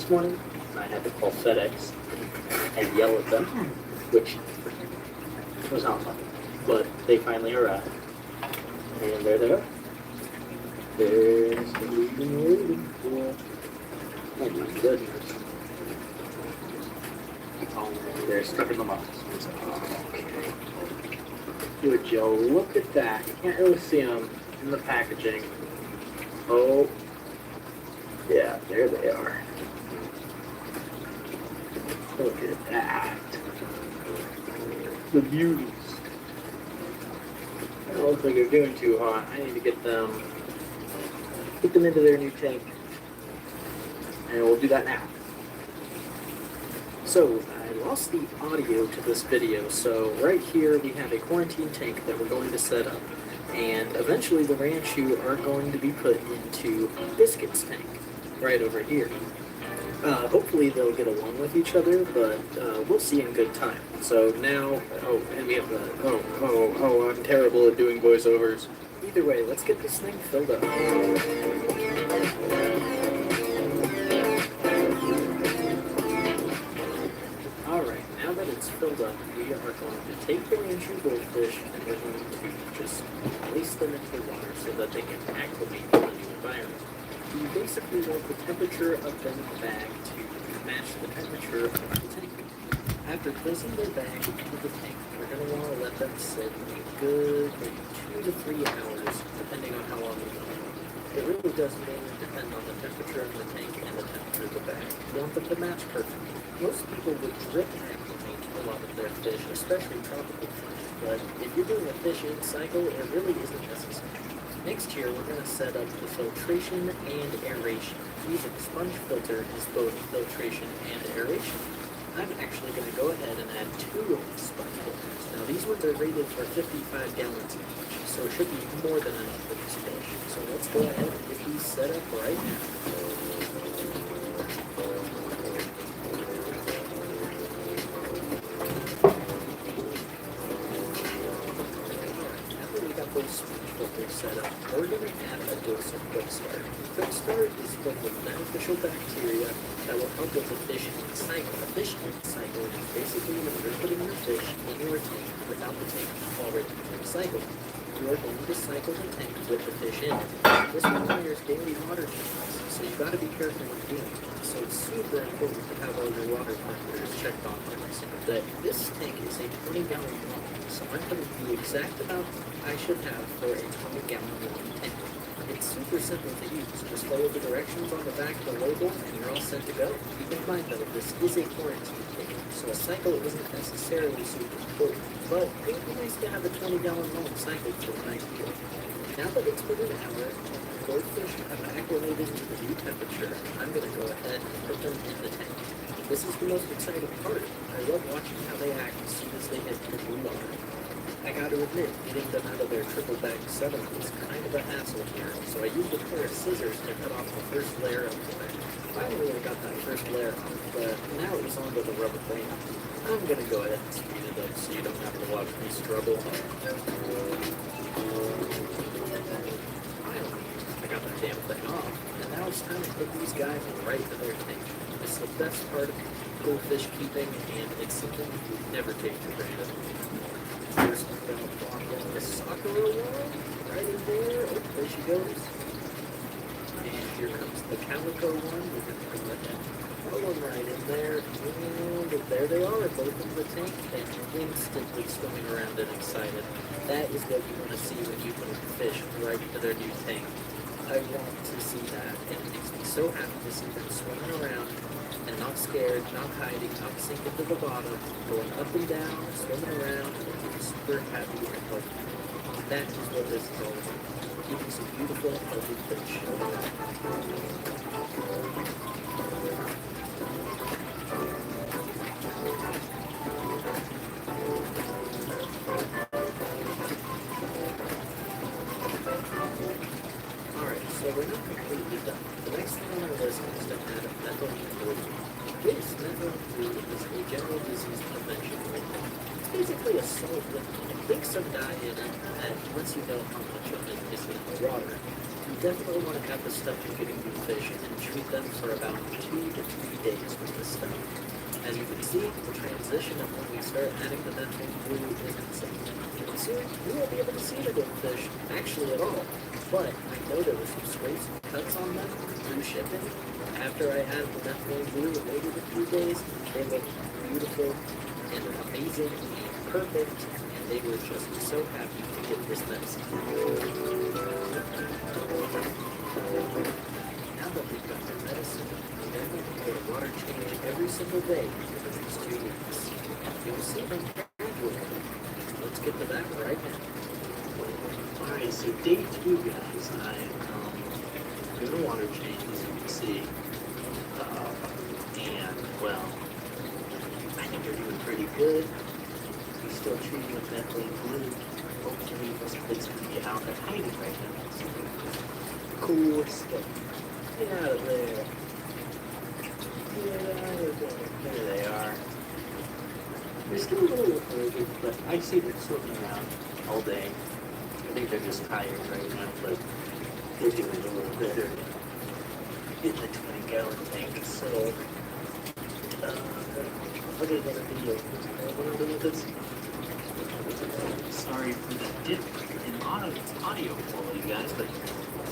this morning, and I had to call FedEx and yell at them, which was not fun. But they finally arrived, and there they are. There's what we've been waiting for. Oh my goodness. Oh, they're stuck in the box. Okay. Would you look at that? You can't really see them in the packaging. Oh, yeah, there they are. Look at that. The beauties. It don't look like they're doing too hot. I need to get them into their new tank. And we'll do that now. So, I lost the audio to this video, so right here we have a quarantine tank that we're going to set up. And eventually the Ranchu are going to be put into Biscuit's tank, right over here. Hopefully they'll get along with each other, but we'll see in good time. So now, oh, and we have the, I'm terrible at doing voiceovers. Either way, let's get this thing filled up. Alright, now that it's filled up, we are going to take the Ranchu goldfish and we're going to just place them into the water so that they can acclimate to the new environment. You basically want the temperature of the bag to match the temperature of the tank. After placing their bag into the tank, we're going to want to let them sit a good maybe 2 to 3 hours, depending on how long we want. It really does mainly depend on the temperature of the tank and the temperature of the bag. You want them to match perfectly. Most people would drip acclimate a lot of their fish, especially tropical fish, but if you're doing a fish-in cycle, it really isn't necessary. Next here, we're going to set up the filtration and aeration. Using a sponge filter is both filtration and aeration. I'm actually going to go ahead and add 2 sponge filters. Now these ones are rated for 55 gallons each, so it should be more than enough for this fish. So let's go ahead and get these set up right now. Set up, we're going to add a dose of Quick Start. Quick Start is filled with beneficial bacteria that will help with the fish-in cycle. A fish-in cycle is basically when you're putting your fish in your tank without the tank already being cycled. You are going to cycle the tank with the fish in. This requires daily water changes, so you've got to be careful when doing it. So it's super important to have all your water parameters checked on every single day. This tank is a 20-gallon long, so I'm going to do exact amount I should have for a 20-gallon long tank. It's super simple to use. Just follow the directions on the back of the label and you're all set to go. Keep in mind though, this is a quarantine tank, so a cycle isn't necessarily super important, but it would be nice to have a 20-gallon long cycle for a nice deal. Now that it's been an hour and the goldfish have acclimated to the new temperature, I'm going to go ahead and put them in the tank. This is the most exciting part. I love watching how they act as soon as they hit the blue water. I gotta admit, getting them out of their triple bag setup is kind of a hassle here, so I used a pair of scissors to cut off the first layer of the bag. Finally I got that first layer off, but now it's onto the rubber band. I'm gonna go ahead and speed it up so you don't have to watch me struggle. Finally, I got that damn thing off, and now it's time to put these guys right to their tank. It's the best part of goldfish keeping, and it's something you never take for granted. First, I'm going to block in the Sakura one, right in there. Oh, there she goes. And here comes the Calico one. We're going to go ahead and throw one right in there. And there they are, both in the tank, and instantly swimming around and excited. That is what you want to see when you put a fish right into their new tank. I want to see that, and it makes me so happy to see them swimming around and not scared, not hiding, not sinking to the bottom, going up and down, swimming around, and being super happy and healthy. That is what this is all about. Keeping some beautiful, healthy fish. Alright, so we're not completely done. The next thing on our list is to add a methylene blue. This methylene blue is a general disease prevention liquid. It's basically a salt liquid. It takes some dye in it, and once you know how much of it is in the water, You definitely want to have the stuff you're getting new fish and treat them for about 2 to 3 days with this stuff. As you can see, the transition of when we start adding the methane blue is insane. And soon, you won't be able to see the goldfish actually at all. But I know there were some scrapes and cuts on them through shipping. After I added the methane blue and waited a few days, they looked beautiful and amazing and perfect, and they were just so happy to get this medicine. Now that we've got the medicine, they're going to get a water change every single day for the next 2 weeks. You'll see them gradually. Let's get to that right now. Alright, so day 2, guys. I'm doing a water change, as you can see. And, well, I think they're doing pretty good. We're still treating with methane blue. Hopefully, most of it's going to be out and hiding right now. So, cool stuff. Get out of there. Get out of there. There they are. They're still a little lethargic, but I see they're swimming around all day. I think they're just tired right now, but they're doing a little better in the 20-gallon tank. So, other than a video, what I'm doing with this, sorry for the dip in audio quality, guys, but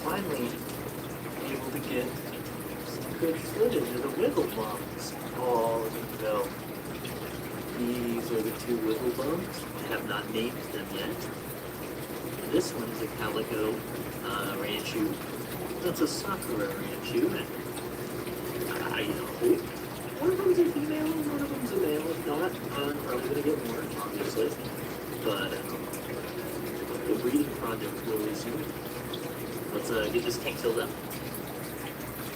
finally able to get some good footage of the wiggle bums. Oh, look at them go. These are the 2 wiggle bums. I have not named them yet. This one is a calico ranchu. That's a sakura ranchu. I hope one of them's a female and one of them's a male. If not, I'm probably going to get more, obviously. But the breeding project will resume. Let's get this tank filled up.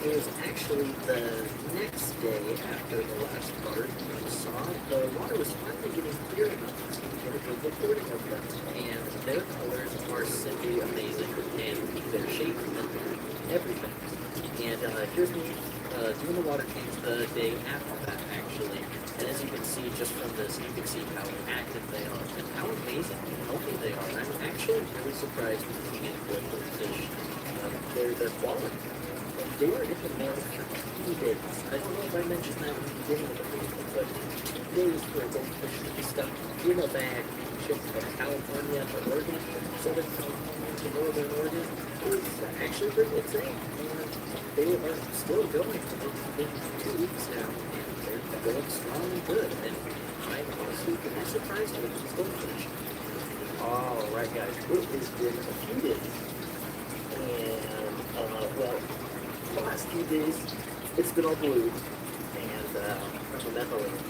It was actually the next day after the last part you saw, the water was finally getting clear enough so we get a good recording of them. And their colors are simply amazing, and their shape and everything. And here's me doing the water change the day after that, actually. And as you can see just from this, you can see how active they are and how amazing and healthy they are. I'm actually really surprised with the good fish. Their quality. They were in the mail for 2 days. I don't know if I mentioned that in the beginning of the video, but 2 days for a goldfish to be stuck in a bag, shipped from California to Oregon, from Southern California to Northern Oregon, is actually pretty insane. And they are still going. It's been 2 weeks now, and they're going strong and good. And I'm honestly pretty surprised with these goldfish. Alright, guys, it has been a few days. And, well, the last few days, it's been all blue and from the methylene.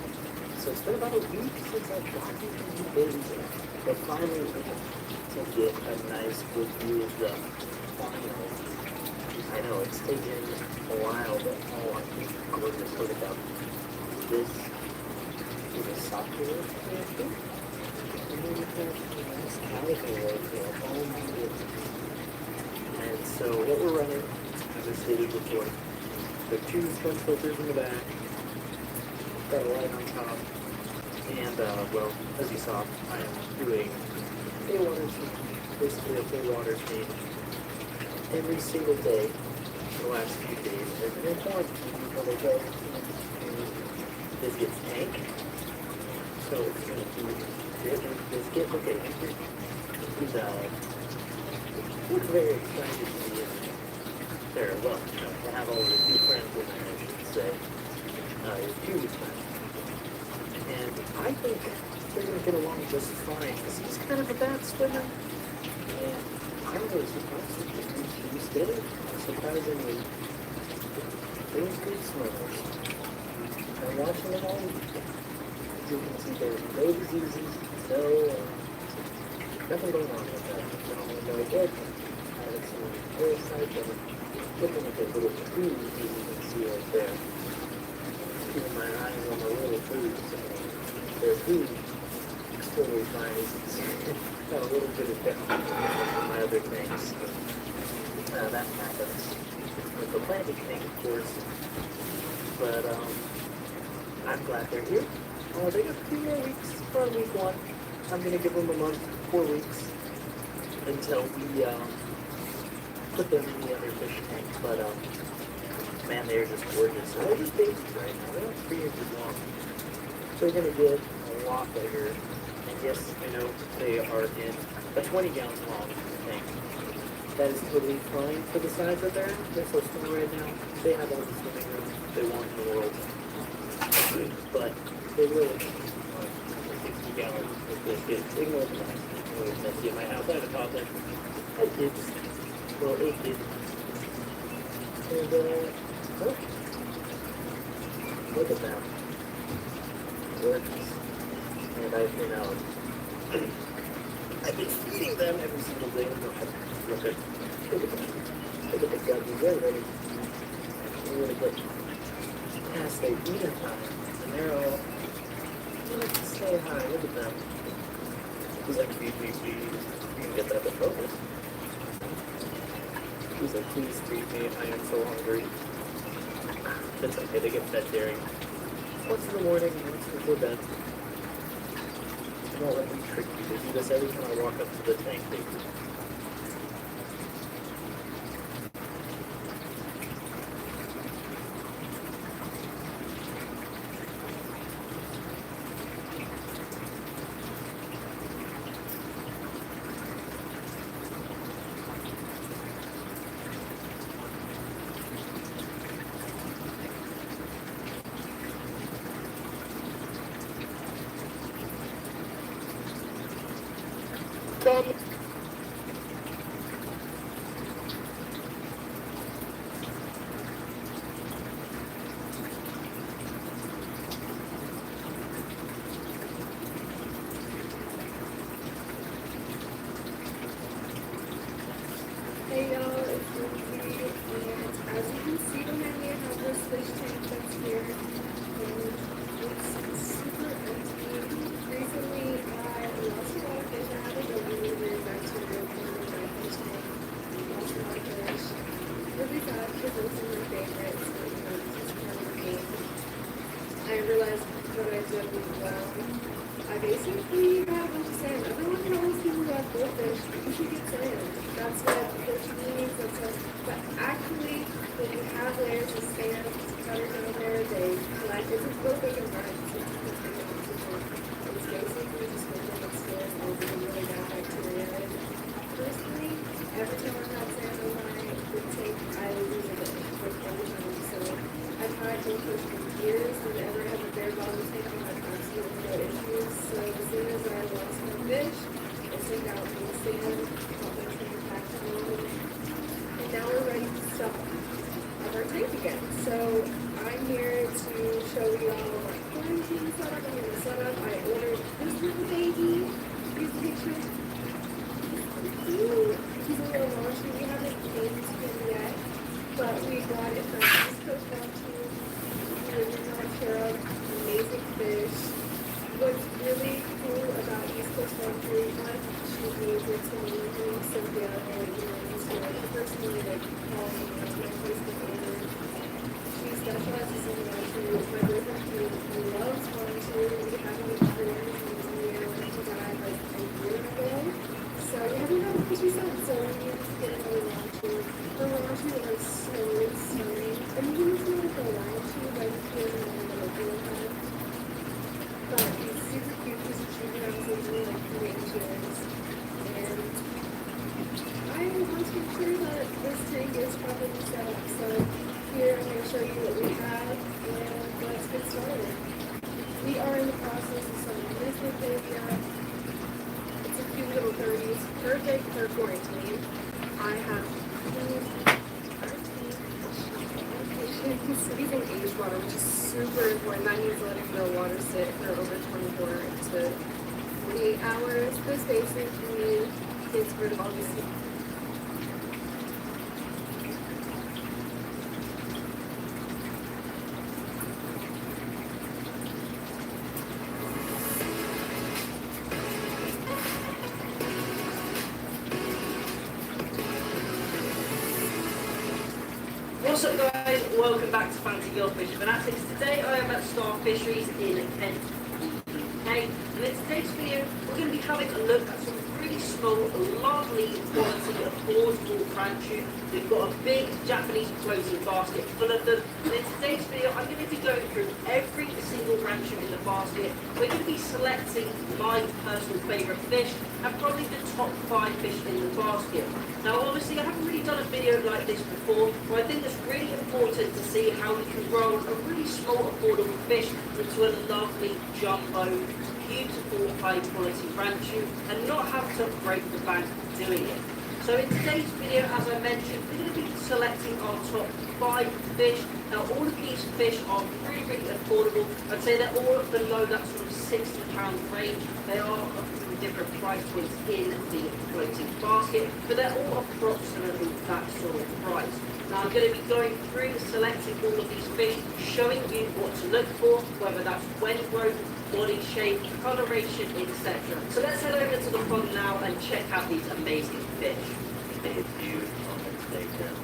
So it's been about a week since I've gotten these babies in. But finally able to get a nice good view of the final. I know it's taken a while, but oh, I think I'm going to put it up. This is a software reactor. And then we have this calico right here. Oh my goodness. And so what we're running, as I stated before, the 2 sponge filters in the back, got a light on top, and well, as you saw, I am doing a water change, basically a full water change, every single day for the last few days. There's an important before they go into Biscuit's tank. So it's going to be Biscuit. Okay, he's we're very excited to be in there. Well, to have all of his new friends in there, I should say. His previous friends. And I think they're going to get along just fine, because he's kind of a bad swimmer. And I'm really surprised that he's good. Surprisingly, they're good swimmers. I'm watching them all week. As you can see, there's no diseases, nothing going on with them. No dead. Parasite and looking at the little food, as you can see right there. Keeping my eyes on the little food. So their food is totally fine. It's got a little bit of deficit from my other tanks. That happens with the planting tank, of course. But I'm glad they're here. They got 2 more weeks for week 1. I'm going to give them a month, 4 weeks, until we put them in the other fish tank, but man, they're just gorgeous. So they're just babies right now. They're not 3 inches long. They're gonna get a lot bigger. And yes, I know they are in a 20-gallon long tank. That is totally fine for the size that they're in. They're so small right now. They have all the swimming room they want in the world. But they really 60-gallon with kids. Ignore the last. Always messy in my house. I have a toddler. I had kids. Well, 8 kids. And, oh. Look at them. Gorgeous. And I've been feeding them every single day. Look at the guppies. They're ready. They're really good. Past their dinner time. And they're all, let's say hi. Look at them. He's like, feed me, please. You can get that to focus. He's like, please feed me. I am so hungry. It's okay. They get fed during once in the morning and once before bed. Don't let them trick you. They do this every time I walk up to the tank. They come. Hey y'all, it's Lindsay, and as you can see behind me, I have this fish tank that's here, and it's super empty. Recently, I lost a lot of fish. I had to go really back to the my fish tank. Lost a lot of fish. Really sad because those are my favorites, and this is kind of me. I realized what I did really well. I basically got a bunch of sand. Everyone tells people who have goldfish, you should get sand. That's what fish means. That's what, but actually, when you have layers of sand covered down there, they collect. It's a real big environment. It's basically just making it skin all the really bad bacteria. And personally, every time I've had sand on my intake, I lose a bit every time. So I've had goldfish for years. I've never had a bare bottom tank and I've absolutely no issues. So as soon as I lost my fish, I sent out the sand, got my tank back on, and now we're ready to stop up our tank again. So I'm here to show you all my quarantine setup. I'm going to set up. I ordered this little baby. Here's the picture. He's a little launchy. We haven't named him yet, but we got it from East Coast Launching. North Carolina, amazing fish. What's really cool about East Coast Launching, she's neighbor to me, Cynthia, and so the first one that called me on my Facebook page. She specializes in launching. My boyfriend, he loves launching. We haven't been friends since we went to die like a year ago. So we haven't had a fishy since, so we need to get another launching. The launching are so stunning. I mean, it's not like a launching, but here in the local time. But he's super cute. He's a junior. I was only like 3 inches. And I want to make sure that this tank is properly set up. So here I'm going to show you what we have, and let's get started. We are in the process of setting this baby up. It's a cute little 30s, perfect for quarantine. I have he's in age water, which is super important. That means letting the water sit for over 24 to 48 hours. This basically gets rid of all these. What's up guys, welcome back to Fancy Girl Fishing Fanatics. Today I am at Star Fisheries in Kent. Okay, and in today's video we're going to be having a look at some really small, lovely quality, affordable branchu. We've got a big Japanese floating basket full of them. And in today's video, I'm going to be going through every single branchu in the basket. We're going to be selecting my personal favourite fish and probably the top 5 fish in the basket. Now obviously I haven't really done a video like this before, but I think it's really important to see how we can roll a really small affordable fish into a lovely jumbo, beautiful high quality branchu and not have to break the bank doing it. So in today's video, as I mentioned, we're going to be selecting our top 5 fish. Now all of these fish are really, really affordable. I'd say they're all below that sort of £60 range. They are of different price points in the floating basket, but they're all approximately that sort of price. Now I'm going to be going through selecting all of these fish, showing you what to look for, whether that's wen growth, body shape, coloration, etc. So let's head over to the pond now and check out these amazing fish.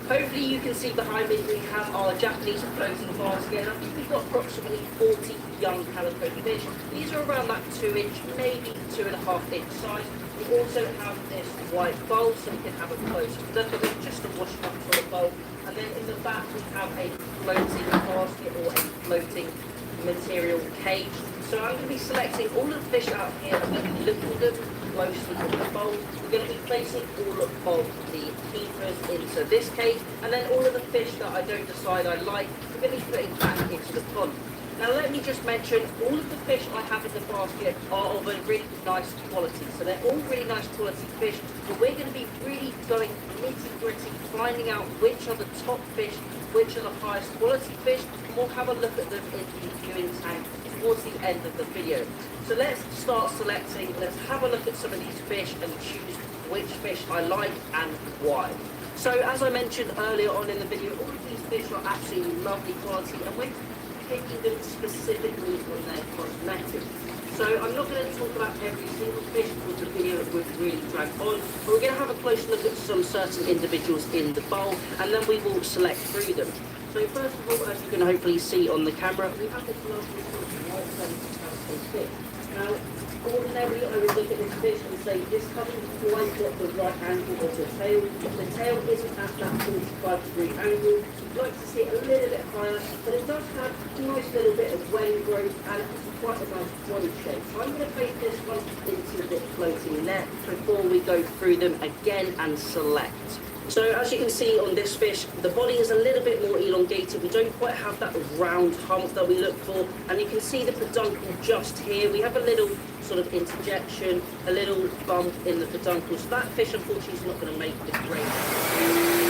Hopefully you can see behind me we have our Japanese floating basket. I think we've got approximately 40 young calico fish. These are around that 2-inch, maybe 2.5-inch size. We also have this white bowl, so we can have a closer look at it, just a washed up sort of bowl. And then in the back we have a floating basket or a floating material cage. So I'm going to be selecting all of the fish out here. I'm going to be looking at them closely in the bowl. We're going to be placing all of the keepers into this cage, and then all of the fish that I don't decide I like, we're going to be putting back into the pond. Now let me just mention, all of the fish I have in the basket are of a really nice quality. So they're all really nice quality fish, but we're going to be really going nitty gritty, finding out which are the top fish, which are the highest quality fish, and we'll have a look at them in the viewing tank towards the end of the video. So let's start selecting, let's have a look at some of these fish and choose which fish I like and why. So as I mentioned earlier on in the video, all of these fish are absolutely lovely quality and we're picking them specifically on their cosmetics. So I'm not going to talk about every single fish because the video would really drag on, but we're going to have a close look at some certain individuals in the bowl and then we will select through them. So first of all, as you can hopefully see on the camera, we have this lovely sort of white fantastic fish. Now, ordinarily I would look at this fish and say this hasn't quite got the right angle of the tail. The tail isn't at that 45-degree angle. You'd like to see it a little bit higher, but it does have a nice little bit of wen growth and it's quite a nice body shape. So I'm going to place this one into the floating net before we go through them again and select. So as you can see on this fish, the body is a little bit more elongated. We don't quite have that round hump that we look for. And you can see the peduncle just here. We have a little sort of interjection, a little bump in the peduncle. So that fish unfortunately is not going to make the grade.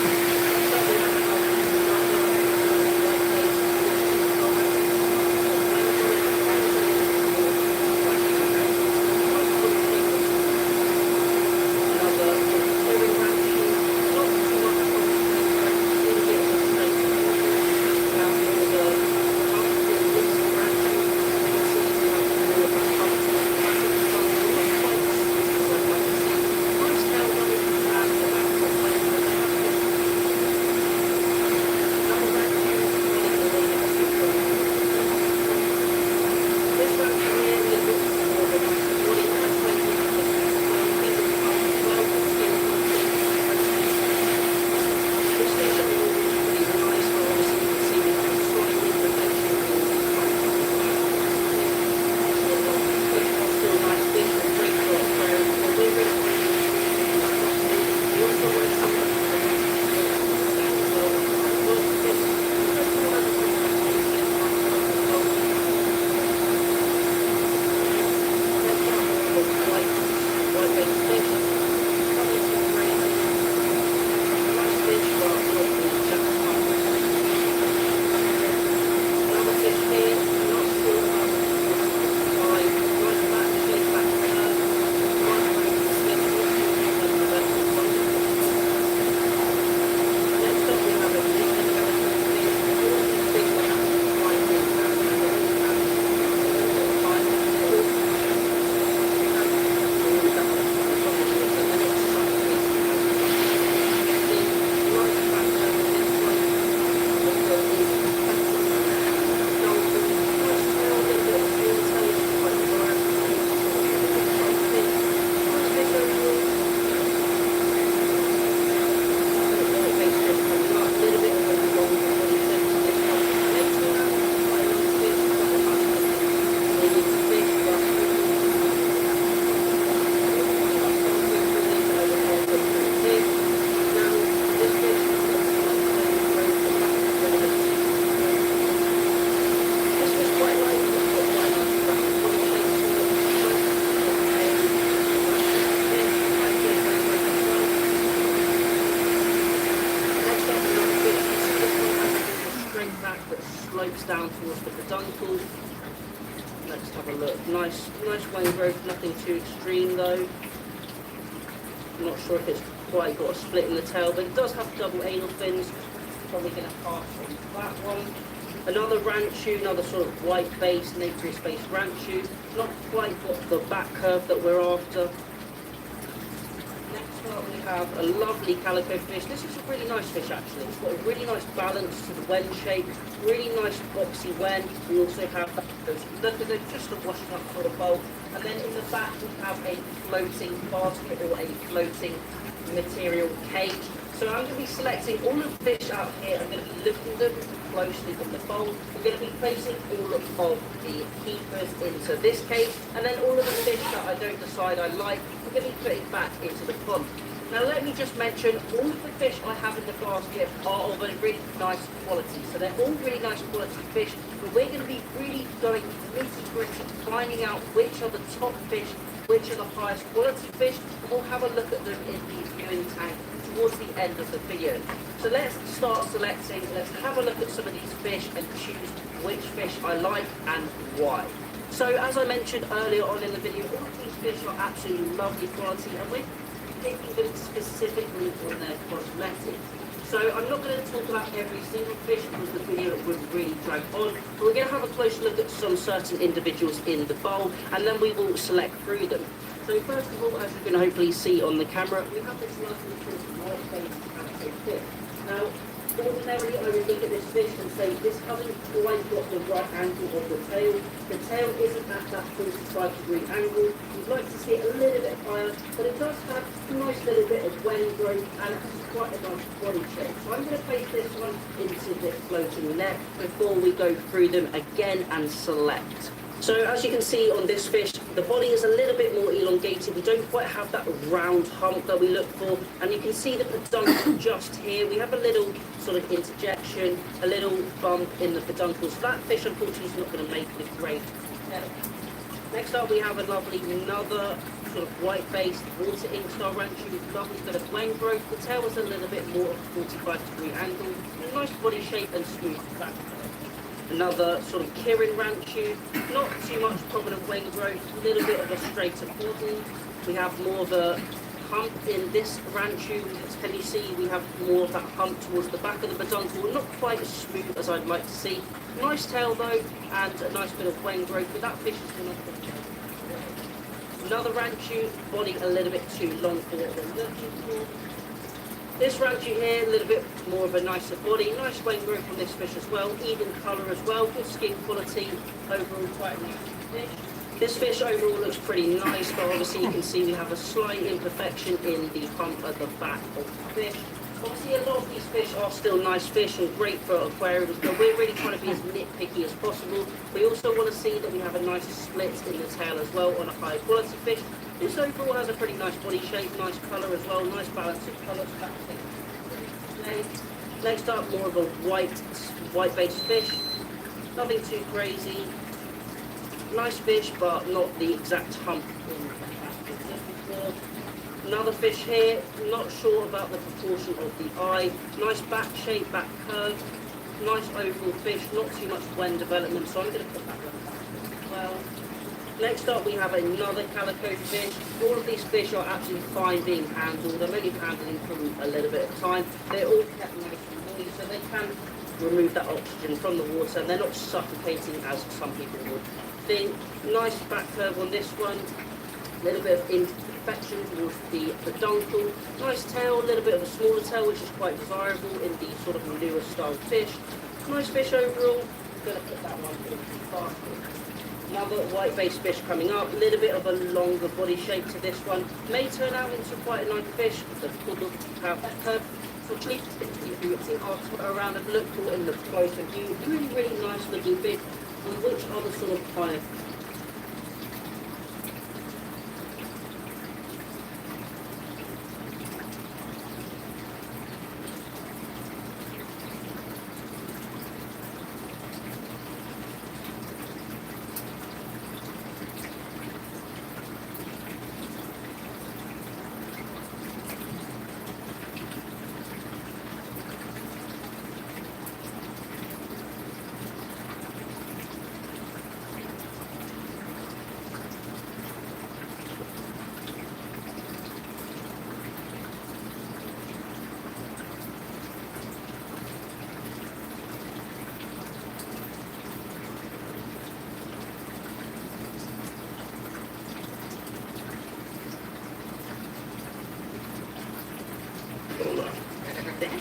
have a look. Nice wing growth, nothing too extreme though. I'm not sure if it's quite got a split in the tail, but it does have double anal fins. Probably going to pass on that one. Another ranchu, another sort of white-based, nacreous-based ranchu. Not quite got the back curve that we're after. Next up we have a lovely calico fish. This is a really nice fish actually. It's got a really nice balance to the wen shape, really nice boxy wen. We also have those, look at them, just a washed up sort of bowl. And then in the back we have a floating basket or a floating material cage. So I'm going to be selecting all of the fish out here. I'm going to be looking them closely from the bowl. We're going to be placing all of the keepers into this cage, and then all of the fish that I don't decide I like, we're going to be putting back into the pond. Now let me just mention, all of the fish I have in the basket are of a really nice quality. So they're all really nice quality fish, but we're going to be really going nitty-gritty, finding out which are the top fish, which are the highest quality fish, and we'll have a look at them in the viewing tank towards the end of the video. So let's start selecting, let's have a look at some of these fish and choose which fish I like and why. So as I mentioned earlier on in the video, all of these fish are absolutely lovely quality, and we're picking them specifically on their cosmetics. So I'm not going to talk about every single fish because the video would really drag on, but we're going to have a close look at some certain individuals in the bowl, and then we will select through them. So first of all, as you can hopefully see on the camera, we have this lovely sort of white-faced calico fish. Now, ordinarily I would look at this fish and say this hasn't quite got the right angle of the tail. The tail isn't at that 45-degree angle. We'd like to see it a little bit higher, but it does have a nice little bit of wen growth and it has quite a nice body shape. So I'm going to place this one into the floating net before we go through them again and select. So as you can see on this fish, the body is a little bit more elongated. We don't quite have that round hump that we look for. And you can see the peduncle just here. We have a little sort of interjection, a little bump in the peduncle. So that fish unfortunately is not going to make the grade. Next up we have another sort of white-based water ink star ranchu with lovely bit of wen growth. The tail is a little bit more of a 45-degree angle. A nice body shape and smooth back. Another sort of Kirin ranchu, not too much prominent wen growth, a little bit of a straighter body. We have more of a hump in this ranchu. As can you see, we have more of that hump towards the back of the peduncle, not quite as smooth as I'd like to see. Nice tail though, and a nice bit of wen growth, but that fish is going to... Another ranchu, body a little bit too long for what we're looking for. This ranchu here, a little bit more of a nicer body, nice wen growth on this fish as well, even colour as well, good skin quality, overall quite a nice fish. This fish overall looks pretty nice, but obviously you can see we have a slight imperfection in the hump at the back of the fish. Obviously a lot of these fish are still nice fish and great for aquariums, but we're really trying to be as nitpicky as possible. We also want to see that we have a nice split in the tail as well on a high quality fish. This overall has a pretty nice body shape, nice colour as well, nice balance of colours. Next up, more of a white-based fish. Nothing too crazy. Nice fish, but not the exact hump in the back. Another fish here, not sure about the proportion of the eye. Nice back shape, back curve. Nice overall fish, not too much wen development, so I'm going to put that one back as well. Next up we have another calico fish. All of these fish are absolutely fine being handled. I'm only handling from a little bit of time. They're all kept nice and warm, so they can remove that oxygen from the water and they're not suffocating as some people would think. Nice back curve on this one. A little bit of imperfection towards the peduncle. Nice tail, a little bit of a smaller tail, which is quite desirable in the sort of newer style fish. Nice fish overall. I'm going to put that one in the basket. Another white-based fish coming up, a little bit of a longer body shape to this one. May turn out into quite a nice fish. The puddle have that curve. Unfortunately, if you think I'll around and look for in the closer view, really, really nice looking fish. And which are the sort of higher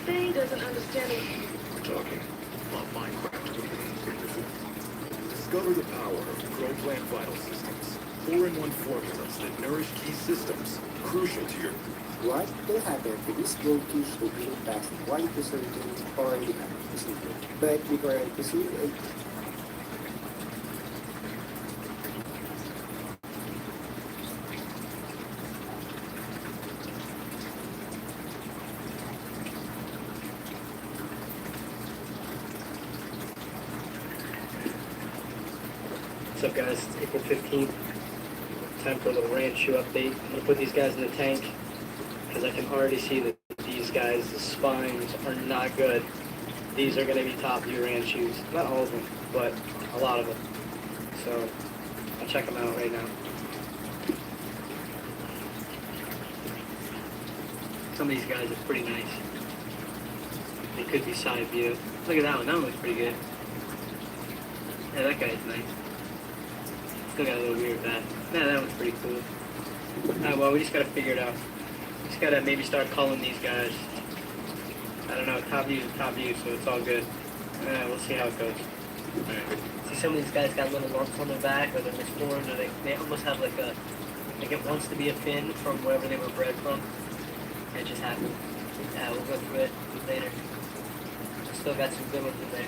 Faye doesn't understand it. Talking about Minecraft. Discover the power of Grow Plant Vital Systems. 4-in-1 formulas that nourish key systems crucial to your... What will happen to this goldfish that will pass 1 to 13 or become disabled? But before I proceed, What's up, guys? It's April 15th. Time for a little ranch shoe update. I'm going to put these guys in the tank because I can already see that these guys' spines are not good. These are going to be top view ranch shoes. Not all of them, but a lot of them. So I'll check them out right now. Some of these guys are pretty nice. They could be side view. Look at that one. That one looks pretty good. Yeah, that guy's nice. Still got a little weird back. Nah, that one's pretty cool. Alright, well, we just gotta figure it out. Just gotta maybe start calling these guys. I don't know, top view is top view, so it's all good. We'll see how it goes. Alright. See, some of these guys got little lumps on their back, or they're misformed, or they almost have like a, like it wants to be a fin from wherever they were bred from. It just happened. Yeah, we'll go through it later. Still got some good ones in there.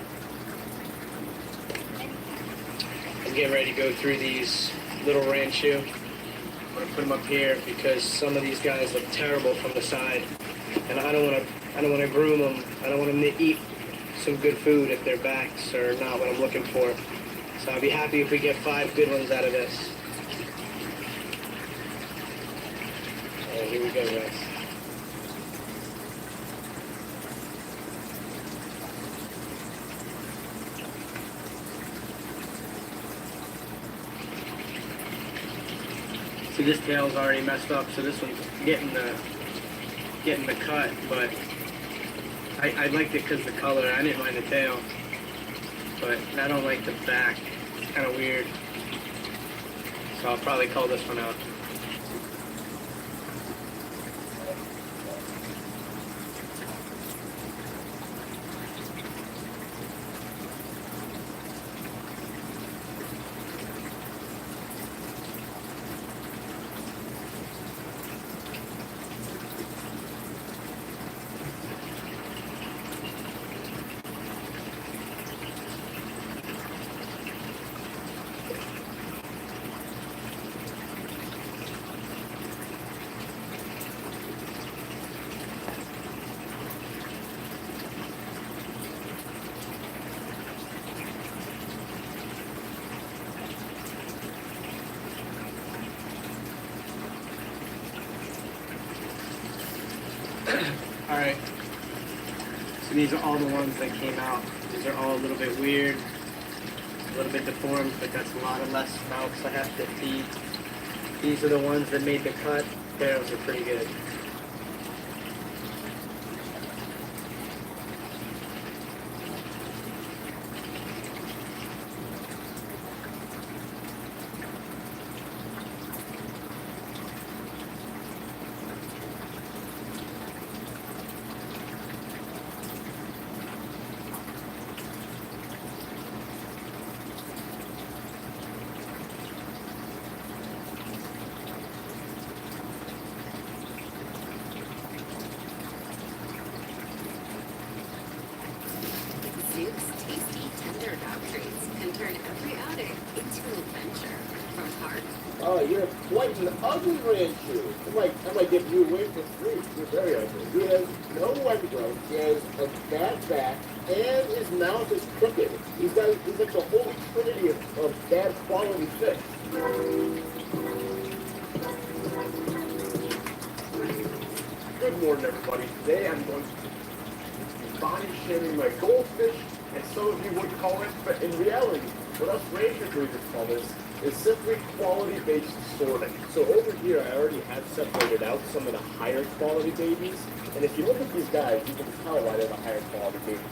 I'm getting ready to go through these little ranchu. I'm gonna put them up here because some of these guys look terrible from the side, and I don't want to groom them. I don't want them to eat some good food if their backs are not what I'm looking for. So I'll be happy if we get 5 good ones out of this. Alright, here we go, guys. See, this tail's already messed up, so this one's getting the cut, but I liked it because the color. I didn't mind the tail, but I don't like the back. It's kind of weird. So I'll probably call this one out. Alright, so these are all the ones that came out. These are all a little bit weird, a little bit deformed, but that's a lot of less mouths I have to feed. These are the ones that made the cut. Tails are pretty good. Zoop's tasty, tender dog treats can turn every outing into an adventure. From heart. Oh, you're quite an ugly rancher. I might give you away for free. You're very ugly. He has no white growth. He has a bad back, and his mouth is crooked. He's like the whole trinity of bad quality fish. Good morning, everybody. Today I'm going to be body shaming my goldfish, and some of you would call it, but in reality, what us ranger breeders call this is simply quality-based sorting. So over here, I already have separated out some of the higher quality babies, and if you look at these guys, you can tell why they're the higher quality babies.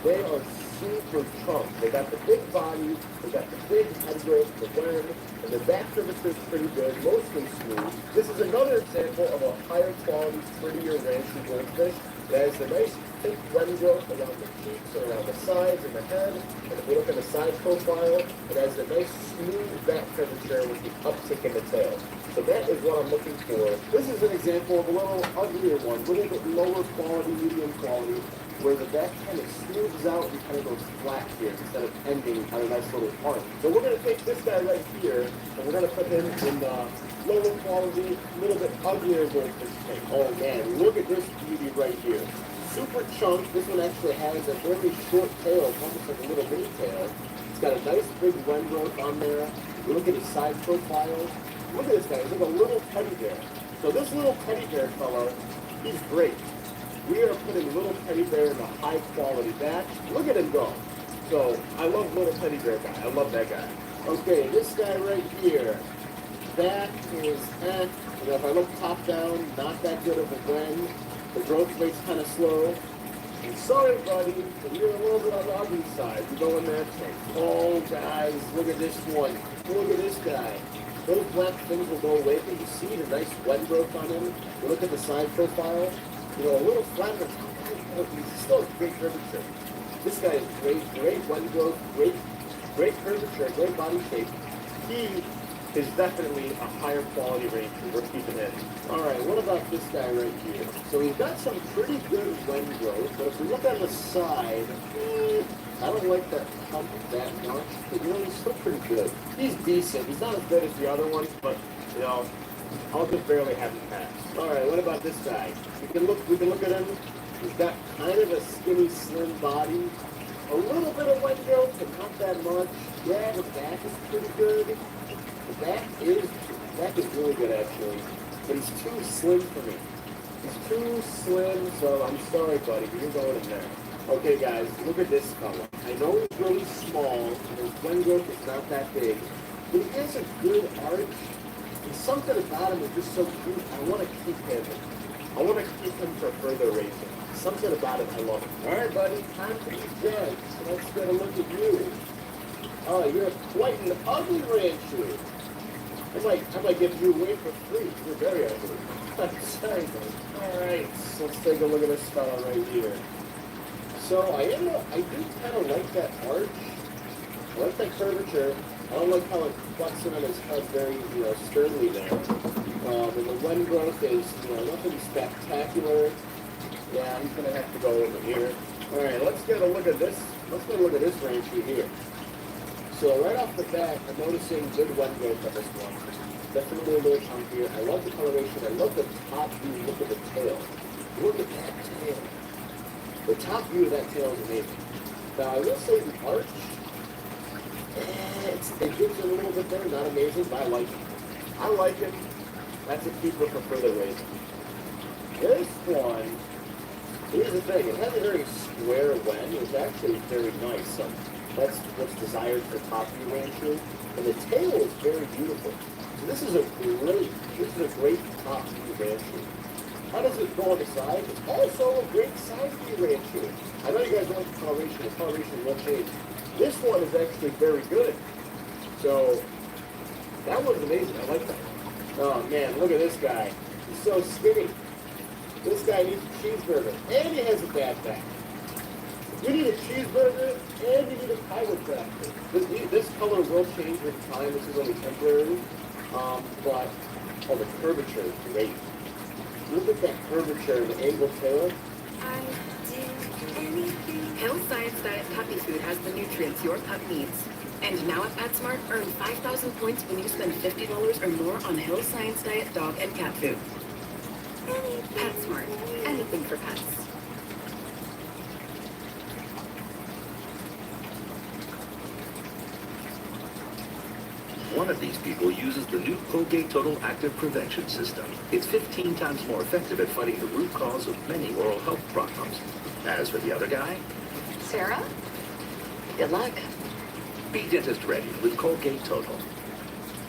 They are super chunk. They got the big body, they got the big head growth, the wen, and the back surface is pretty good, mostly smooth. This is another example of a higher quality, prettier rancher goldfish. It has a nice thick blend growth around the cheeks and around the sides and the head. And if we look at the side profile, it has a nice smooth back curvature with the uptick in the tail. So that is what I'm looking for. This is an example of a little uglier one, a little bit lower quality, medium quality, where the back kind of smooths out and kind of goes flat here instead of ending on a nice little arc. So we're going to take this guy right here, and we're going to put him in the lower quality, a little bit uglier goldfish tank. Oh man, look at this beauty right here. Super chunk. This one actually has a very short tail, almost like a little mini tail. It's got a nice big blend growth on there. You look at his side profile. Look at this guy. He's like a little teddy bear. So this little teddy bear fella, he's great. We are putting little teddy bear in a high quality batch. Look at him go. So I love little teddy bear guy. I love that guy. Okay, this guy right here. That is, you know, if I look top down, not that good of a blend. The growth rate's kind of slow. I'm sorry, buddy, but you're a little bit on the ugly side. You go in that tank. Oh, guys, look at this one. Look at this guy. Those black things will go away, but you see the nice blend growth on him. You look at the side profile. You know, a little flat on the top. He's still has great curvature. This guy is great blend growth, great curvature, great body shape. He is definitely a higher quality range that we're keeping in. All right, what about this guy right here? So he's got some pretty good blend growth, but if we look on the side, I don't like that hump that much, but you know, he's still pretty good. He's decent. He's not as good as the other ones, but, you know, I'll just barely have him pass. All right, what about this guy? We can look at him. He's got kind of a skinny, slim body. A little bit of blend growth, but not that much. Yeah, the back is pretty good. The back is really good actually, but he's too slim for me. He's too slim, so I'm sorry, buddy, but you're going in there. Okay, guys, look at this fella. I know he's really small, and his blend growth is not that big, but he has a good arch, and something about him is just so cute. I want to keep him. I want to keep him for further raising. Something about him, I love him. All right, buddy, time for these judges. Let's get a look at you. Oh, you're quite an ugly rancher. I might give you away for free. You're very ugly. I'm sorry, man. All right, so let's take a look at this fella right here. So I do kind of like that arch. I like that curvature. I don't like how it cuts in on his head very, you know, sternly there. And the blend growth is, you know, nothing spectacular. Yeah, he's gonna have to go over here. All right, let's get a look at this. Let's get a look at this rancher here. So right off the bat, I'm noticing good blend growth on this one. Definitely a little chunkier. I love the coloration. I love the top view. Look at the tail. Look at that tail. The top view of that tail is amazing. Now I will say the arch, it gives it a little bit there. Not amazing, but I like it. I like it. That's a keeper for further raising. This one, here's the thing. It has a very square blend. It's actually very nice. That's what's desired for top view rancher. And the tail is very beautiful. So this is a great top view rancher. How does it go on the side? It's also a great side view rancher. I know you guys like the coloration. The coloration will change. This one is actually very good. So that one's amazing. I like that. Oh man, look at this guy. He's so skinny. This guy needs a cheeseburger. And he has a bad back. You need a cheeseburger and you need a chiropractor. This color will change with time. This is only temporary. But the curvature is great. Look at that curvature and the angled tail. I do anything. Hill Science Diet Puppy Food has the nutrients your pup needs. And now at PetSmart, earn 5,000 points when you spend $50 or more on Hill Science Diet dog and cat food. PetSmart. Anything for pets. One of these people uses the new Colgate Total Active Prevention System. It's 15 times more effective at fighting the root cause of many oral health problems. As for the other guy, Sarah? Good luck. be dentist ready with Colgate Total.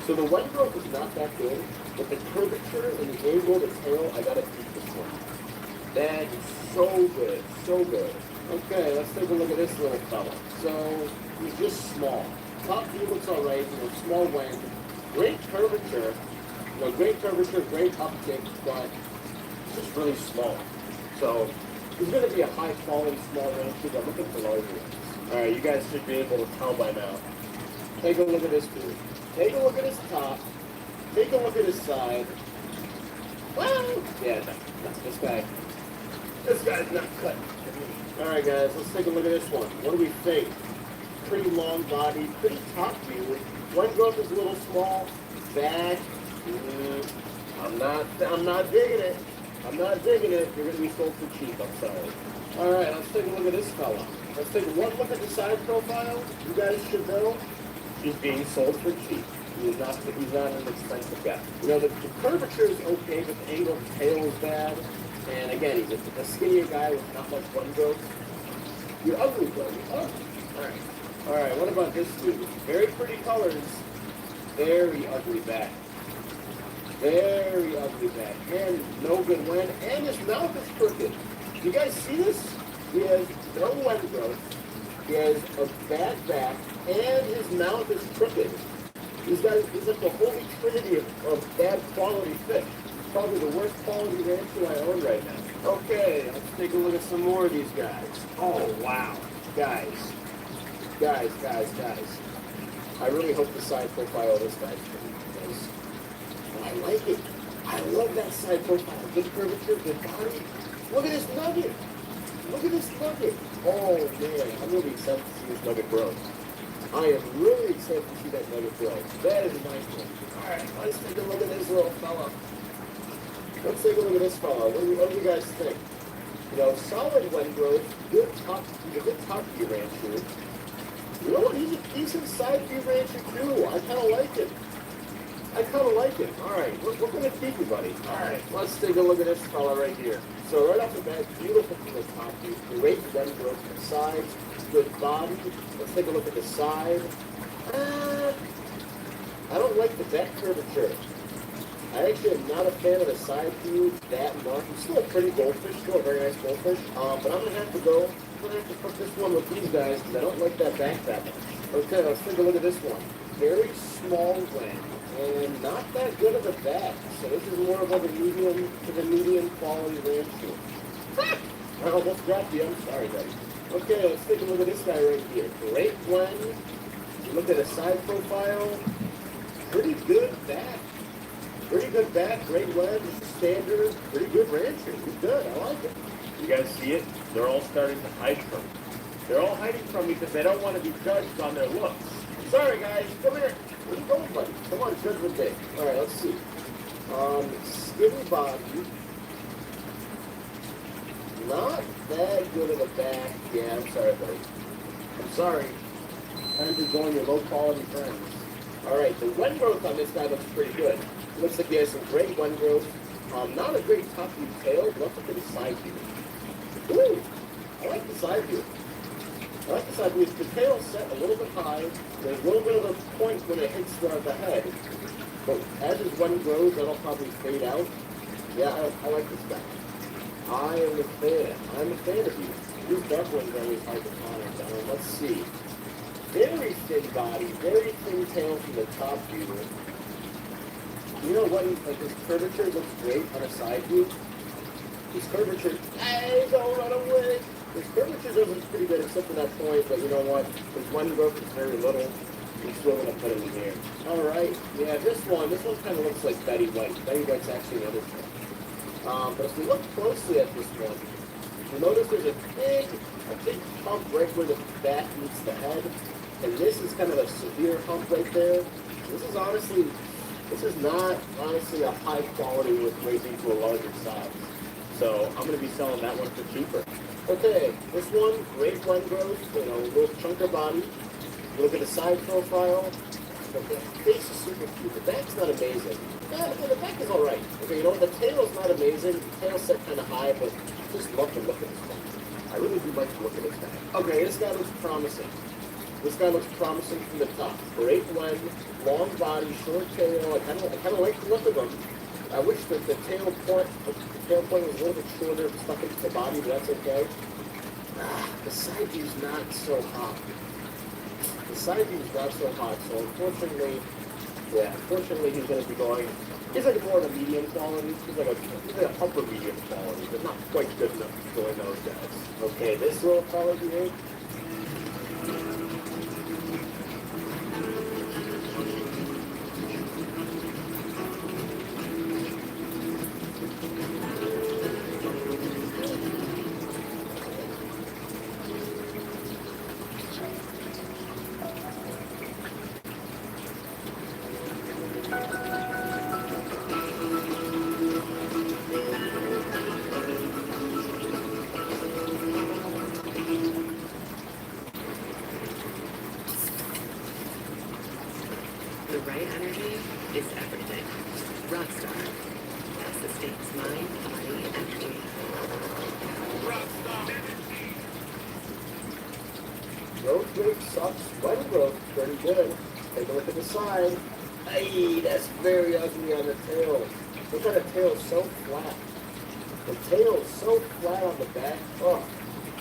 So the white growth is not that good, but the curvature and the angle of the tail, I gotta keep this one. That is so good, so good. Okay, let's take a look at this little fella. So he's just small. Top view looks all right, small wing, great curvature, great uptick, but it's just really small. So It's going to be a high quality small range tube. I'm looking for larger ones. All right, you guys should be able to tell by now. Take a look at this dude. Take a look at his top. Take a look at his side. Well, yeah, no, this guy's not cut. All right, guys, let's take a look at this one. What do we think? Pretty long body, pretty top view. One growth is a little small. Back, I'm not digging it. I'm not digging it. You're gonna be sold for cheap. I'm sorry. All right, let's take a look at this fella. Let's take one look at the side profile. You guys should know he's being sold for cheap. He's not an expensive guy. You know, the curvature is okay, but the angle of the tail is bad. And again, he's a skinnier guy with not much one growth. You're ugly, bro. You're ugly. All right, what about this dude? Very pretty colors. Very ugly back. Very ugly back. And no good wind. And his mouth is crooked. You guys see this? He has no wind growth. He has a bad back. And his mouth is crooked. He's like the holy trinity of bad quality fish. Probably the worst quality rancher I own right now. Okay, let's take a look at some more of these guys. Oh, wow. Guys. I really hope the side profile of this guy's pretty because I like it. I love that side profile. Good curvature, good body. Look at this nugget. Look at this nugget. Oh, man. I'm really excited to see this nugget grow. I am really excited to see that nugget grow. That is a nice one. All right, let's take a look at this little fella. Let's take a look at this fella. What do you guys think? You know, solid wind growth, he's a good top view rancher. You know what? He's a decent side view rancher too. I kind of like it. All right, we're going to keep you, buddy. All right, let's take a look at this fella right here. So right off the bat, beautiful from the top view. Great wind growth from the sides. Good body. Let's take a look at the side. I don't like the back curvature. I actually am not a fan of the side view that much. It's still a pretty goldfish, still a very nice goldfish. But I'm gonna have to put this one with these guys because I don't like that back that much. Okay, let's take a look at this one. Very small wing and not that good of a back. So this is more of a medium quality ranch. I almost dropped you. I'm sorry, buddy. Okay, let's take a look at this guy right here. Great blend. You look at the side profile. Pretty good back. Great lens, standard, pretty good rancher. He's good, I like it. You guys see it? They're all starting to hide from me. They're all hiding from me because they don't want to be judged on their looks. Sorry guys, come here. Where you going, buddy? Come on, judge with me. Alright, let's see. Skinny body. Not that good of a back. Yeah, I'm sorry, buddy. I'm sorry. Time to join your low quality friends. Alright, the wind growth on this guy looks pretty good. Looks like he has some great wind growth. Not a great top view tail, but let's look at the side view. Ooh, I like the side view. The tail's set a little bit high. There's a little bit of a point when it hits the head. But as his wind grows, that'll probably fade out. Yeah, I like this guy. I am a fan. I'm a fan of you. These dark ones are always hard to find. Let's see. Very thin body, very thin tail from the top view. You know what? Like his curvature looks great on a side view. His curvature, hey, don't run away. His curvature doesn't pretty good except for that point, but you know what? His wind growth is very little. We're still gonna put him in here. All right, yeah, this one kind of looks like Betty White. Betty White's actually another thing. But if we look closely at this one, you'll notice there's a big hump right where the back meets the head, and this is kind of a severe hump right there. This is not honestly a high quality with raising to a larger size. So I'm going to be selling that one for cheaper. Okay, this one, great wind growth, a little chunker body. Look at the side profile. The face is super cute. The back's not amazing. Yeah, the back is all right. Okay, the tail's not amazing. The tail's set kind of high, but just love to look at this guy. I really do like to look at this guy. Okay, this guy looks promising. From the top. Great blend, long body, short tail. I kind of like the look of him. I wish that the tail point was a little bit shorter, stuck into the body, but that's okay. The side view's not so hot. So unfortunately he's going to be going He's like more of a medium quality. He's like an upper medium quality, but not quite good enough to join those guys. Okay, this little fella here. The right energy is everything. Rockstar. That sustains mind, body, energy. Growth rate sucks. Weather growth pretty good. Take a look at the side. Hey, that's very ugly on the tail. Look at the tail so flat. The tail is so flat on the back. Oh,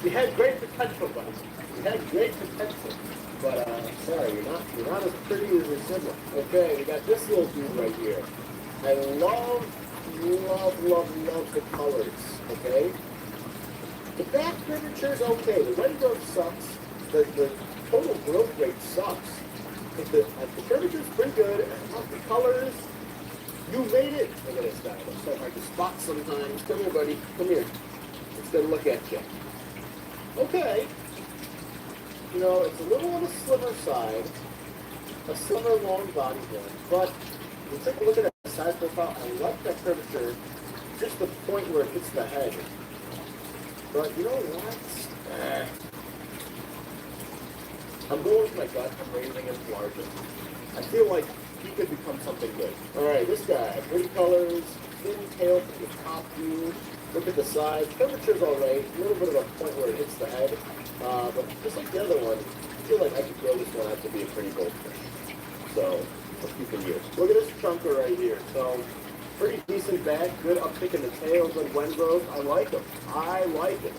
you had great potential, buddy. You had great potential. But sorry, you're not as pretty as your sibling. Okay, we got this little dude right here. I love the colors. Okay, the back curvature is okay. The red growth sucks. The total growth rate sucks. But the curvature is pretty good. I love the colors. You made it. Look at this guy. It's so hard to spot sometimes. Come here, buddy. Come here. Let's get a look at you. Okay. You know, it's a little on the slimmer side, a slimmer long body one, but you take a look at that side profile, I like that curvature, just the point where it hits the head. But you know what? I'm going with my gut, I'm raising him larger. I feel like he could become something good. Alright, this guy, pretty colors, thin tail from the top view, look at the size, temperature's alright, a little bit of a point where it hits the head. But just like the other one, I feel like I could grow this one out to be a pretty goldfish. So, let's keep it here. Look at this chunker right here. So, pretty decent back, good uptick in the tail, good wind growth. I like him. I like it.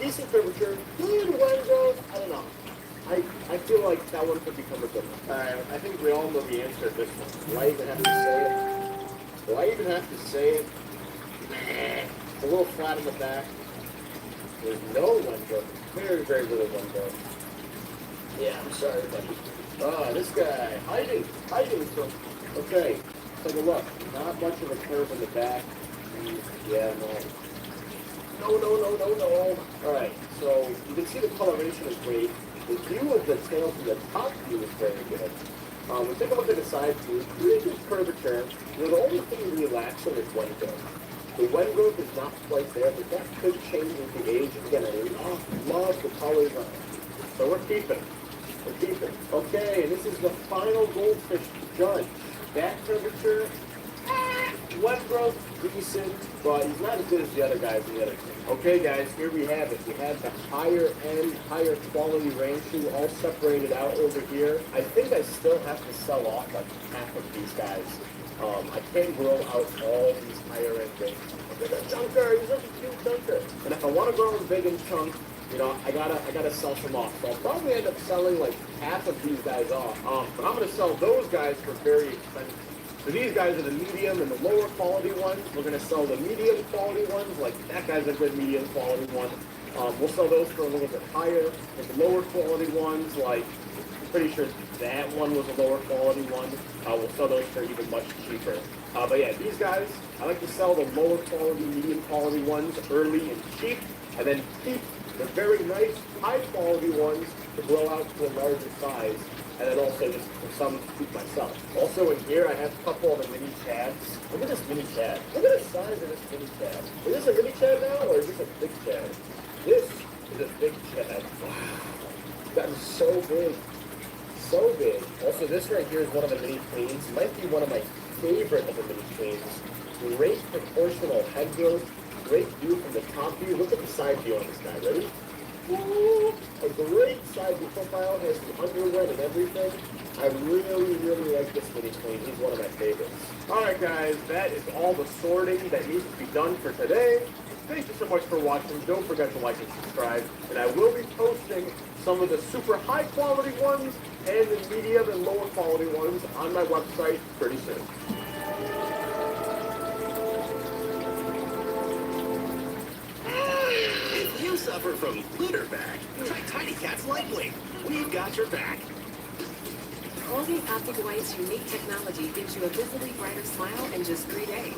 Decent curvature, good wind growth. I don't know. I feel like that one could become a good one. I think we all know the answer to this one. Do I even have to say it? Do I even have to say it? It's a little flat in the back. There's no wind growth. Very, very little wind growth. Yeah, I'm sorry, buddy. This guy, hiding from. Okay, take a look. Not much of a curve in the back. Yeah, no. Alright, so you can see the coloration is great. The view of the tail from the top view is very good. We take a look at the side view. Pretty good curvature. You know, the only thing relaxing is wind growth. The wind growth is not quite there, but that could change with the age. Again, I love the colors on it. So we're keeping. Okay, and this is the final goldfish to judge. Back temperature, wind growth, decent, but he's not as good as the other guys in the other team. Okay, guys, here we have it. We have the higher end, higher quality range shoe all separated out over here. I think I still have to sell off like half of these guys. I can't grow out all these higher end things. Look at the chunker, he's such a cute chunker. And if I want to grow them big and chunk, you know, I gotta sell some off. So I'll probably end up selling like half of these guys off. But I'm gonna sell those guys for very expensive. So these guys are the medium and the lower quality ones. We're gonna sell the medium quality ones, like that guy's a good medium quality one. We'll sell those for a little bit higher. And the lower quality ones, like pretty sure that one was a lower quality one. We'll sell those for even much cheaper. But yeah, these guys, I like to sell the lower quality, medium quality ones early and cheap, and then keep the very nice, high quality ones to grow out to a larger size, and then also just for some keep myself. Also in here, I have a couple of the mini chads. Look at this mini chad. Look at the size of this mini chad. Is this a mini chad now, or is this a big chad? This is a big chad. Wow, that is so big. So big. Also, this right here is one of the mini queens. Might be one of my favorite of the mini queens. Great proportional head growth. Great view from the top view. Look at the side view on this guy. Ready? Woo! A great side view profile. Has the underwet and everything. I really like this mini queen. He's one of my favorites. All right, guys. That is all the sorting that needs to be done for today. thank you so much for watching. Don't forget to like and subscribe. And I will be posting some of the super high quality ones and the medium and lower quality ones on my website pretty soon. If you suffer from glitter back, try Tiny Cat's Lightweight. We've got your back. Colgate Optic White's unique technology gives you a visibly brighter smile in just 3 days.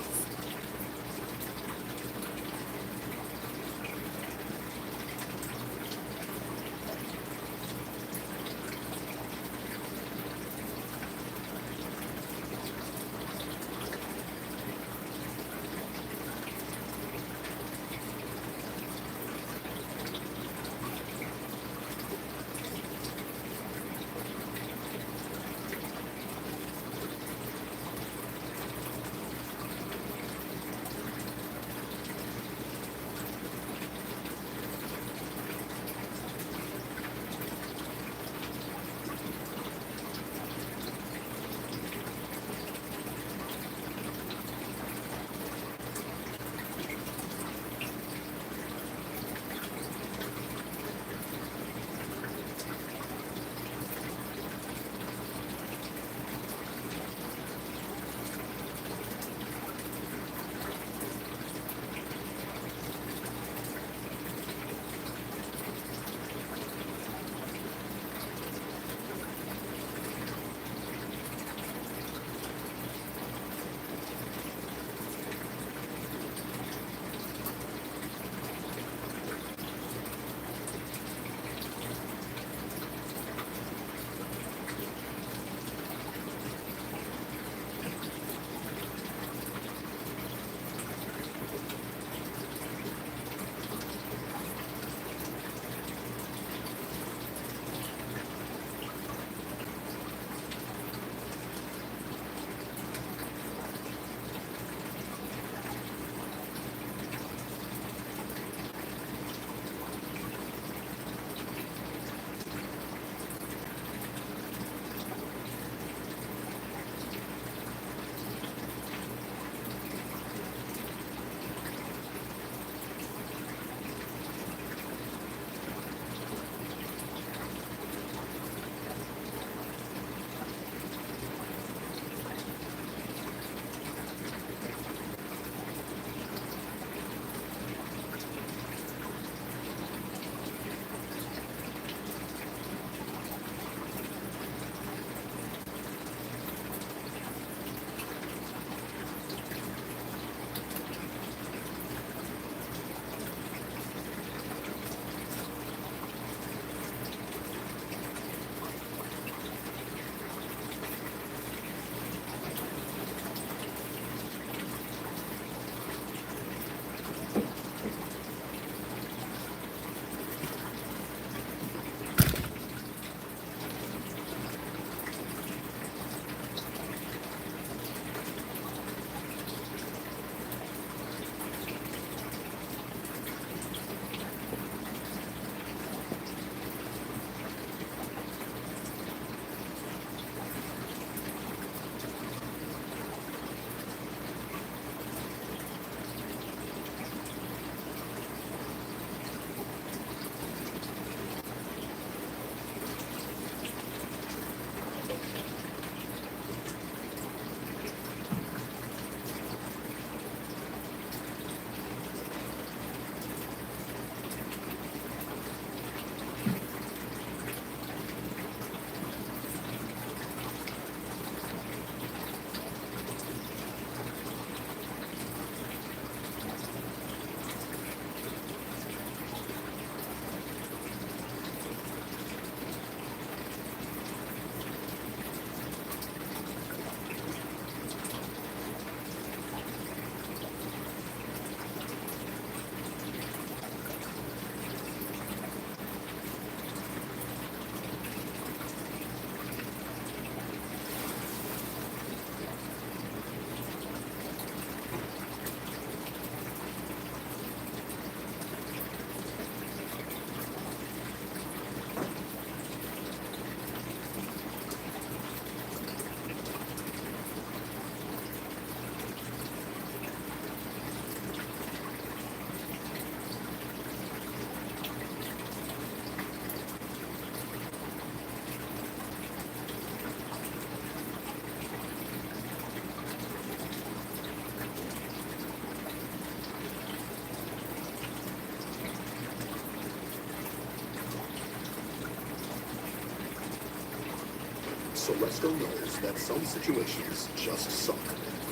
Celesco knows that some situations just suck.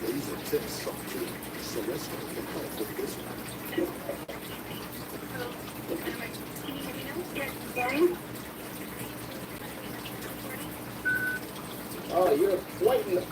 Laser tips suck too. Celesco can help with this one. Oh, you're white in the...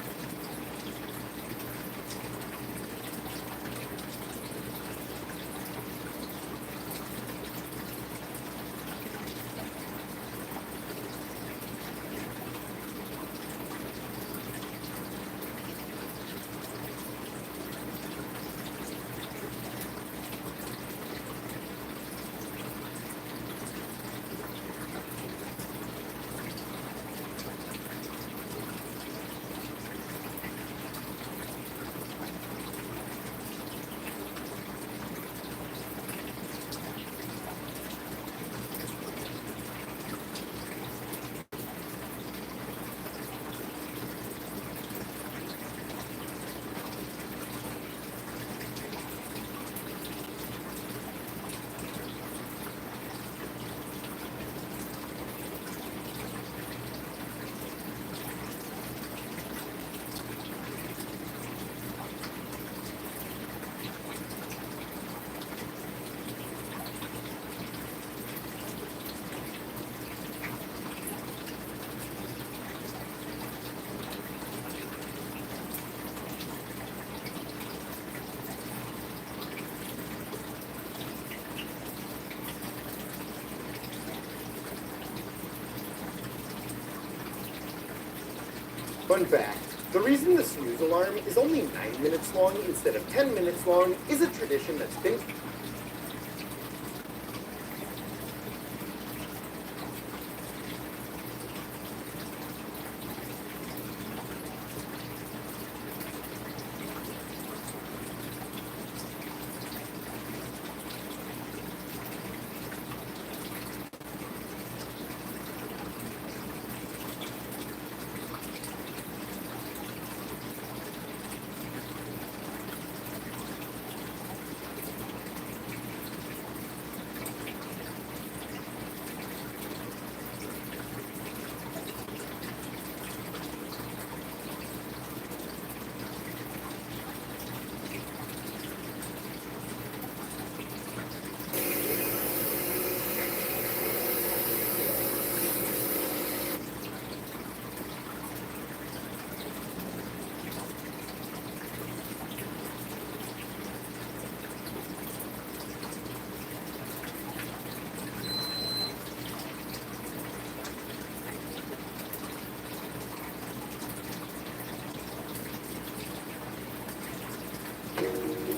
Fun fact, the reason the snooze alarm is only 9 minutes long instead of 10 minutes long is a tradition that's been...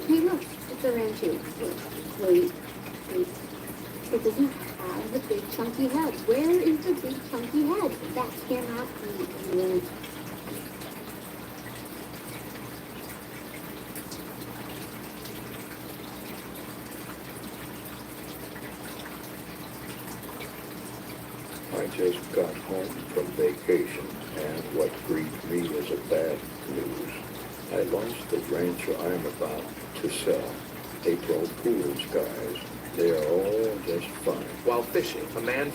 Hey, look, it's a ranchu. Wait. It doesn't have the big chunky head. Where is the big chunky head? That cannot be real. I just got home from vacation, and what greeted me was a bad news. I lost the rancher I'm about to sell. April Fools, guys. They are all just fine. While fishing, a man...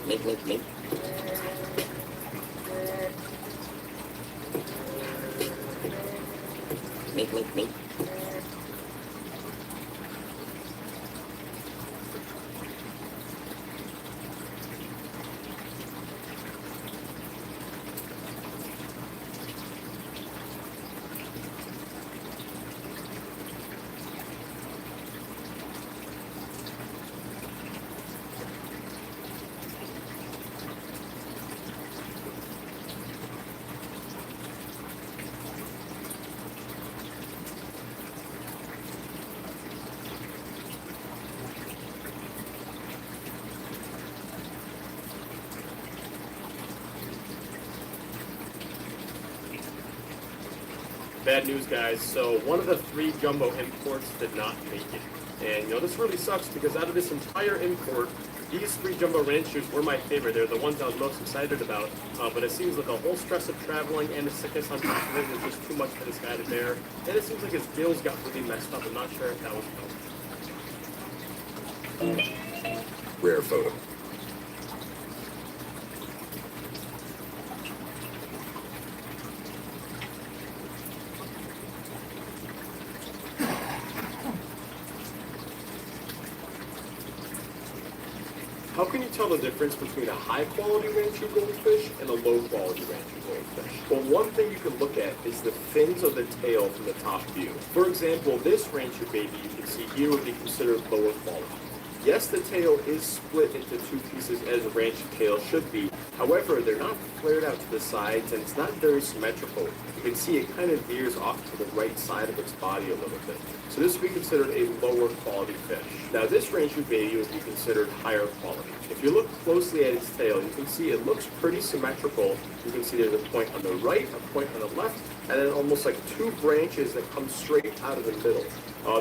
Make. Make. Bad news, guys. So one of the 3 jumbo imports did not make it. And, this really sucks because out of this entire import, these 3 jumbo ranchers were my favorite. They're the ones I was most excited about. But it seems like the whole stress of traveling and the sickness on top of it was just too much for this guy to bear. And it seems like his gills got really messed up. I'm not sure if that was Rare photo. How can you tell the difference between a high-quality rancher goldfish and a low-quality rancher goldfish? Well, one thing you can look at is the fins of the tail from the top view. For example, this rancher baby you can see here would be considered lower quality. Yes, the tail is split into 2 pieces as a rancher tail should be. However, they're not flared out to the sides and it's not very symmetrical. You can see it kind of veers off to the right side of its body a little bit. So this would be considered a lower quality fish. Now this rancher baby would be considered higher quality. If you look closely at its tail, you can see it looks pretty symmetrical. You can see there's a point on the right, a point on the left, and then almost like 2 branches that come straight out of the middle.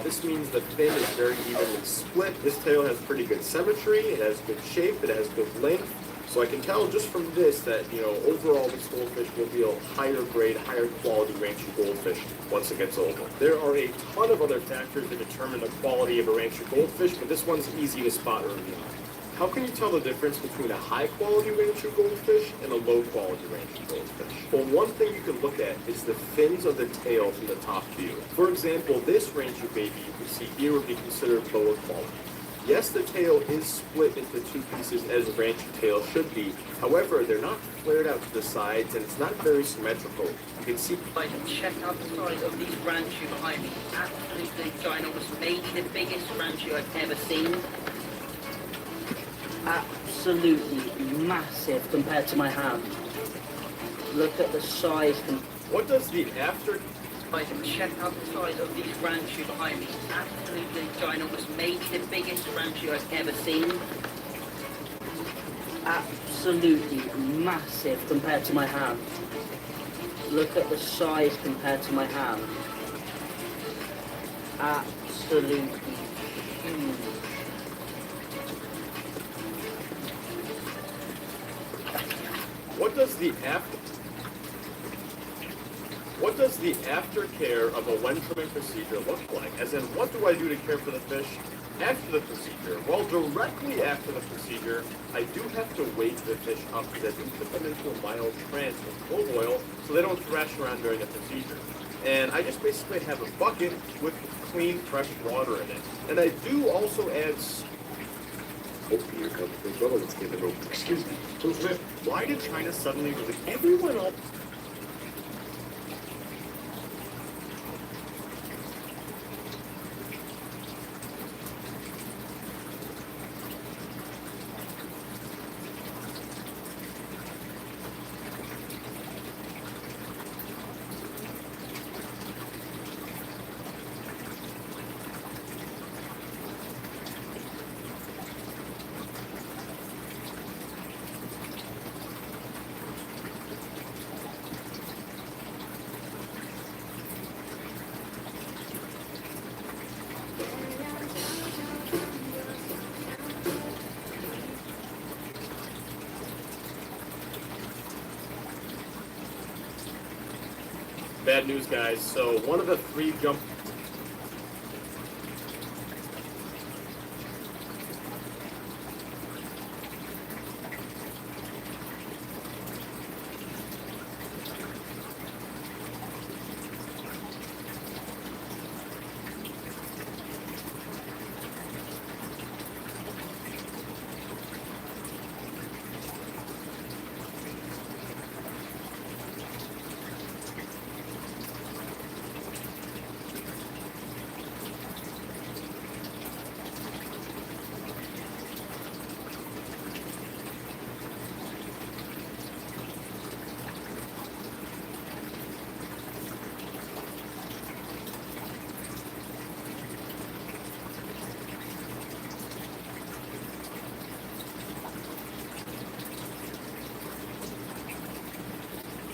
This means the fin is very evenly split. This tail has pretty good symmetry, it has good shape, it has good length. So I can tell just from this that, overall this goldfish will be a higher grade, higher quality rancher goldfish once it gets older. There are a ton of other factors that determine the quality of a rancher goldfish, but this one's easy to spot early on. How can you tell the difference between a high-quality rancher goldfish and a low-quality rancher goldfish? Well, one thing you can look at is the fins of the tail from the top view. For example, this rancher baby you can see here would be considered lower quality. Yes, the tail is split into 2 pieces as a rancher tail should be. However, they're not flared out to the sides and it's not very symmetrical. You can see. Guys, check out the size of these ranchu behind me. Absolutely ginormous. Maybe the biggest ranchu I've ever seen. Absolutely massive compared to my hand. Look at the size. What does the after... Guys, check out the size of these ranchu behind me. Absolutely ginormous. Maybe the biggest ranchu I've ever seen. Absolutely massive compared to my hand. Look at the size compared to my hand. Absolutely huge. What does the aftercare of a when trimming procedure look like? As in, what do I do to care for the fish after the procedure? Well, directly after the procedure, I do have to wait the fish up because I do put them into a mild trance with cold oil so they don't thrash around during the procedure. And I just basically have a bucket with clean, fresh water in it. And I do also add... Hope you're comfortable, brother. Let's give it over. Excuse me. Why did China suddenly release everyone else? Bad news, guys. So one of the 3 jump...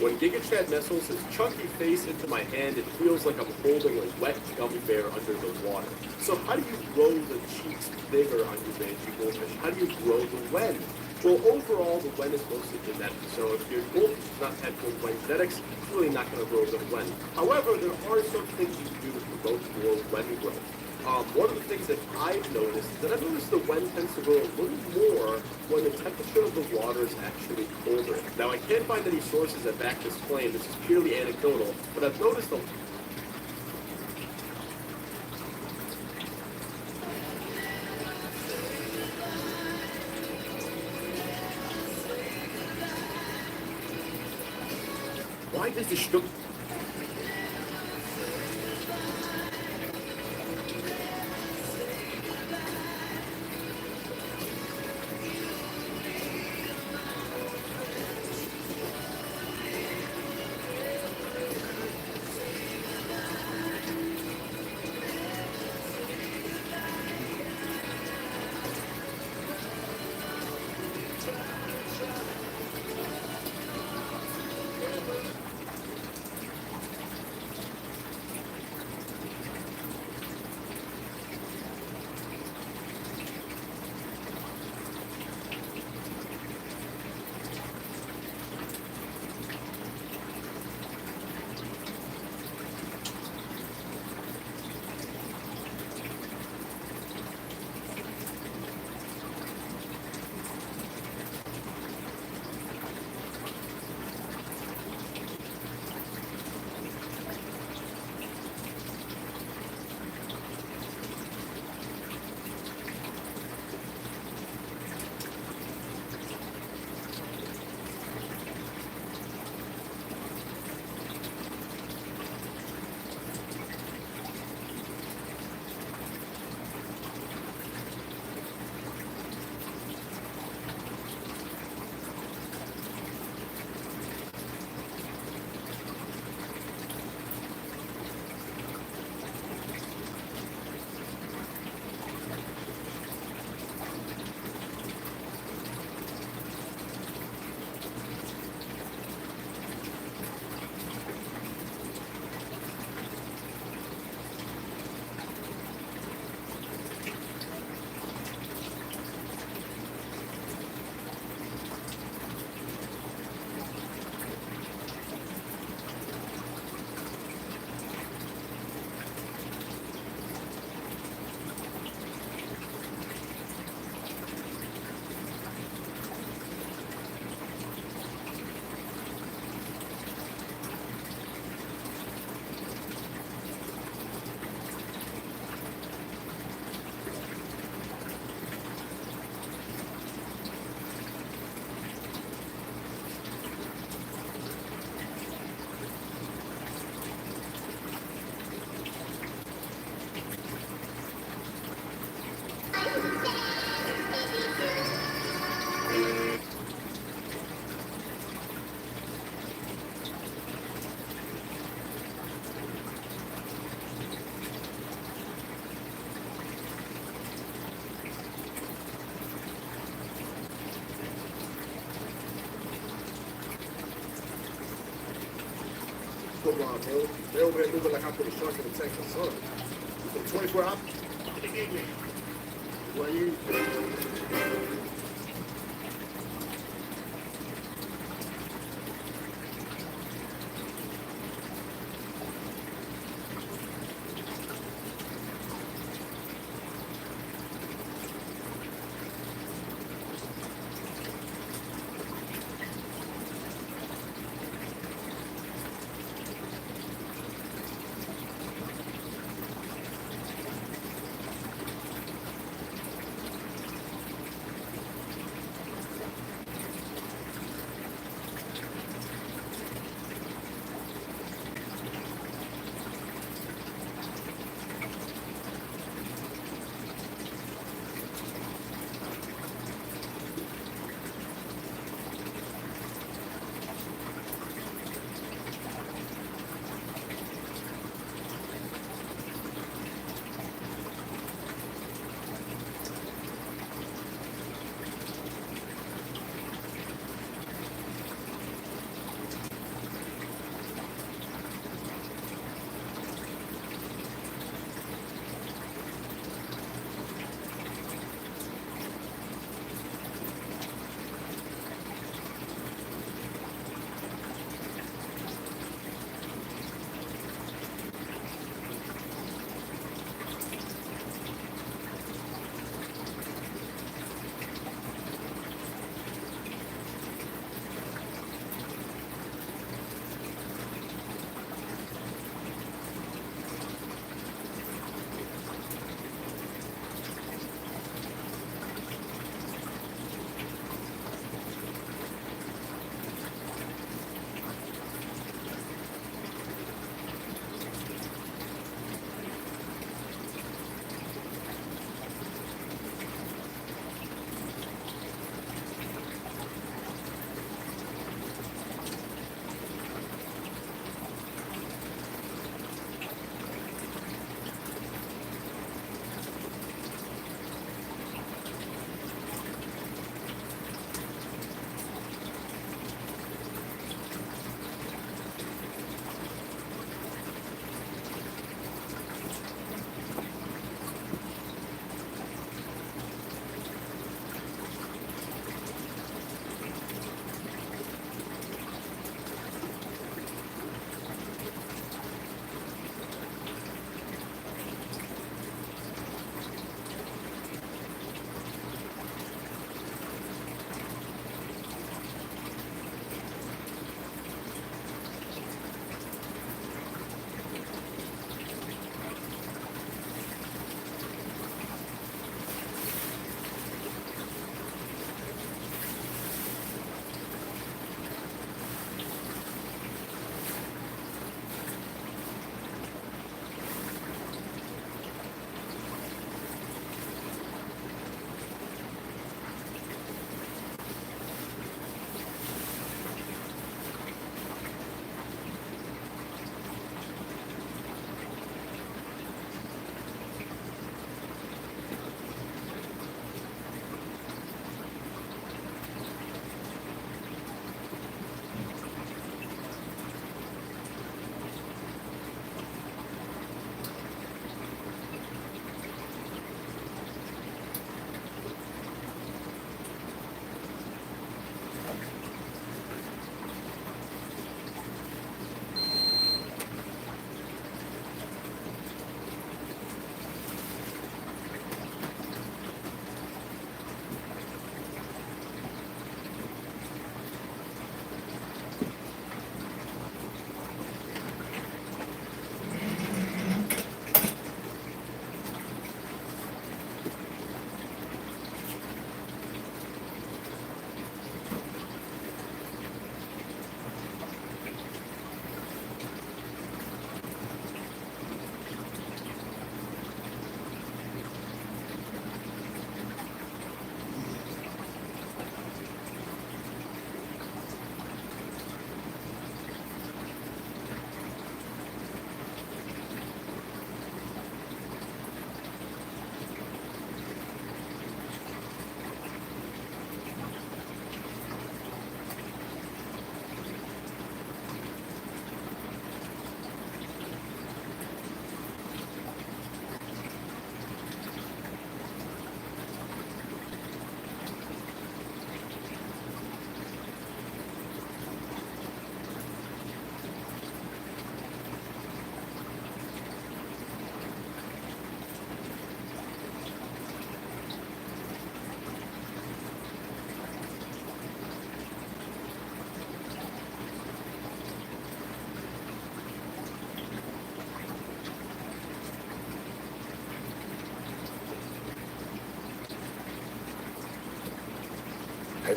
When Giga Chad nestles his chunky face into my hand, it feels like I'm holding a wet gummy bear under the water. So how do you grow the cheeks bigger on your banshee goldfish? How do you grow the wen? Well, overall, the wen is mostly genetic. So if your goldfish does not have good wen genetics, it's really not going to grow good wen. However, there are some things you can do to promote more wen growth. One of the things that I've noticed is that I've noticed the wen tends to grow a little more when the temperature of the water is actually colder. Now, I can't find any sources that back this claim. This is purely anecdotal, but I've noticed a why does the Stück Bro. They over there moving like I put a shark in the tank for sun. For 24 hours. Why you?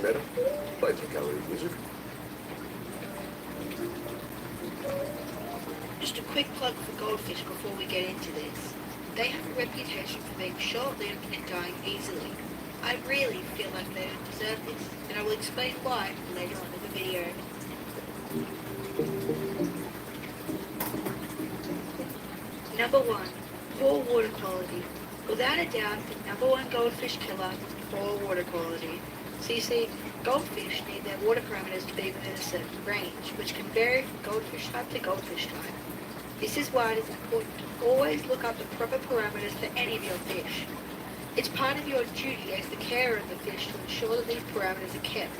met him. I think I'll read wizard. Just a quick plug for goldfish before we get into this. They have a reputation for being short-lived and dying easily. I really feel like they don't deserve this, and I will explain why later on in the video. Number 1. Poor water quality. Without a doubt, the number one goldfish killer is poor water quality. So you see, goldfish need their water parameters to be within a certain range, which can vary from goldfish type to goldfish type. This is why it is important to always look up the proper parameters for any of your fish. It's part of your duty as the carer of the fish to ensure that these parameters are kept.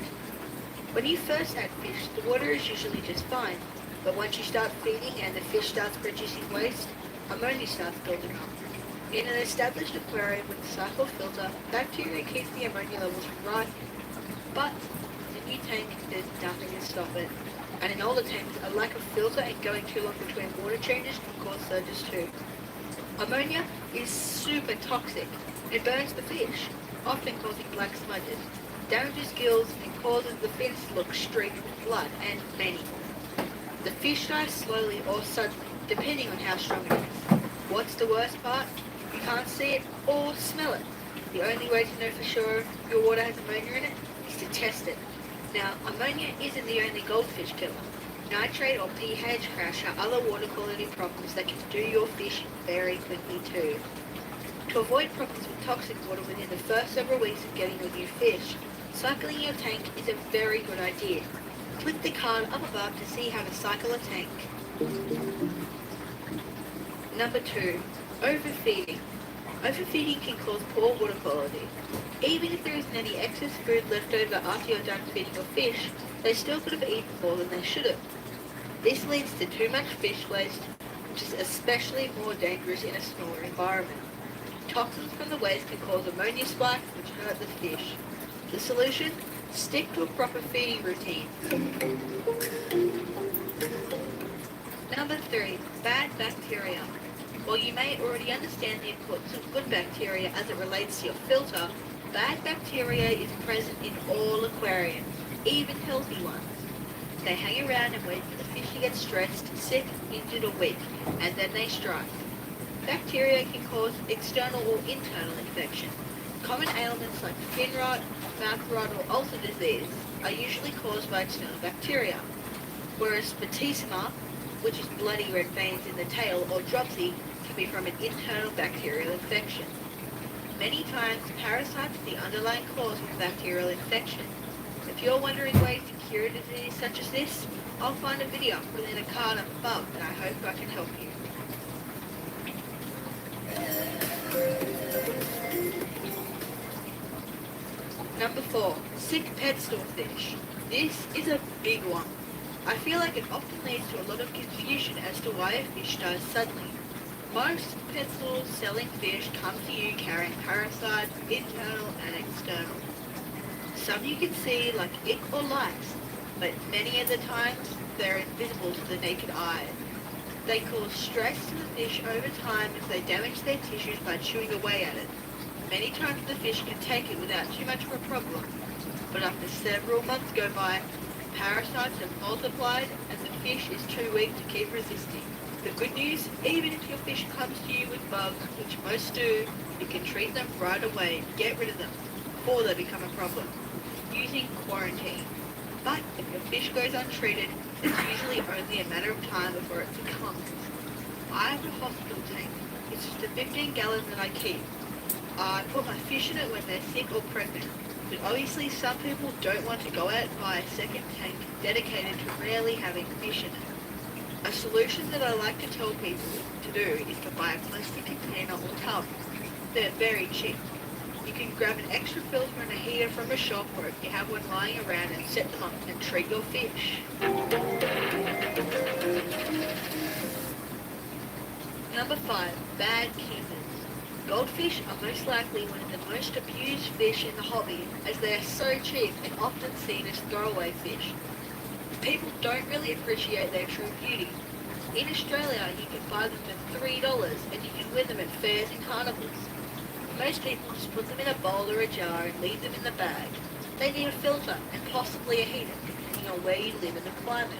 When you first add fish, the water is usually just fine, but once you start feeding and the fish starts producing waste, ammonia starts building up. In an established aquarium with a cycle filter, bacteria keeps the ammonia levels from rising. But in a new tank, there's nothing to stop it. And in older tanks, a lack of filter and going too long between water changes can cause surges too. Ammonia is super toxic. It burns the fish, often causing black smudges, damages gills, and causes the fins to look streaked with blood, and many more. The fish dies slowly or suddenly, depending on how strong it is. What's the worst part? You can't see it or smell it. The only way to know for sure if your water has ammonia in it is to test it. Now, ammonia isn't the only goldfish killer. Nitrate or pH crash are other water quality problems that can do your fish very quickly too. To avoid problems with toxic water within the first several weeks of getting your new fish, cycling your tank is a very good idea. Click the card up above to see how to cycle a tank. Number 2. Overfeeding. Overfeeding can cause poor water quality. Even if there isn't any excess food left over after you're done feeding your fish, they still could have eaten more than they should have. This leads to too much fish waste, which is especially more dangerous in a smaller environment. Toxins from the waste can cause ammonia spikes, which hurt the fish. The solution? Stick to a proper feeding routine. Number 3. Bad bacteria. While you may already understand the importance of good bacteria as it relates to your filter, bad bacteria is present in all aquariums, even healthy ones. They hang around and wait for the fish to get stressed, sick, injured, or weak, and then they strike. Bacteria can cause external or internal infection. Common ailments like fin rot, mouth rot, or ulcer disease are usually caused by external bacteria, whereas Spatissima, which is bloody red veins in the tail, or dropsy, can be from an internal bacterial infection. Many times, parasites are the underlying cause of a bacterial infection. If you're wondering ways to cure a disease such as this, I'll find a video within a card up above, and I hope I can help you. Number 4. Sick pet store fish. This is a big one. I feel like it often leads to a lot of confusion as to why a fish dies suddenly. Most pet stores selling fish come to you carrying parasites, internal and external. Some you can see like ick or lice, but many of the times they're invisible to the naked eye. They cause stress to the fish over time as they damage their tissues by chewing away at it. Many times the fish can take it without too much of a problem, but after several months go by, parasites have multiplied and the fish is too weak to keep resisting. The good news, even if your fish comes to you with bugs, which most do, you can treat them right away and get rid of them before they become a problem, using quarantine. But if your fish goes untreated, it's usually only a matter of time before it succumbs. I have a hospital tank. It's just a 15 gallon that I keep. I put my fish in it when they're sick or pregnant, but obviously some people don't want to go out and buy a second tank dedicated to rarely having fish in it. A solution that I like to tell people to do is to buy a plastic container or tub. They're very cheap. You can grab an extra filter and a heater from a shop, or if you have one lying around, and set them up and treat your fish. Number 5. Bad keepers. Goldfish are most likely one of the most abused fish in the hobby, as they are so cheap and often seen as throwaway fish. People don't really appreciate their true beauty. In Australia, you can buy them for $3 and you can win them at fairs and carnivals. Most people just put them in a bowl or a jar and leave them in the bag. They need a filter and possibly a heater, depending on where you live in the climate.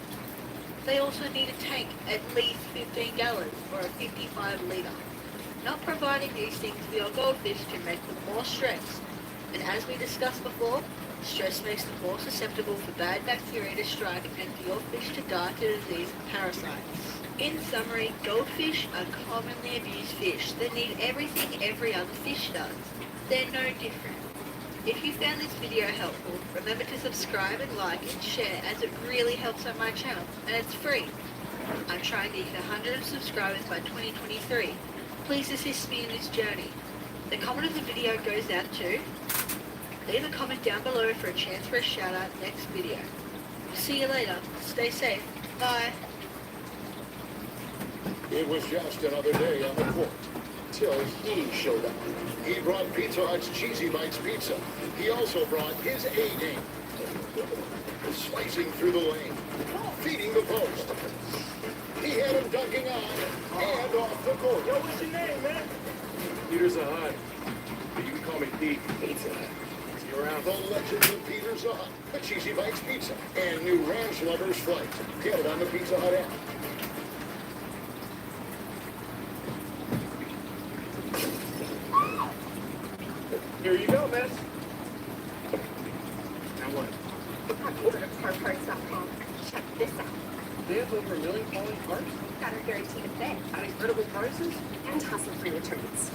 They also need a tank at least 15 gallons or a 55 litre. Not providing these things for your goldfish can make them more stressed. And as we discussed before, stress makes them more susceptible for bad bacteria to strike and for your fish to die to disease and parasites. In summary, goldfish are commonly abused fish that need everything every other fish does. They're no different. If you found this video helpful, remember to subscribe and like and share, as it really helps out my channel, and it's free. I'm trying to hit 100 subscribers by 2023. Please assist me in this journey. The comment of the video goes out to... Leave a comment down below for a chance for a shout out next video. See you later. Stay safe. Bye. It was just another day on the court, till he showed up. He brought Pizza Hut's Cheesy Bites Pizza. He also brought his A-game. Slicing through the lane, feeding the post. He had him dunking on and off the court. Yo, what's your name, man? Peter's a Hut. But you can call me Pete. Pizza Hut. See you around. The legend of Peter's Hut, the Cheesy Bites Pizza, and new Ranch Lovers Flight. Get it on the Pizza Hut app. Here you go, miss. Now what? On order carparts.com. Check this out. They have over 1 million quality parts Got a guaranteed fit at incredible prices? and hassle-free returns.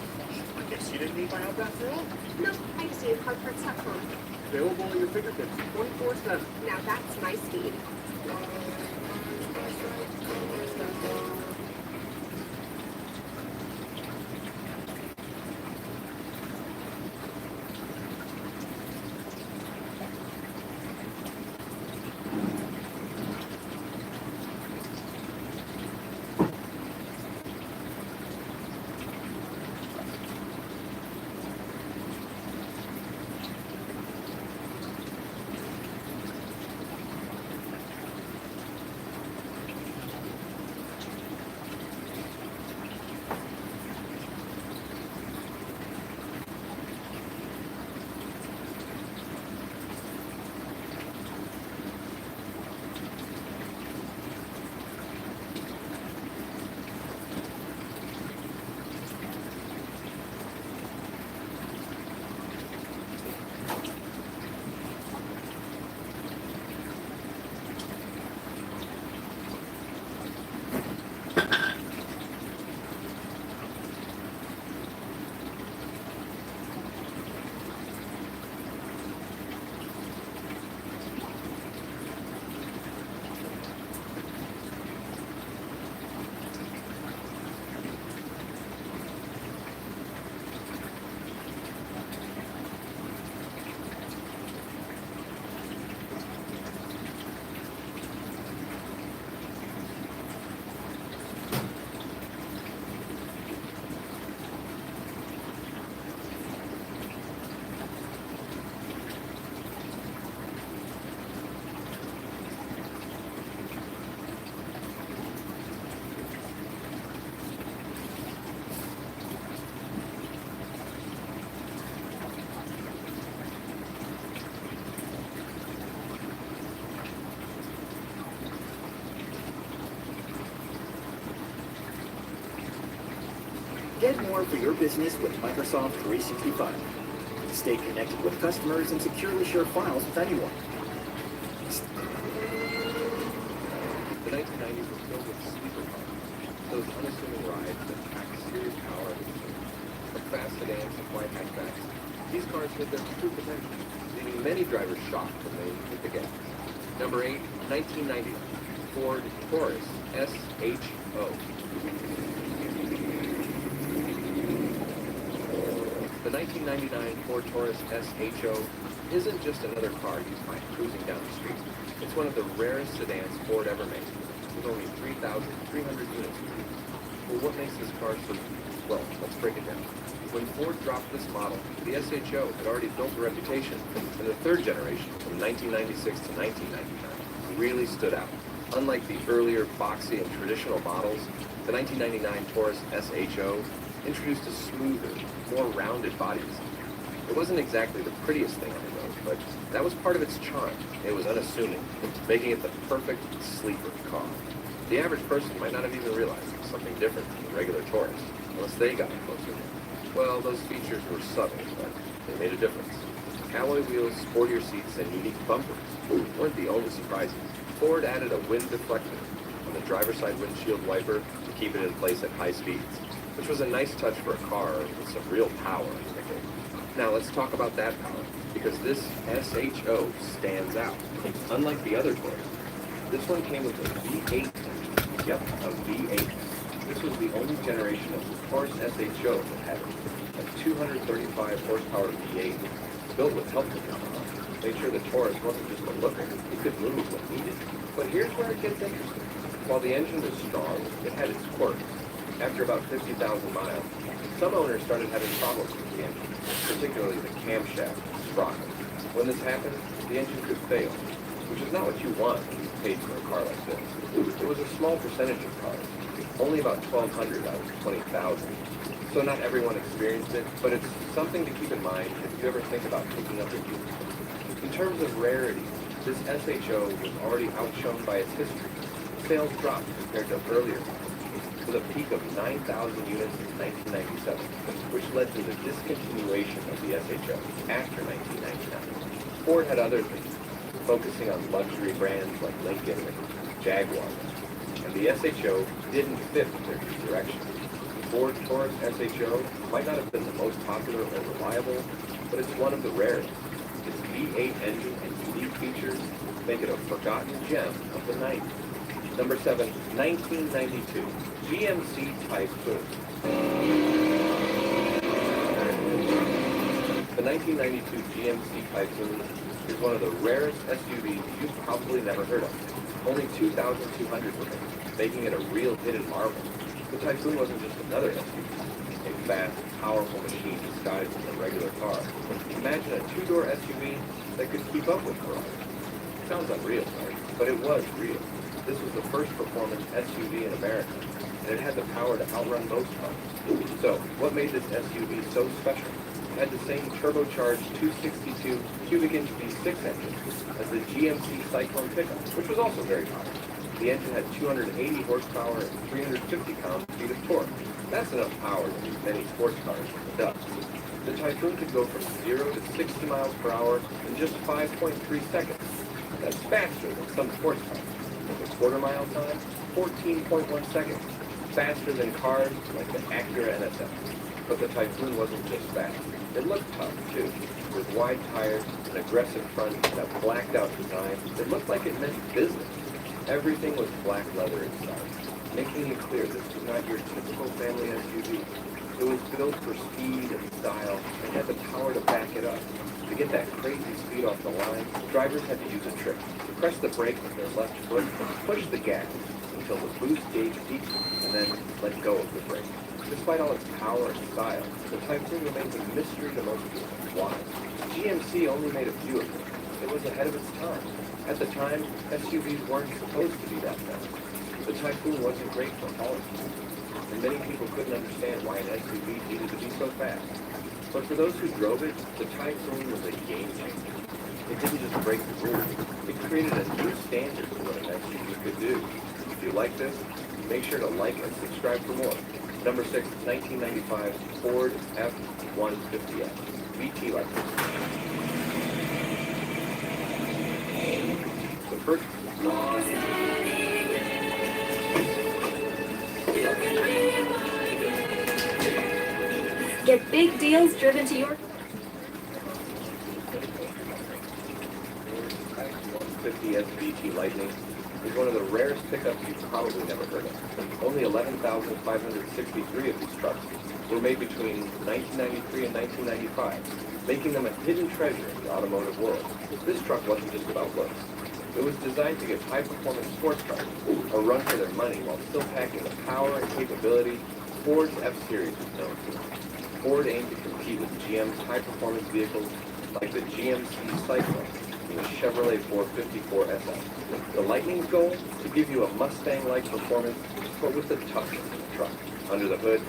I guess you didn't need my help after all. No, I just need carparts.com. Available at your fingertips 24/7. Now that's my speed. Get more for your business with Microsoft 365. Stay connected with customers and securely share files with anyone. The 1990s were filled with sleeper cars, those unassuming rides that packed serious power from fast sedans to flight hatchbacks. These cars hit their true potential, leaving many drivers shocked when they hit the gas. Number 8, 1990, Ford Taurus SHO. The 1999 Ford Taurus SHO isn't just another car you find cruising down the street. It's one of the rarest sedans Ford ever made, with only 3,300 units produced. Well, what makes this car so... Well, let's break it down. When Ford dropped this model, the SHO had already built a reputation, and the third generation, from 1996 to 1999, really stood out. Unlike the earlier boxy and traditional models, the 1999 Taurus SHO introduced a smoother, more rounded body design. It wasn't exactly the prettiest thing on the road, but that was part of its charm. It was unassuming, making it the perfect sleeper car. The average person might not have even realized it was something different from the regular Taurus, unless they got closer. Well, those features were subtle, but they made a difference. Alloy wheels, sportier seats, and unique bumpers weren't the only surprises. Ford added a wind deflector on the driver's side windshield wiper to keep it in place at high speeds, which was a nice touch for a car with some real power underneath it. Now let's talk about that power, because this SHO stands out. Unlike the other Taurus, this one came with a V8 engine. Yep, a V8. This was the only generation of the Taurus SHO that had a 235 horsepower V8 built with help to made sure the Taurus wasn't just a looker, it could move when needed. But here's where it gets interesting. While the engine was strong, it had its quirks. After about 50,000 miles, some owners started having problems with the engine, particularly the camshaft and sprocket. When this happened, the engine could fail, which is not what you want when you paid for a car like this. It was a small percentage of cars, only about 1,200 out of 20,000. So not everyone experienced it, but it's something to keep in mind if you ever think about picking up a used one. In terms of rarity, this SHO was already outshone by its history. Sales dropped compared to earlier models, with a peak of 9,000 units in 1997, which led to the discontinuation of the SHO after 1999. Ford had other things, focusing on luxury brands like Lincoln and Jaguar, and the SHO didn't fit their new direction. Ford Taurus SHO might not have been the most popular or reliable, but it's one of the rarest. Its V8 engine and unique features make it a forgotten gem of the 90s. Number 7, 1992, GMC Typhoon. The 1992 GMC Typhoon is one of the rarest SUVs you've probably never heard of. Only 2,200 were made, making it a real hidden marvel. The Typhoon wasn't just another SUV, a fast, powerful machine disguised as a regular car. Imagine a two-door SUV that could keep up with Ferrari. Sounds unreal, right? But it was real. This was the first performance SUV in America, and it had the power to outrun most cars. So, what made this SUV so special? It had the same turbocharged 262 cubic inch V6 engine as the GMC Cyclone pickup, which was also very powerful. The engine had 280 horsepower and 350 pound-feet of torque. That's enough power to move many sports cars from the dust. The Typhoon could go from 0 to 60 miles per hour in just 5.3 seconds. That's faster than some sports cars. The quarter-mile time, 14.1 seconds. Faster than cars like the Acura NSX. But the Typhoon wasn't just fast. It looked tough, too. With wide tires, an aggressive front, and a blacked-out design, it looked like it meant business. Everything was black leather inside, making it clear this was not your typical family SUV. It was built for speed and style and had the power to back it up. To get that crazy speed off the line, drivers had to use a trick. Press the brake with their left foot and push the gas until the boost gauge peaked and then let go of the brake. Despite all its power and style, the Typhoon remains a mystery to most people. Why? GMC only made a few of them. It was ahead of its time. At the time, SUVs weren't supposed to be that fast. The Typhoon wasn't great for hauling, and many people couldn't understand why an SUV needed to be so fast. But for those who drove it, the Typhoon was a game changer. It didn't just break the rules, it created a new standard for what an SUV could do. If you like this, make sure to like and subscribe for more. Number 6, 1995 Ford F-150S. VT like this. The first... Get big deals driven to your... 150S VT Lightning is one of the rarest pickups you've probably never heard of. Only 11,563 of these trucks were made between 1993 and 1995, making them a hidden treasure in the automotive world. This truck wasn't just about looks. It was designed to give high-performance sports cars a run for their money while still packing the power and capability Ford's F-Series was known for. Ford aimed to compete with GM's high-performance vehicles like the GMC Cyclone and the Chevrolet 454 SS. The Lightning's goal? To give you a Mustang-like performance, but with the toughness of the truck. Under the hood,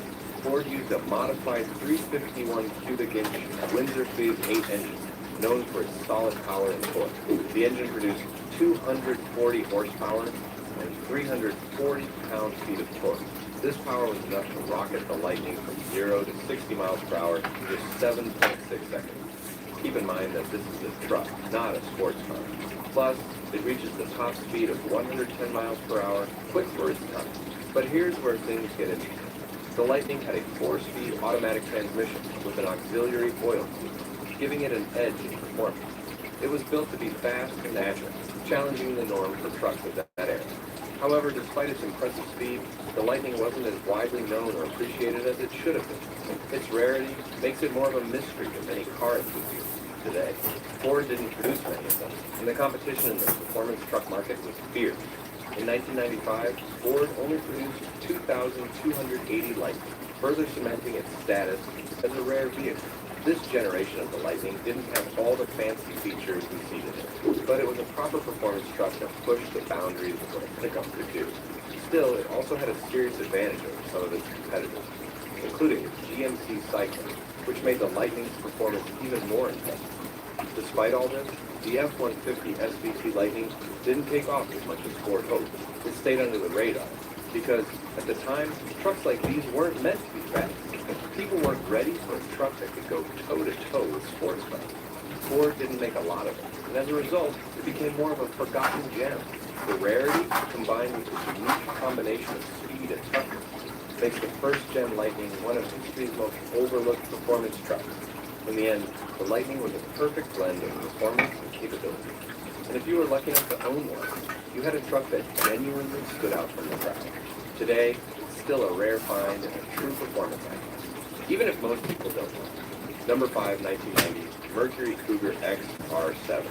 Ford used a modified 351 cubic inch Windsor Phase 8 engine known for its solid power and torque. The engine produced 240 horsepower and 340 pound-feet of torque. This power was enough to rocket the Lightning from 0 to 60 miles per hour in just 7.6 seconds. Keep in mind that this is a truck, not a sports car. Plus, it reaches the top speed of 110 miles per hour, quick for its time. But here's where things get interesting. The Lightning had a 4-speed automatic transmission with an auxiliary oil seal, giving it an edge in performance. It was built to be fast and agile, challenging the norm for trucks of that era. However, despite its impressive speed, the Lightning wasn't as widely known or appreciated as it should have been. Its rarity makes it more of a mystery to many car enthusiasts today. Ford didn't produce many of them, and the competition in the performance truck market was fierce. In 1995, Ford only produced 2,280 Lightning, further cementing its status as a rare vehicle. This generation of the Lightning didn't have all the fancy features we see today, but it was a proper performance truck that pushed the boundaries of what a pickup could do. Still, it also had a serious advantage over some of its competitors, including its GMC Cycler, which made the Lightning's performance even more impressive. Despite all this, the F-150 SVT Lightning didn't take off as much as Ford hoped. It stayed under the radar, because at the time, trucks like these weren't meant to be fast. People weren't ready for a truck that could go toe-to-toe with sports cars. Ford didn't make a lot of it, and as a result, it became more of a forgotten gem. The rarity, combined with its unique combination of speed and toughness, makes the first-gen Lightning one of history's most overlooked performance trucks. In the end, the Lightning was a perfect blend of performance and capability. And if you were lucky enough to own one, you had a truck that genuinely stood out from the crowd. Today, it's still a rare find and a true performance icon, even if most people don't know. Number 5, 1990, Mercury Cougar XR7.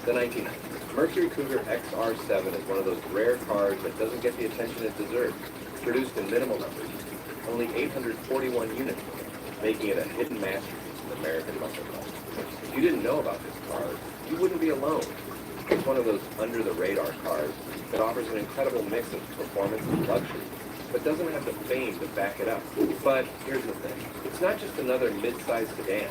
The 1990s. Mercury Cougar XR7 is one of those rare cars that doesn't get the attention it deserves. Produced in minimal numbers, only 841 units, making it a hidden masterpiece in American muscle cars. If you didn't know about this car, you wouldn't be alone. It's one of those under-the-radar cars that offers an incredible mix of performance and luxury, but doesn't have the fame to back it up. But here's the thing. It's not just another mid-sized sedan.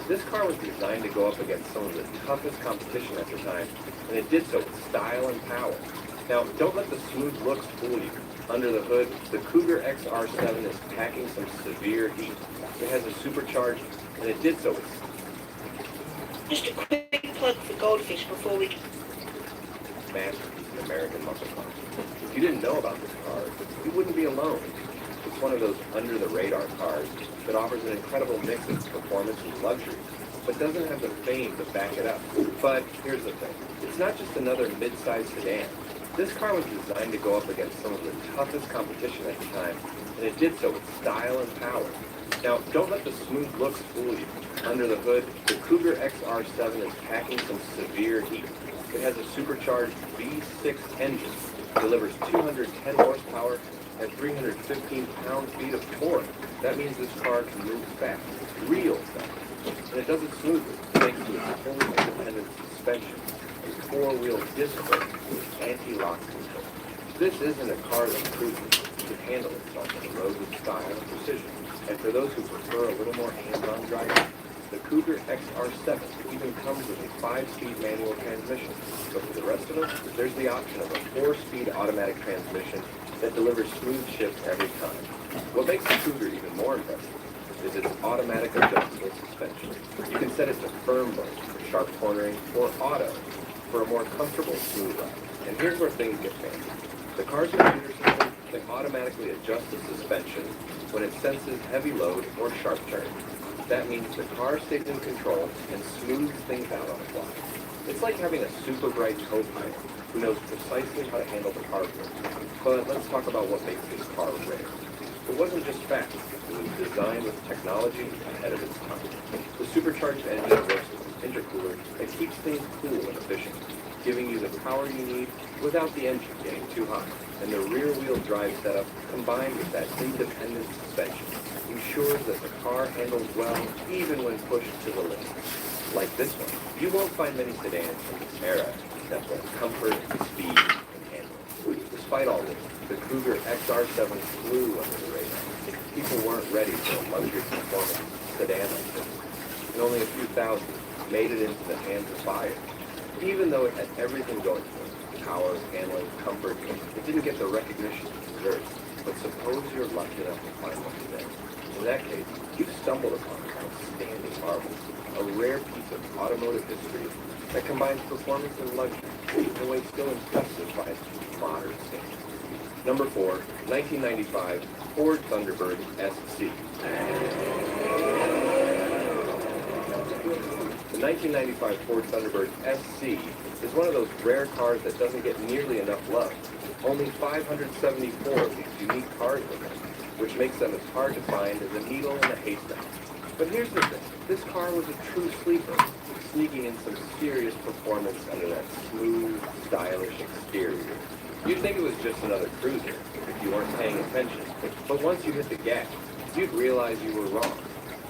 This car was designed to go up against some of the toughest competition at the time, and it did so with style and power. Now, don't let the smooth looks fool you. Under the hood, the Cougar XR7 is packing some severe heat. It has a supercharged, and it did so with... Just a quick plug for Goldfish before we... masterpiece in American muscle cars. If you didn't know about this car, you wouldn't be alone. It's one of those under-the-radar cars that offers an incredible mix of performance and luxury, but doesn't have the fame to back it up. But here's the thing. It's not just another mid-sized sedan. This car was designed to go up against some of the toughest competition at the time, and it did so with style and power. Now, don't let the smooth looks fool you. Under the hood, the Cougar XR7 is packing some severe heat. It has a supercharged V6 engine, delivers 210 horsepower, and 315 pound-feet of torque. That means this car can move fast, real fast. And it does it smoothly, thanks to its fully independent suspension and four-wheel disc brake with anti-lock control. This isn't a car that proves it can handle itself on the road with style and precision. And for those who prefer a little more hands-on driving, the Cougar XR7 even comes with a 5-speed manual transmission. But for the rest of us, there's the option of a 4-speed automatic transmission that delivers smooth shifts every time. What makes the Cougar even more impressive is its automatic adjustable suspension. You can set it to firm mode for sharp cornering or auto for a more comfortable, smooth ride. And here's where things get fancy. The car's computer system can automatically adjust the suspension when it senses heavy load or sharp turns. That means the car stays in control and smooths things out on the fly. It's like having a super bright co-pilot who knows precisely how to handle the car for you. But let's talk about what makes this car rare. It wasn't just fast. It was designed with technology ahead of its time. The supercharged engine works with an intercooler that keeps things cool and efficient, giving you the power you need without the engine getting too hot. And the rear-wheel drive setup, combined with that independent suspension, ensures that the car handles well even when pushed to the limit. Like this one, you won't find many sedans from this era that blend comfort, speed, and handling. Despite all this, the Cougar XR7 flew under the radar. people weren't ready for a luxury performance sedan like this, and only a few thousand made it into the hands of buyers. Even though it had everything going for it, power, handling, comfort, it didn't get the recognition it deserves. But suppose you're lucky enough to find one today. In that case, you've stumbled upon an outstanding marvel, a rare piece of automotive history that combines performance and luxury in a way still impressive by its modern standards. Number 4, 1995 Ford Thunderbird SC. The 1995 Ford Thunderbird SC is one of those rare cars that doesn't get nearly enough love. Only 574 of these unique cars were made, which makes them as hard to find as a needle in a haystack. But here's the thing, this car was a true sleeper, sneaking in some serious performance under that smooth, stylish exterior. You'd think it was just another cruiser if you weren't paying attention, but once you hit the gas, you'd realize you were wrong.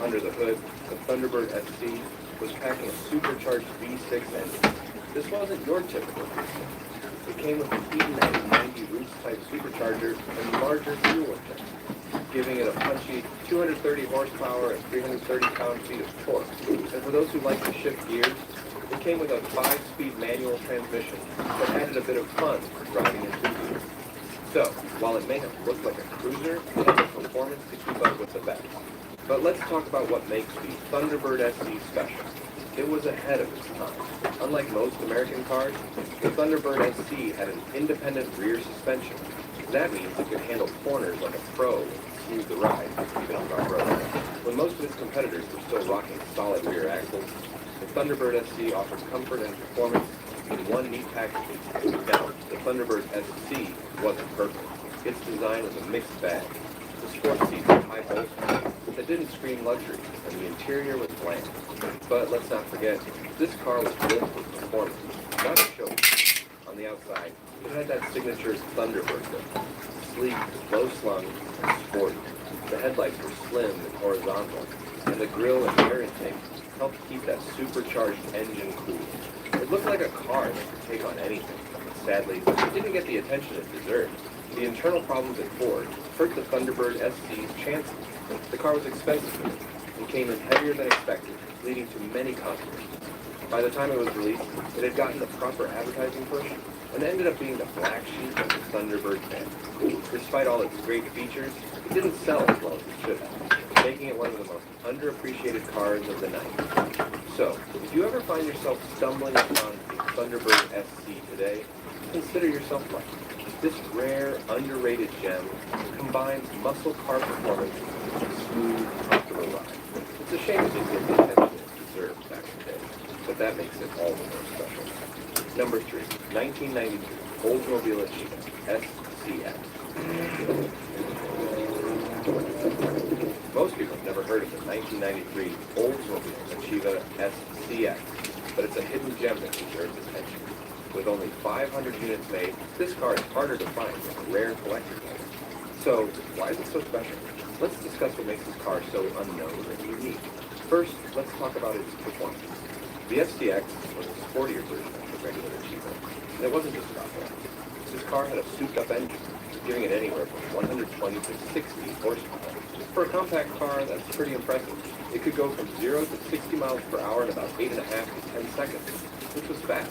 Under the hood, the Thunderbird SC was packing a supercharged V6 engine. This wasn't your typical V6. It came with an Eaton N90 Roots-type supercharger and larger fuel injection, giving it a punchy 230 horsepower and 330 pound-feet of torque. And for those who like to shift gears, it came with a 5-speed manual transmission that added a bit of fun for driving enthusiasts. So, while it may have looked like a cruiser, it had the performance to keep up with the best. But let's talk about what makes the Thunderbird SC special. It was ahead of its time. Unlike most American cars, the Thunderbird SC had an independent rear suspension. That means it could handle corners like a pro and smooth the ride, even on rough roads. When most of its competitors were still rocking solid rear axles, the Thunderbird SC offered comfort and performance in one neat package. Now, the Thunderbird SC wasn't perfect. Its design was a mixed bag. The sports seats were high bolsters that didn't scream luxury, and the interior was bland. But let's not forget, this car was built for performance, not a show. On the outside, it had that signature Thunderbird look. Sleek, low-slung, and sporty. The headlights were slim and horizontal, and the grille and air intake helped keep that supercharged engine cool. It looked like a car that could take on anything. Sadly, it didn't get the attention it deserved. The internal problems at Ford hurt the Thunderbird SC's chances. The car was expensive and came in heavier than expected, leading to many controversies. By the time it was released, it had gotten the proper advertising push and ended up being the black sheep of the Thunderbird family. Despite all its great features, it didn't sell as well as it should have, making it one of the most underappreciated cars of the night. So, if you ever find yourself stumbling upon a Thunderbird SC today, consider yourself lucky. This rare, underrated gem combines muscle car performance with a smooth, comfortable ride. It's a shame it didn't get the attention it deserved back in the day, but that makes it all the more special. Number 3, 1992 Oldsmobile Achieva SCX. Most people have never heard of the 1993 Oldsmobile Achieva SCX, but it's a hidden gem that deserves attention. With only 500 units made, this car is harder to find than a rare collector's item. So, why is it so special? Let's discuss what makes this car so unknown and unique. First, let's talk about its performance. The SCX was a sportier version of the regular Achieva, and it wasn't just about that. This car had a souped-up engine, giving it anywhere from 120 to 60 horsepower. For a compact car, that's pretty impressive. It could go from 0 to 60 miles per hour in about 8.5 to 10 seconds, which was fast.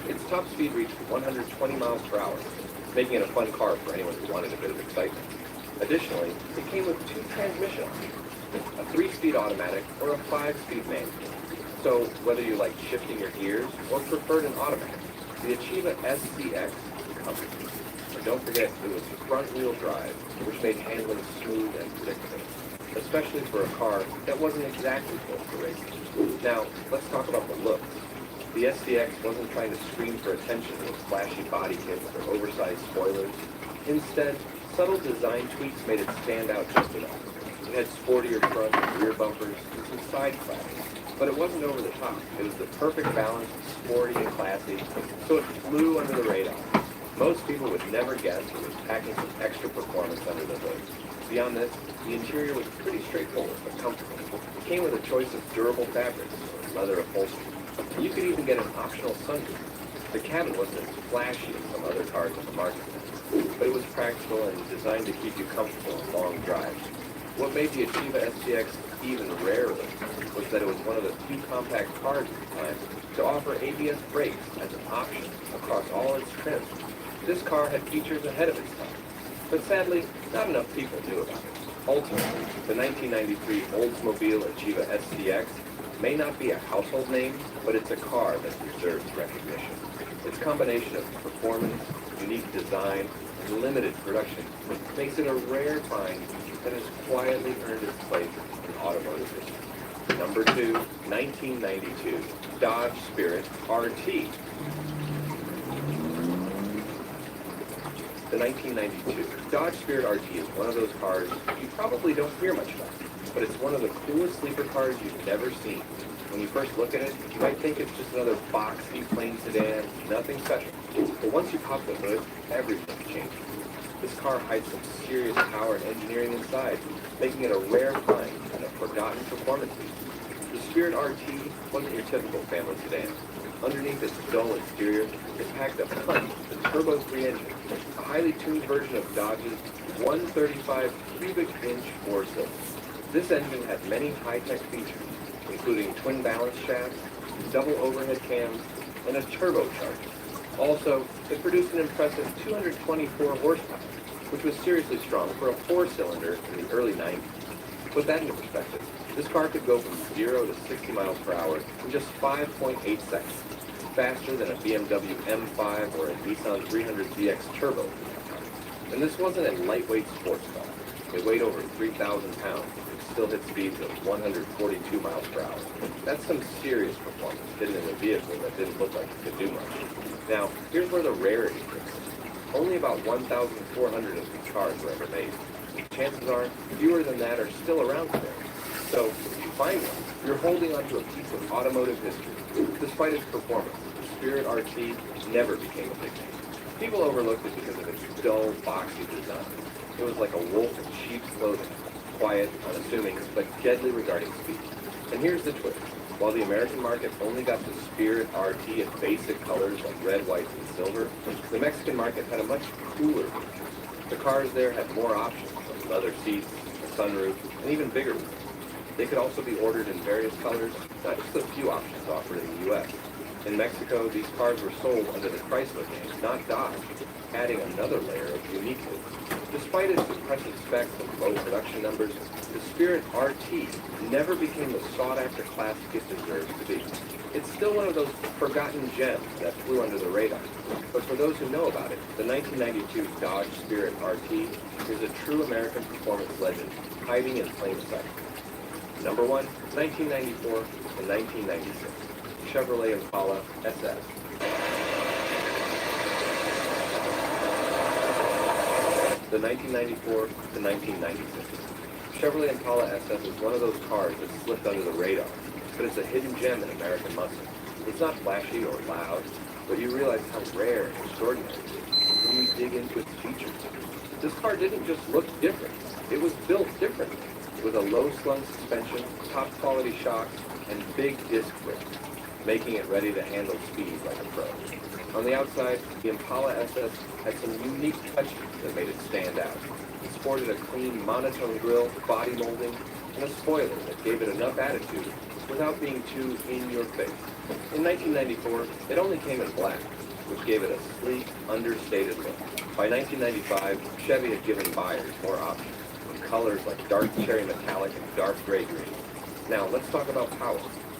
Its top speed reached 120 miles per hour, making it a fun car for anyone who wanted a bit of excitement. Additionally, it came with 2 transmission options, a 3-speed automatic or a 5-speed manual. So, whether you like shifting your gears or preferred an automatic, the Achieva SCX covered. But don't forget, it was front-wheel drive, which made handling smooth and predictable, especially for a car that wasn't exactly built for racing. Now, let's talk about the looks. The SCX wasn't trying to scream for attention with flashy body kits or oversized spoilers. Instead, subtle design tweaks made it stand out just enough. It had sportier front and rear bumpers and some side cladding, but it wasn't over the top. It was the perfect balance of sporty and classy, so it flew under the radar. Most people would never guess it was packing some extra performance under the hood. Beyond this, the interior was pretty straightforward but comfortable. It came with a choice of durable fabrics or leather upholstery. You could even get an optional sunroof. The cabin wasn't as flashy as some other cars on the market, but it was practical and designed to keep you comfortable on long drives. What made the Achieva STX even rarer was that it was one of the few compact cars at the time to offer ABS brakes as an option across all its trims. This car had features ahead of its time, but sadly, not enough people knew about it. Ultimately, the 1993 Oldsmobile Achieva STX may not be a household name, but it's a car that deserves recognition. Its combination of performance, unique design, and limited production makes it a rare find that has quietly earned its place in automotive history. Number 2, 1992, Dodge Spirit RT. The 1992 Dodge Spirit RT is one of those cars you probably don't hear much about, but it's one of the coolest sleeper cars you've never seen. When you first look at it, you might think it's just another boxy, plain sedan, nothing special. But once you pop the hood, everything changes. This car hides some serious power and engineering inside, making it a rare find and a forgotten performance feature. The Spirit RT wasn't your typical family sedan. Underneath its dull exterior, it packed a punch, the Turbo 3 engine, a highly tuned version of Dodge's 135 cubic inch four-cylinder. This engine had many high-tech features, including twin balance shafts, double overhead cams, and a turbocharger. Also, it produced an impressive 224 horsepower, which was seriously strong for a four-cylinder in the early 90s. To put that into perspective, this car could go from 0 to 60 miles per hour in just 5.8 seconds, faster than a BMW M5 or a Nissan 300ZX Turbo. And this wasn't a lightweight sports car. It weighed over 3,000 pounds. Still hit speeds of 142 miles per hour. That's some serious performance hidden in a vehicle that didn't look like it could do much. Now, here's where the rarity is. Only about 1,400 of these cars were ever made. Chances are, fewer than that are still around today. So, if you find one, you're holding onto a piece of automotive history. Despite its performance, the Spirit RT never became a big name. People overlooked it because of its dull, boxy design. It was like a wolf in sheep's clothing. Quiet, unassuming, but deadly regarding speed. And here's the twist. While the American market only got the Spirit RT in basic colors like red, white, and silver, the Mexican market had a much cooler feature. The cars there had more options, like leather seats, a sunroof, and even bigger wheels. They could also be ordered in various colors, not just a few options offered in the U.S. In Mexico, these cars were sold under the Chrysler name, not Dodge, adding another layer of uniqueness. Despite its impressive specs and low production numbers, the Spirit RT never became the sought-after classic it deserves to be. It's still one of those forgotten gems that flew under the radar. But for those who know about it, the 1992 Dodge Spirit RT is a true American performance legend hiding in plain sight. Number 1, 1994 and 1996, Chevrolet Impala SS. The 1994 to 1996. Chevrolet Impala SS is one of those cars that slipped under the radar, but it's a hidden gem in American muscle. It's not flashy or loud, but you realize how rare and extraordinary it is when you dig into its features. This car didn't just look different, it was built differently, with a low-slung suspension, top-quality shocks, and big disc brakes, making it ready to handle speed like a pro. On the outside, the Impala SS had some unique touches that made it stand out. It sported a clean monotone grille, body molding, and a spoiler that gave it enough attitude without being too in your face. In 1994, it only came in black, which gave it a sleek, understated look. By 1995, Chevy had given buyers more options, in colors like dark cherry metallic and dark gray green. Now, let's talk about power.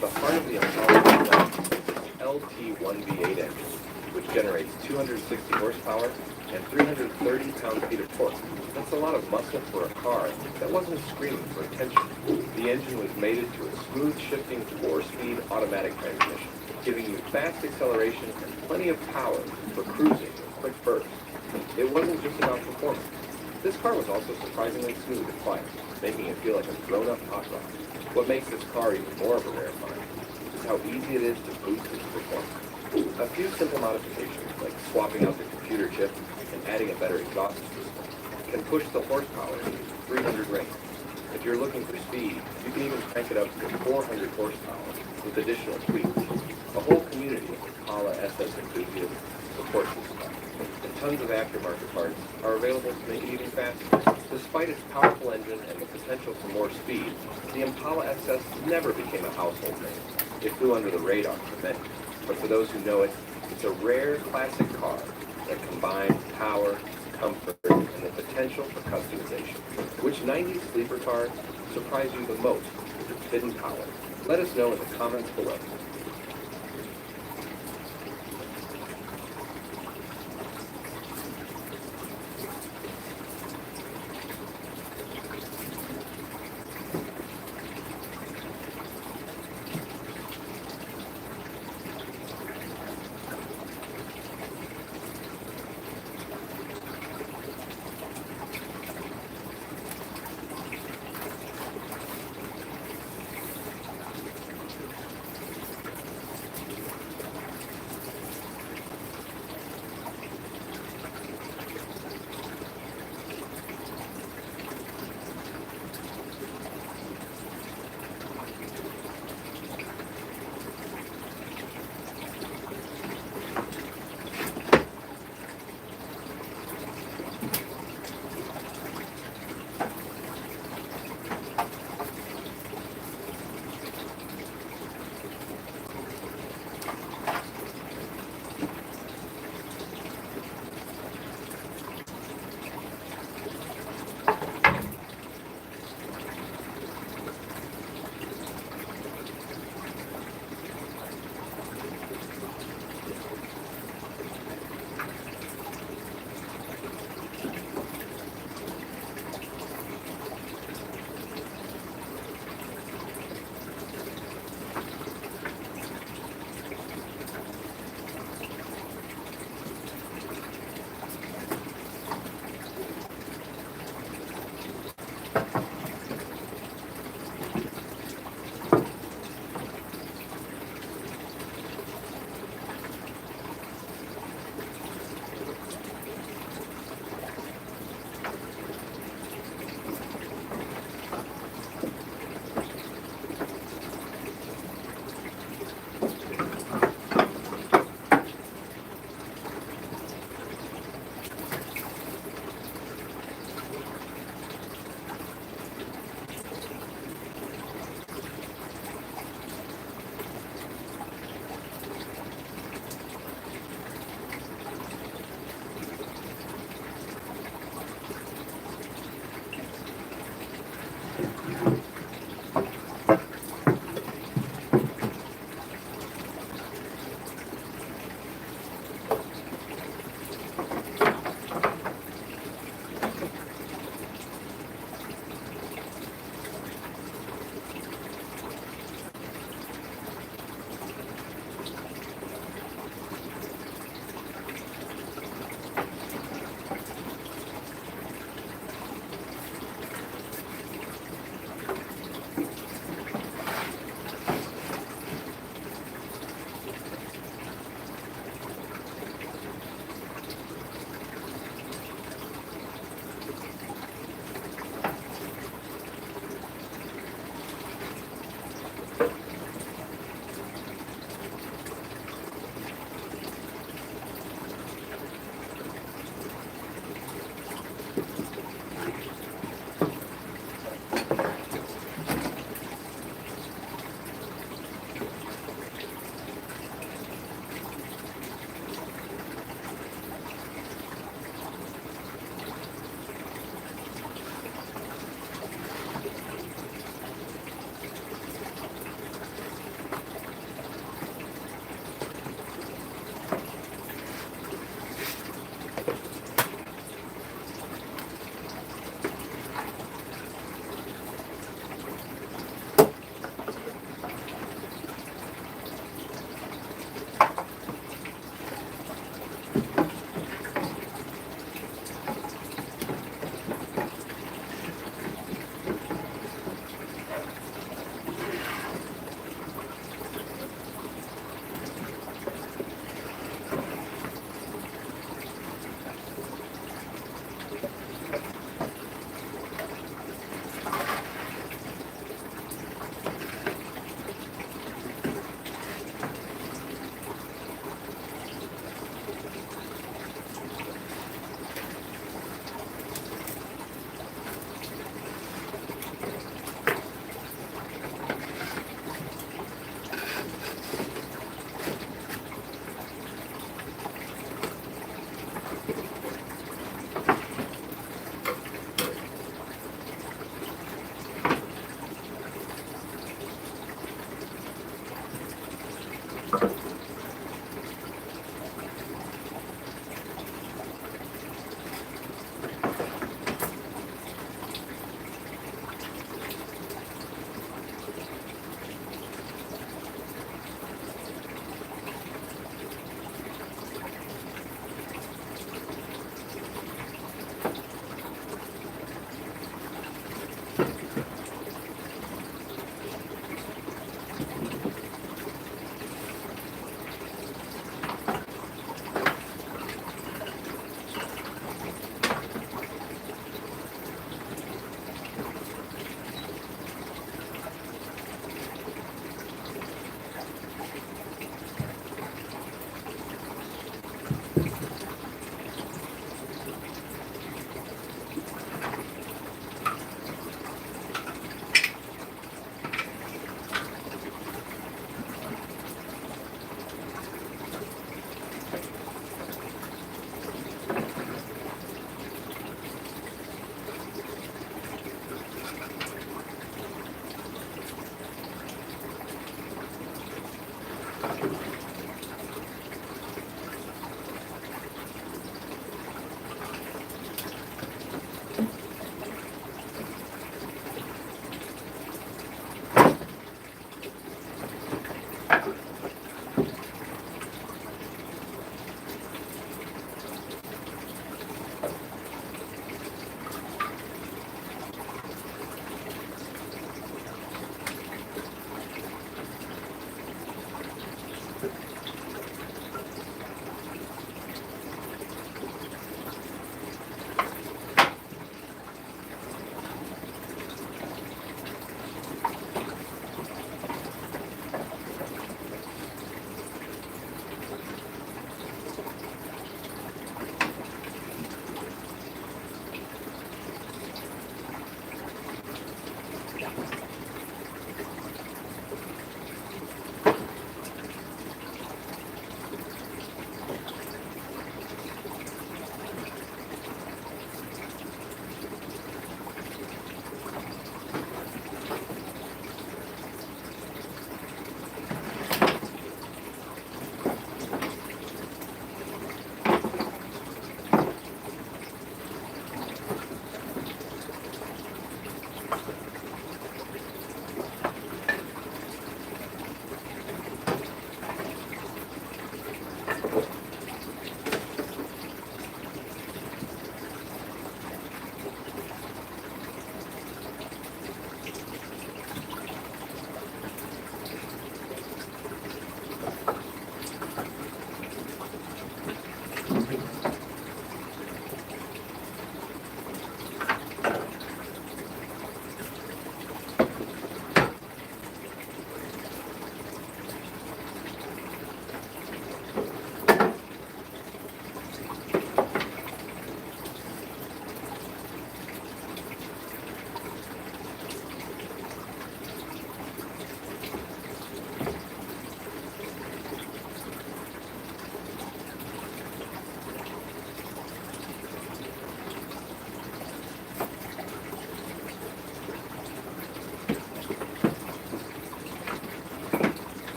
The heart of the Impala is the LT1V8 engine, which generates 260 horsepower and 330 pound-feet of torque. That's a lot of muscle for a car that wasn't screaming for attention. The engine was mated to a smooth-shifting 4-speed automatic transmission, giving you fast acceleration and plenty of power for cruising with quick bursts. It wasn't just about performance. This car was also surprisingly smooth and quiet, making it feel like a grown-up hot rod. What makes this car even more of a rare find is how easy it is to boost its performance. A few simple modifications, like swapping out the computer chip and adding a better exhaust system, can push the horsepower to 300 range. If you're looking for speed, you can even crank it up to 400 horsepower with additional tweaks. A whole community of Impala SS enthusiasts supports this car. tons of aftermarket parts are available to make it even faster. Despite its powerful engine and the potential for more speed, the Impala XS never became a household name. It flew under the radar for many. But for those who know it, it's a rare classic car that combines power, comfort, and the potential for customization. Which 90s sleeper car surprised you the most with its hidden power? Let us know in the comments below.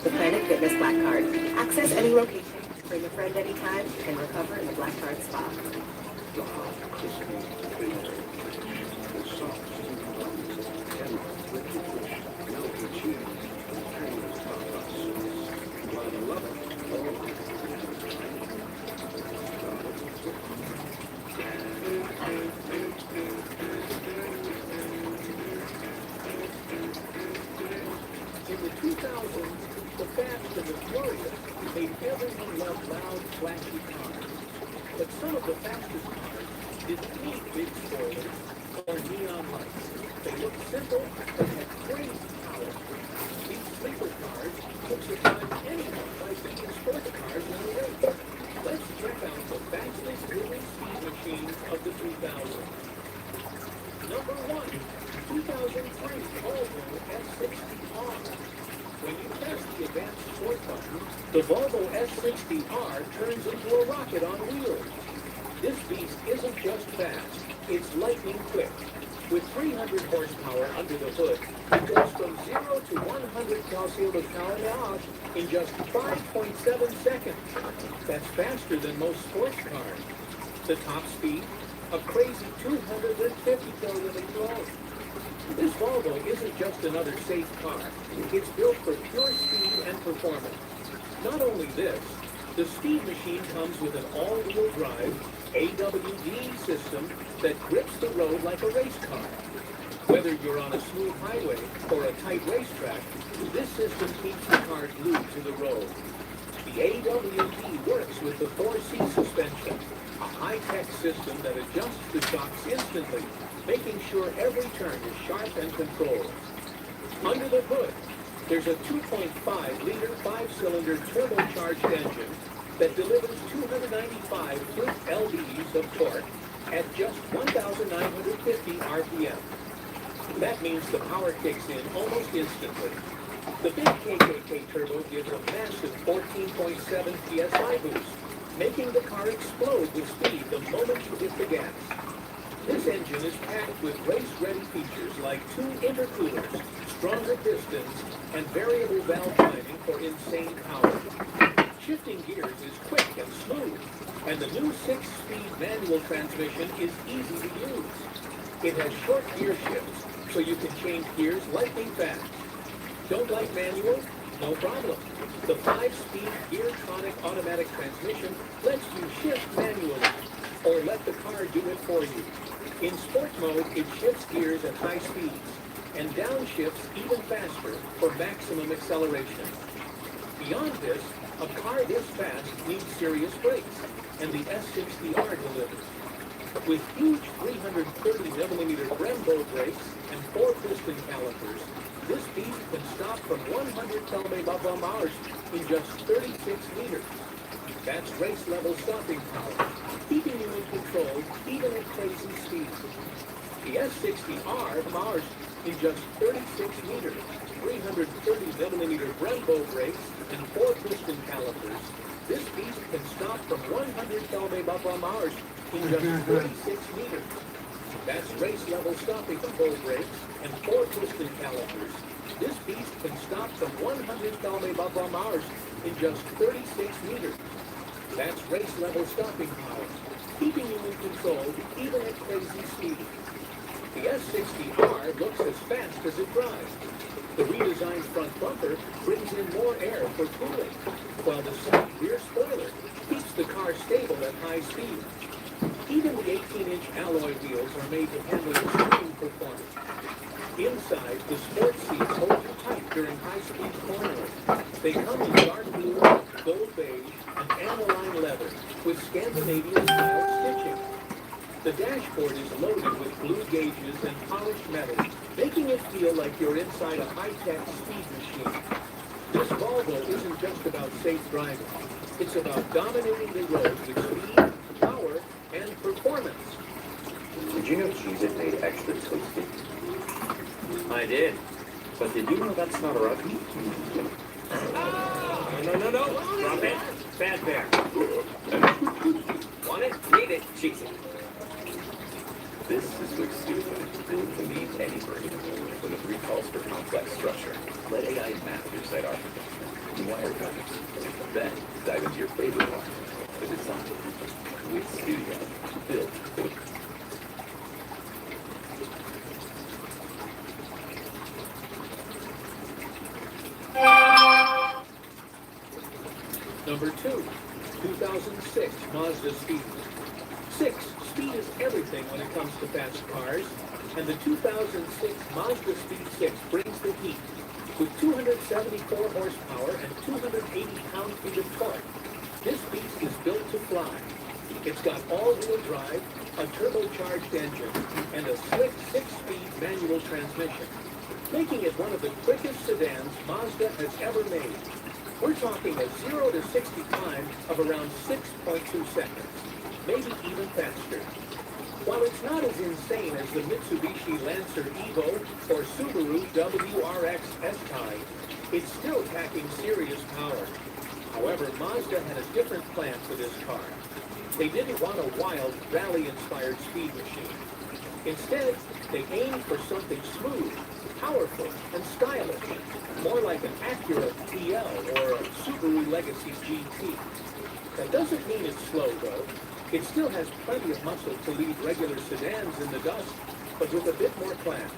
The Planet Fitness Black Card. Access any location, bring a friend anytime, and recover in the Black Card Spa. In the 2000s, the Fast and the Furious made everyone love loud, flashy cars. But some of the fastest cars didn't need big spoilers or neon lights. They looked simple, but had crazy power. These sleeper cars could surprise anyone by being sports cars in the race. Let's check out the fastest moving speed machines of the 2000s. Number 1, 2003 Volvo S60R. When you press the advanced sport button, the Volvo S60 S60R turns into a rocket on wheels. This beast isn't just fast, it's lightning quick. With 300 horsepower under the hood, it goes from 0 to 100 km/h in just 5.7 seconds. That's faster than most sports cars. The top speed, a crazy 250 km/h. This Volvo isn't just another safe car. It's built for pure speed and performance. Not only this, the Speed Machine comes with an all-wheel drive AWD system that grips the road like a race car. Whether you're on a smooth highway or a tight racetrack, this system keeps the car glued to the road. The AWD works with the 4C suspension, a high-tech system that adjusts the shocks instantly, making sure every turn is sharp and controlled. Under the hood, there's a 2.5-liter 5-cylinder turbocharged engine that delivers 295 foot-lbs of torque at just 1,950 RPM. That means the power kicks in almost instantly. The big KKK turbo gives a massive 14.7 psi boost, making the car explode with speed the moment you hit the gas. This engine is packed with race-ready features like 2 intercoolers, stronger pistons, and variable valve timing for insane power. Shifting gears is quick and smooth, and the new 6-speed manual transmission is easy to use. It has short gear shifts, so you can change gears lightning fast. Don't like manual? No problem. The 5-speed Geartronic automatic transmission lets you shift manually, or let the car do it for you. In sport mode, it shifts gears at high speeds, and downshifts even faster for maximum acceleration. Beyond this, a car this fast needs serious brakes, and the S60R delivers. With huge 330mm Brembo brakes and 4-piston calipers, this beast can stop from 100 km/h in just 36 meters. That's race-level stopping power, keeping you in control even at crazy speeds. The S60R powers in just 36 meters, 330mm Brembo brakes, and 4-piston calipers. This beast can stop from 100 km/h in just 36 meters. That's race-level stopping control brakes and 4-piston calipers. This beast can stop from 100 km/h in just 36 meters. That's race-level stopping power, keeping you in control even at crazy speeds. The S60R looks as fast as it drives. The redesigned front bumper brings in more air for cooling, while the side rear spoiler keeps the car stable at high speed. Even the 18-inch alloy wheels are made to handle extreme performance. Inside, the sports seats hold you tight during high-speed cornering. They come in dark blue, gold beige, and aniline leather with Scandinavian-style stitching. The dashboard is loaded with blue gauges and polished metal, making it feel like you're inside a high-tech speed machine. This Volvo isn't just about safe driving. It's about dominating the road with speed, power, and performance. Did you know Cheez-It made extra toasty? I did. But did you know that's not a rugby? No. Drop it. Bad bear. Want it? Need it. Cheez-It. This is Wick Stupid, built to meet any brain, with a 3 calls for complex structure. Let AI map your site architecture and wireframes. Then dive into your favorite one, the design. Wick Studio, built for Number 2, 2006 Mazda Speed. 6, speed is everything when it comes to fast cars, and the 2006 Mazda Speed 6 brings the heat. With 274 horsepower and 280 pound-feet of torque, this beast is built to fly. It's got all-wheel drive, a turbocharged engine, and a slick 6-speed manual transmission, making it one of the quickest sedans Mazda has ever made. We're talking a 0 to 60 time of around 6.2 seconds, maybe even faster. While it's not as insane as the Mitsubishi Lancer Evo or Subaru WRX S-Type, it's still packing serious power. However, Mazda had a different plan for this car. They didn't want a wild, rally-inspired speed machine. Instead, they aimed for something smooth, powerful, and stylish, more like an Acura TL or a Subaru Legacy GT. That doesn't mean it's slow, though. It still has plenty of muscle to leave regular sedans in the dust, but with a bit more class.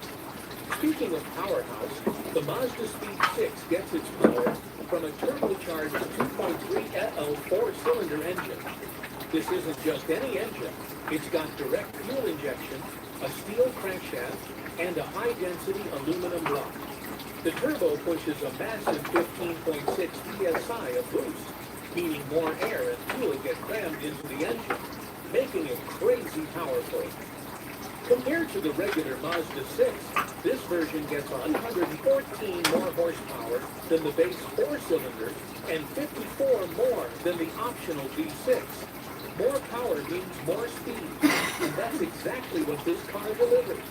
Speaking of powerhouse, the Mazda Speed 6 gets its power from a turbocharged 2.3L four-cylinder engine. This isn't just any engine. It's got direct fuel injection, a steel crankshaft, and a high-density aluminum block. The turbo pushes a massive 15.6 psi of boost, meaning more air and fuel get crammed into the engine, making it crazy powerful. Compared to the regular Mazda 6, this version gets 114 more horsepower than the base four-cylinder and 54 more than the optional V6. More power means more speed, and that's exactly what this car delivers.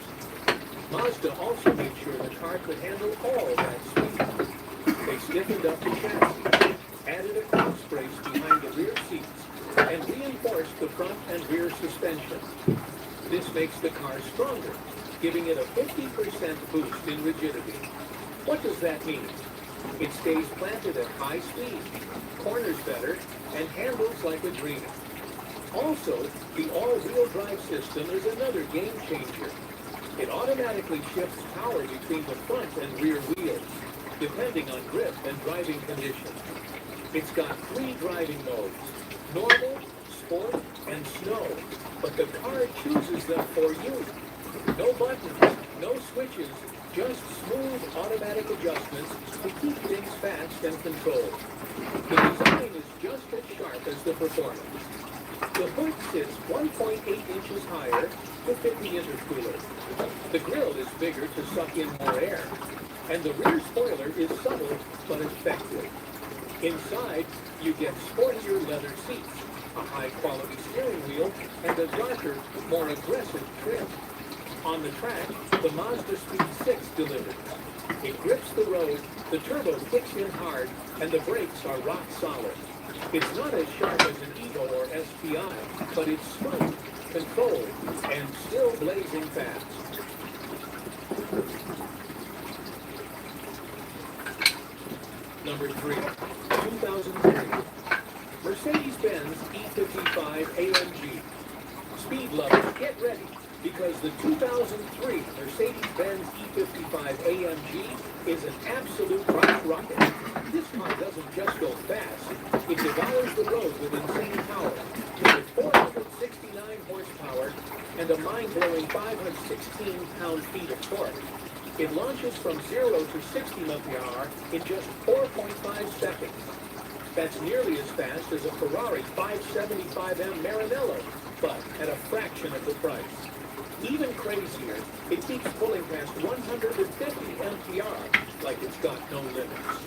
Mazda also made sure the car could handle all that speed. They stiffened up the chassis, added a cross brace behind the rear seats, and reinforced the front and rear suspension. This makes the car stronger, giving it a 50% boost in rigidity. What does that mean? It stays planted at high speed, corners better, and handles like a dream. Also, the all-wheel drive system is another game changer. It automatically shifts power between the front and rear wheels, depending on grip and driving conditions. It's got 3 driving modes: normal, sport, and snow, but the car chooses them for you. No buttons, no switches, just smooth automatic adjustments to keep things fast and controlled. The design is just as sharp as the performance. The hood sits 1.8 inches higher to fit the intercooler. The grille is bigger to suck in more air, and the rear spoiler is subtle but effective. Inside, you get sportier leather seats, a high-quality steering wheel, and a darker, more aggressive trim. On the track, the Mazda Speed 6 delivers. It grips the road, the turbo kicks in hard, and the brakes are rock solid. It's not as sharp as an Evo or STI, but it's smooth, controlled, and still blazing fast. Number 3, 2003. Mercedes-Benz E55 AMG. Speed lovers, get ready, because the 2003 Mercedes-Benz E55 AMG is an absolute rocket. This car doesn't just go fast, it devours the road with insane power. With 469 horsepower and a mind-blowing 516 pound-feet of torque, it launches from 0 to 60 mph in just 4.5 seconds. That's nearly as fast as a Ferrari 575M Maranello, but at a fraction of the price. Even crazier, it keeps pulling past 150 mph like it's got no limits.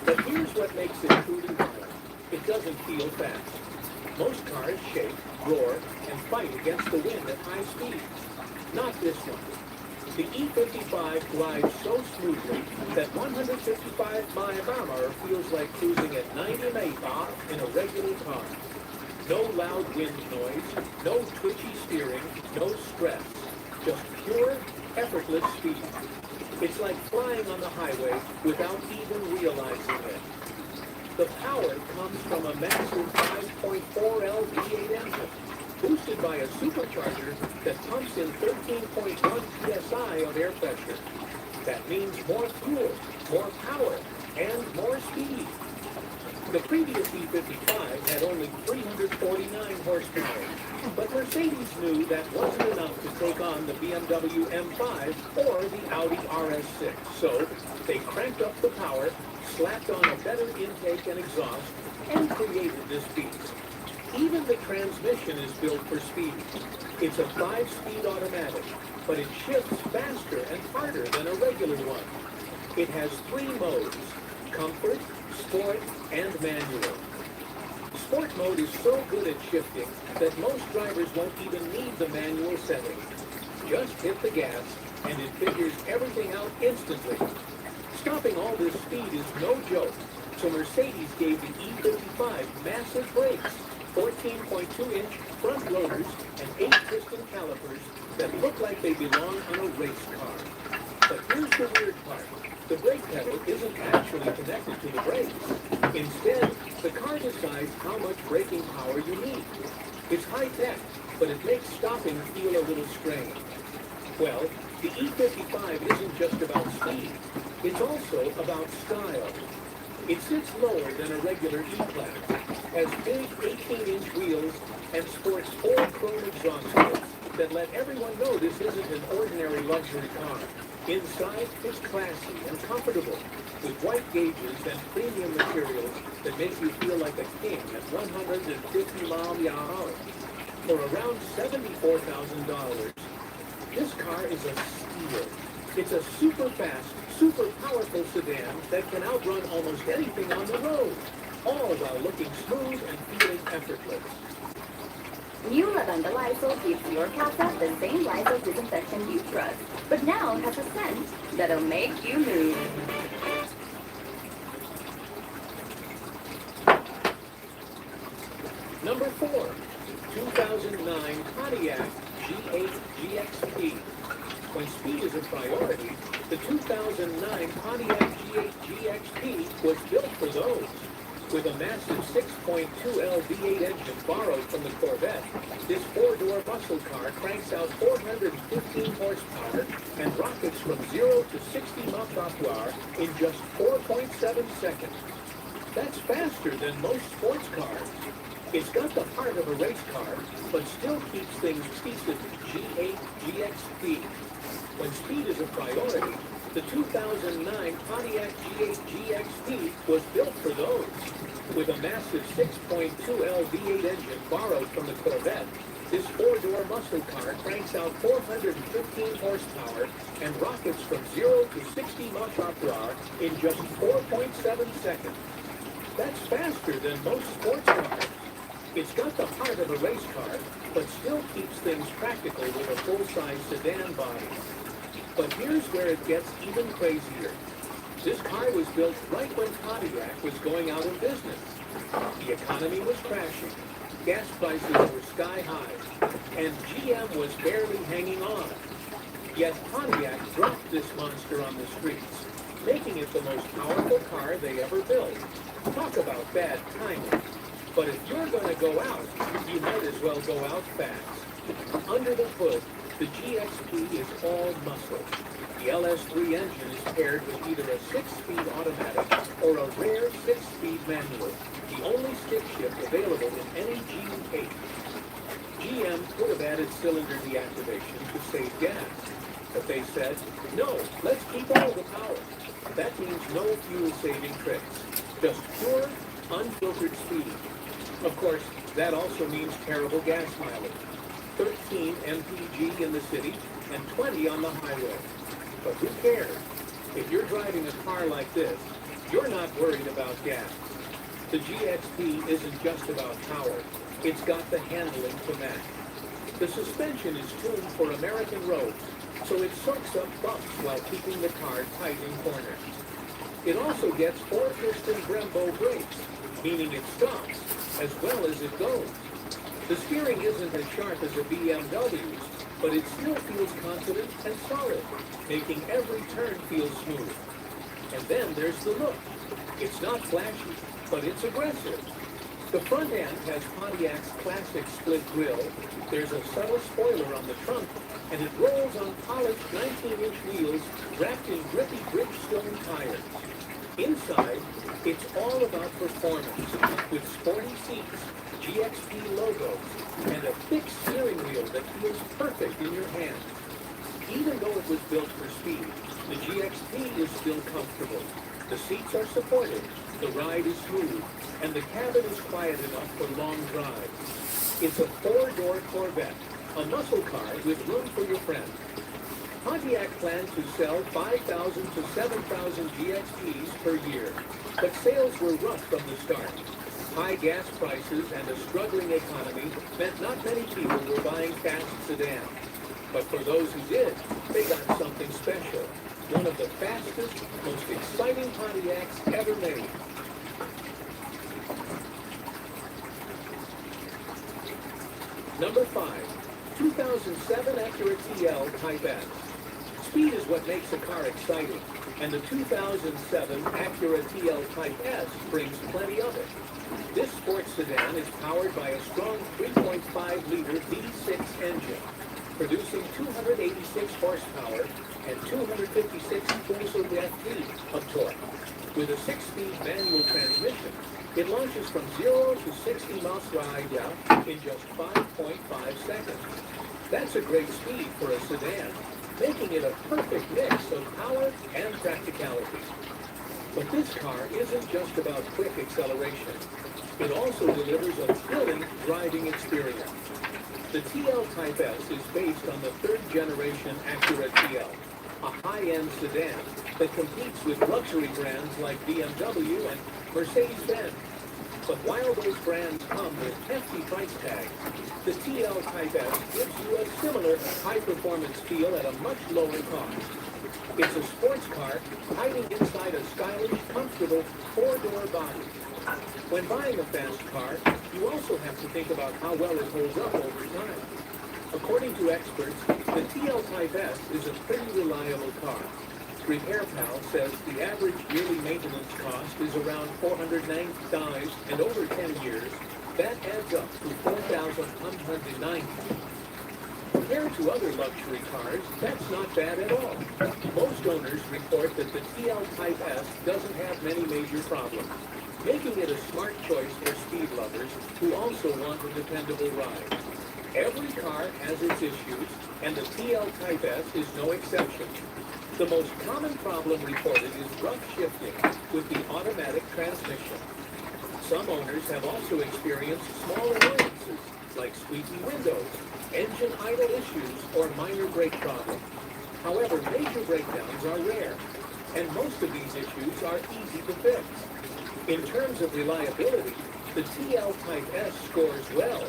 But here's what makes it truly wild. It doesn't feel fast. Most cars shake, roar, and fight against the wind at high speeds. Not this one. The E55 glides so smoothly that 155 mph feels like cruising at 90 mph in a regular car. No loud wind noise, no twitchy steering, no stress. Just pure, effortless speed. It's like flying on the highway without even realizing it. The power comes from a massive 5.4L V8 engine, boosted by a supercharger that pumps in 13.1 psi of air pressure. That means more fuel, more power, and more speed. The previous E55 had only 349 horsepower, but Mercedes knew that wasn't enough to take on the BMW M5 or the Audi RS6, so they cranked up the power, slapped on a better intake and exhaust, and created this beast. Even the transmission is built for speed. It's a 5-speed automatic, but it shifts faster and harder than a regular one. It has 3 modes: comfort, sport, and manual. Sport mode is so good at shifting that most drivers won't even need the manual setting. Just hit the gas, and it figures everything out instantly. Stopping all this speed is no joke. So Mercedes gave the E55 massive brakes, 14.2-inch front loaders, and 8-piston calipers that look like they belong on a race car. But here's the weird part. The brake pedal isn't actually connected to the brakes. Instead, the car decides how much braking power you need. It's high-tech, but it makes stopping feel a little strange. Well, the E55 isn't just about speed. It's also about style. It sits lower than a regular E-Class, has big 18-inch wheels, and sports 4 chrome exhaust hoods that let everyone know this isn't an ordinary luxury car. Inside, it's classy and comfortable, with white gauges and premium materials that make you feel like a king at 150 mph. For around $74,000, this car is a steal. It's a super fast, super powerful sedan that can outrun almost anything on the road, all while looking smooth and feeling effortless. New Lavender Lysol gives your casa the same Lysol disinfection you trust, but now has a scent that'll make you move. Number 4, 2009 Pontiac G8 GXP. When speed is a priority, the 2009 Pontiac G8 GXP was built for those. With a massive 6.2L V8 engine borrowed from the Corvette, this 4-door muscle car cranks out 415 horsepower and rockets from 0 to 60 mph in just 4.7 seconds. That's faster than most sports cars. It's got the heart of a race car, but still keeps things decent. G8 GXP. When speed is a priority, the 2009 Pontiac G8 GXP was built for those. With a massive 6.2L V8 engine borrowed from the Corvette, this 4-door muscle car cranks out 415 horsepower and rockets from 0 to 60 mph in just 4.7 seconds. That's faster than most sports cars. It's got the heart of a race car, but still keeps things practical with a full-size sedan body. But here's where it gets even crazier. This car was built right when Pontiac was going out of business. The economy was crashing, gas prices were sky high, and GM was barely hanging on. Yet Pontiac dropped this monster on the streets, making it the most powerful car they ever built. Talk about bad timing. But if you're going to go out, you might as well go out fast. Under the hood, the GXP is all muscle. The LS3 engine is paired with either a 6-speed automatic or a rare 6-speed manual, the only stick shift available in any GU8. GM could have added cylinder deactivation to save gas, but they said, no, let's keep all the power. That means no fuel-saving tricks, just pure, unfiltered speed. Of course, that also means terrible gas mileage. 13 mpg in the city and 20 on the highway. But who cares? If you're driving a car like this, you're not worried about gas. The GXP isn't just about power. It's got the handling to match. The suspension is tuned for American roads, so it soaks up bumps while keeping the car tight in corners. It also gets 4-piston Brembo brakes, meaning it stops as well as it goes. The steering isn't as sharp as a BMW's, but it still feels confident and solid, making every turn feel smooth. And then there's the look. It's not flashy, but it's aggressive. The front end has Pontiac's classic split grille, there's a subtle spoiler on the trunk, and it rolls on polished 19-inch wheels wrapped in grippy Bridgestone tires. Inside, it's all about performance, with sporty seats, GXP logos, and a thick steering wheel that feels perfect in your hand. Even though it was built for speed, the GXP is still comfortable. The seats are supportive, the ride is smooth, and the cabin is quiet enough for long drives. It's a 4-door Corvette, a muscle car with room for your friends. Pontiac plans to sell 5,000 to 7,000 GXPs per year, but sales were rough from the start. High gas prices and a struggling economy meant not many people were buying fast sedans. But for those who did, they got something special. One of the fastest, most exciting Pontiacs ever made. Number 5, 2007 Acura TL Type S. Speed is what makes a car exciting, and the 2007 Acura TL Type S brings plenty of it. This sports sedan is powered by a strong 3.5-liter V6 engine, producing 286 horsepower and 256 full-FD of torque. With a 6-speed manual transmission, it launches from 0 to 60 miles per hour in just 5.5 seconds. That's a great speed for a sedan, making it a perfect mix of power and practicality. But this car isn't just about quick acceleration. It also delivers a thrilling driving experience. The TL Type S is based on the third-generation Acura TL, a high-end sedan that competes with luxury brands like BMW and Mercedes-Benz. But while those brands come with hefty price tags, the TL Type S gives you a similar high-performance feel at a much lower cost. It's a sports car hiding inside a stylish, comfortable, four-door body. When buying a fast car, you also have to think about how well it holds up over time. According to experts, the TL Type S is a pretty reliable car. Repair Pal says the average yearly maintenance cost is around $490, and over 10 years, that adds up to $4,190. Compared to other luxury cars, that's not bad at all. Most owners report that the TL Type S doesn't have many major problems, making it a smart choice for speed lovers who also want a dependable ride. Every car has its issues, and the TL Type S is no exception. The most common problem reported is rough shifting with the automatic transmission. Some owners have also experienced small annoyances like squeaky windows, engine idle issues, or minor brake problems. However, major breakdowns are rare, and most of these issues are easy to fix. In terms of reliability, the TL Type S scores well.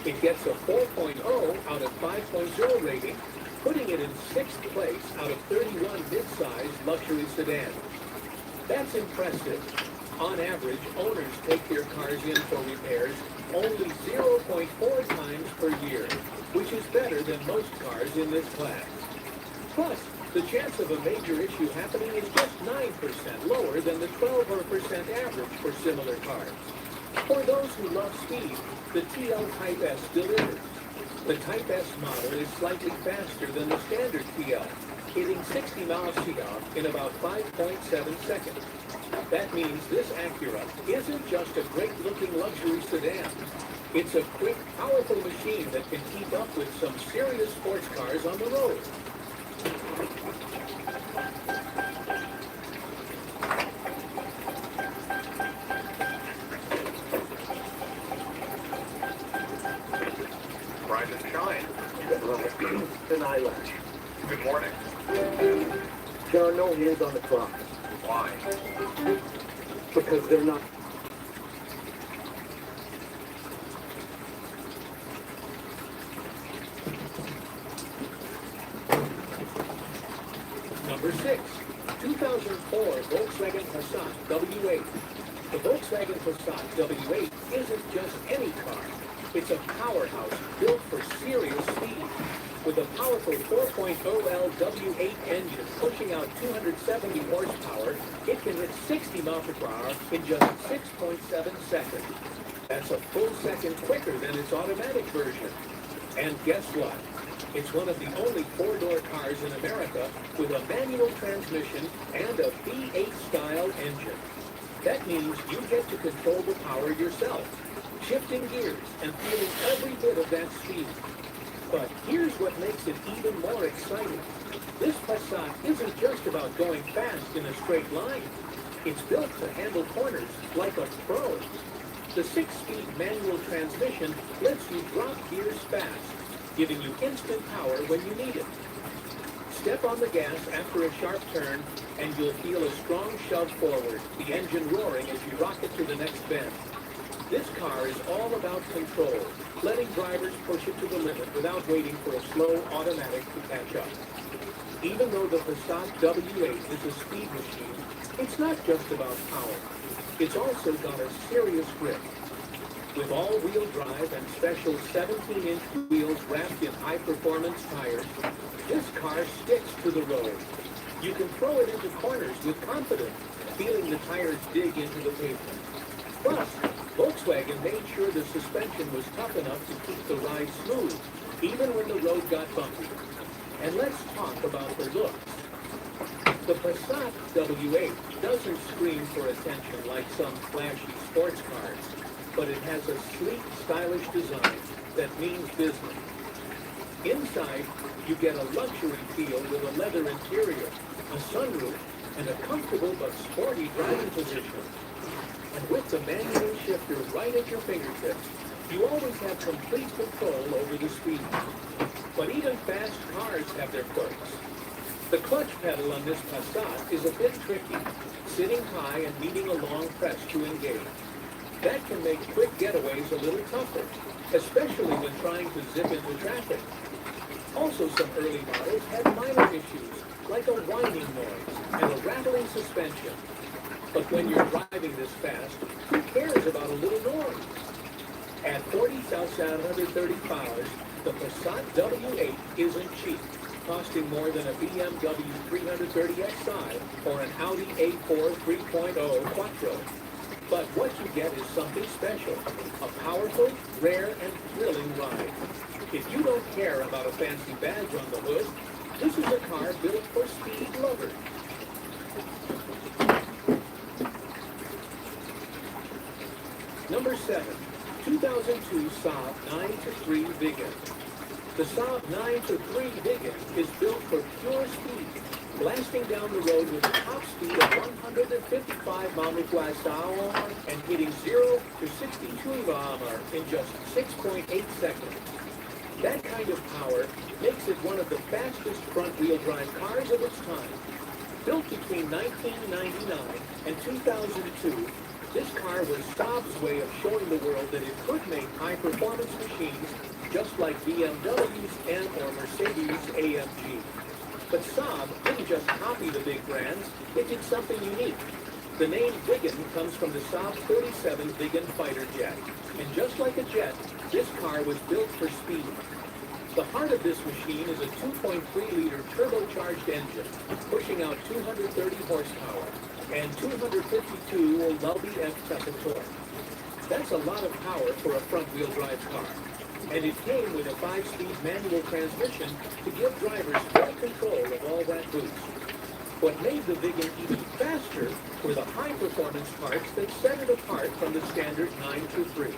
It gets a 4.0 out of 5.0 rating, putting it in 6th place out of 31 mid-size luxury sedans. That's impressive. On average, owners take their cars in for repairs only 0.4 times per year, which is better than most cars in this class. Plus, the chance of a major issue happening is just 9% lower than the 12% average for similar cars. For those who love speed, the TL Type S delivers. The Type S model is slightly faster than the standard TL, hitting 60 miles per hour in about 5.7 seconds. That means this Acura isn't just a great-looking luxury sedan. It's a quick, powerful machine that can keep up with some serious sports cars on the road. Rise and shine. An eyelash. Good morning. There are no hands on the clock. Why? Because they're not. Number 6, 2004 Volkswagen Passat W8. The Volkswagen Passat W8 isn't just any car. It's a powerhouse built for serious speed. With a powerful 4.0L W8 engine pushing out 270 horsepower, it can hit 60 miles per hour in just 6.7 seconds. That's a full second quicker than its automatic version. And guess what? It's one of the only four-door cars in America with a manual transmission and a V8-style engine. That means you get to control the power yourself, shifting gears and feeling every bit of that speed. But here's what makes it even more exciting. This Passat isn't just about going fast in a straight line. It's built to handle corners like a pro. The 6-speed manual transmission lets you drop gears fast, giving you instant power when you need it. Step on the gas after a sharp turn, and you'll feel a strong shove forward, the engine roaring as you rocket to the next bend. This car is all about control, letting drivers push it to the limit without waiting for a slow automatic to catch up. Even though the Passat W8 is a speed machine, it's not just about power. It's also got a serious grip. With all-wheel drive and special 17-inch wheels wrapped in high-performance tires, this car sticks to the road. You can throw it into corners with confidence, feeling the tires dig into the pavement. Plus, Volkswagen made sure the suspension was tough enough to keep the ride smooth, even when the road got bumpy. And let's talk about the looks. The Passat W8 doesn't scream for attention like some flashy sports cars, but it has a sleek, stylish design that means business. Inside, you get a luxury feel with a leather interior, a sunroof, and a comfortable but sporty driving position. And with the manual shifter right at your fingertips, you always have complete control over the speed. But even fast cars have their quirks. The clutch pedal on this Passat is a bit tricky, sitting high and needing a long press to engage. That can make quick getaways a little tougher, especially when trying to zip into traffic. Also, some early models had minor issues, like a whining noise and a rattling suspension. But when you're driving this fast, who cares about a little noise? At $40,730, the Passat W8 isn't cheap, costing more than a BMW 330xi or an Audi A4 3.0 Quattro. But what you get is something special, a powerful, rare, and thrilling ride. If you don't care about a fancy badge on the hood, this is a car built for speed lovers. Number 7, 2002 Saab 9-3 Viggen. The Saab 9-3 Viggen is built for pure speed, blasting down the road with a top speed of 155 km/h and hitting 0 to 62 km in just 6.8 seconds. That kind of power makes it one of the fastest front-wheel drive cars of its time. Built between 1999 and 2002, this car was Saab's way of showing the world that it could make high-performance machines just like BMW's and or Mercedes AMG. But Saab didn't just copy the big brands, it did something unique. The name Viggen comes from the Saab 37 Viggen fighter jet. And just like a jet, this car was built for speed. The heart of this machine is a 2.3-liter turbocharged engine, pushing out 230 horsepower and 252 lb-F torque. That's a lot of power for a front-wheel drive car. And it came with a 5-speed manual transmission to give drivers full control of all that boost. What made the Viggen even faster were the high-performance parts that set it apart from the standard 9-3.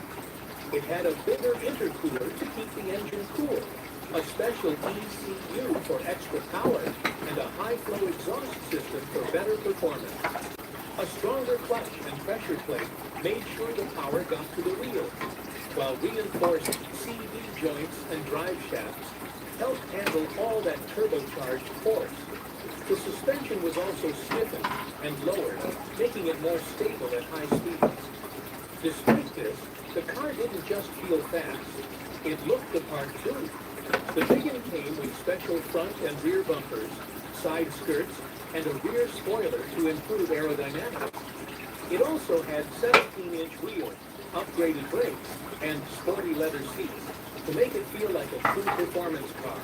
It had a bigger intercooler to keep the engine cool, a special ECU for extra power, and a high-flow exhaust system for better performance. A stronger clutch and pressure plate made sure the power got to the wheel, while reinforced CV joints and drive shafts helped handle all that turbocharged force. The suspension was also stiffened and lowered, making it more stable at high speeds. Despite this, the car didn't just feel fast, it looked the part too. The Viggen came with special front and rear bumpers, side skirts, and a rear spoiler to improve aerodynamics. It also had 17-inch wheels, upgraded brakes, and sporty leather seats to make it feel like a true performance car.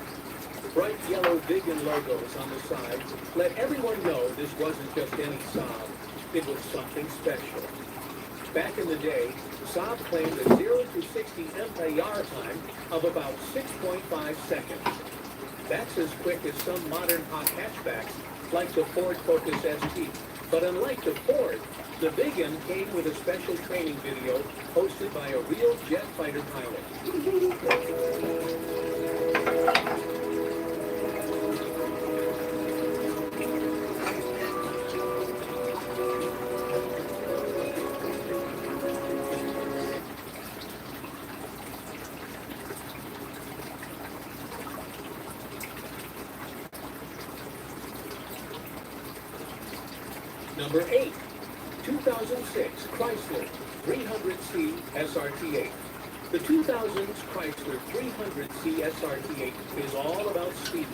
Bright yellow Viggen logos on the side let everyone know this wasn't just any Saab, it was something special. Back in the day, Saab claimed a 0 to 60 mph time of about 6.5 seconds. That's as quick as some modern hot hatchbacks, like the Ford Focus ST. But unlike the Ford, the Viggen came with a special training video hosted by a real jet fighter pilot. Number 8, 2006 Chrysler 300C SRT8. The 2000s Chrysler 300C SRT8 is all about speed.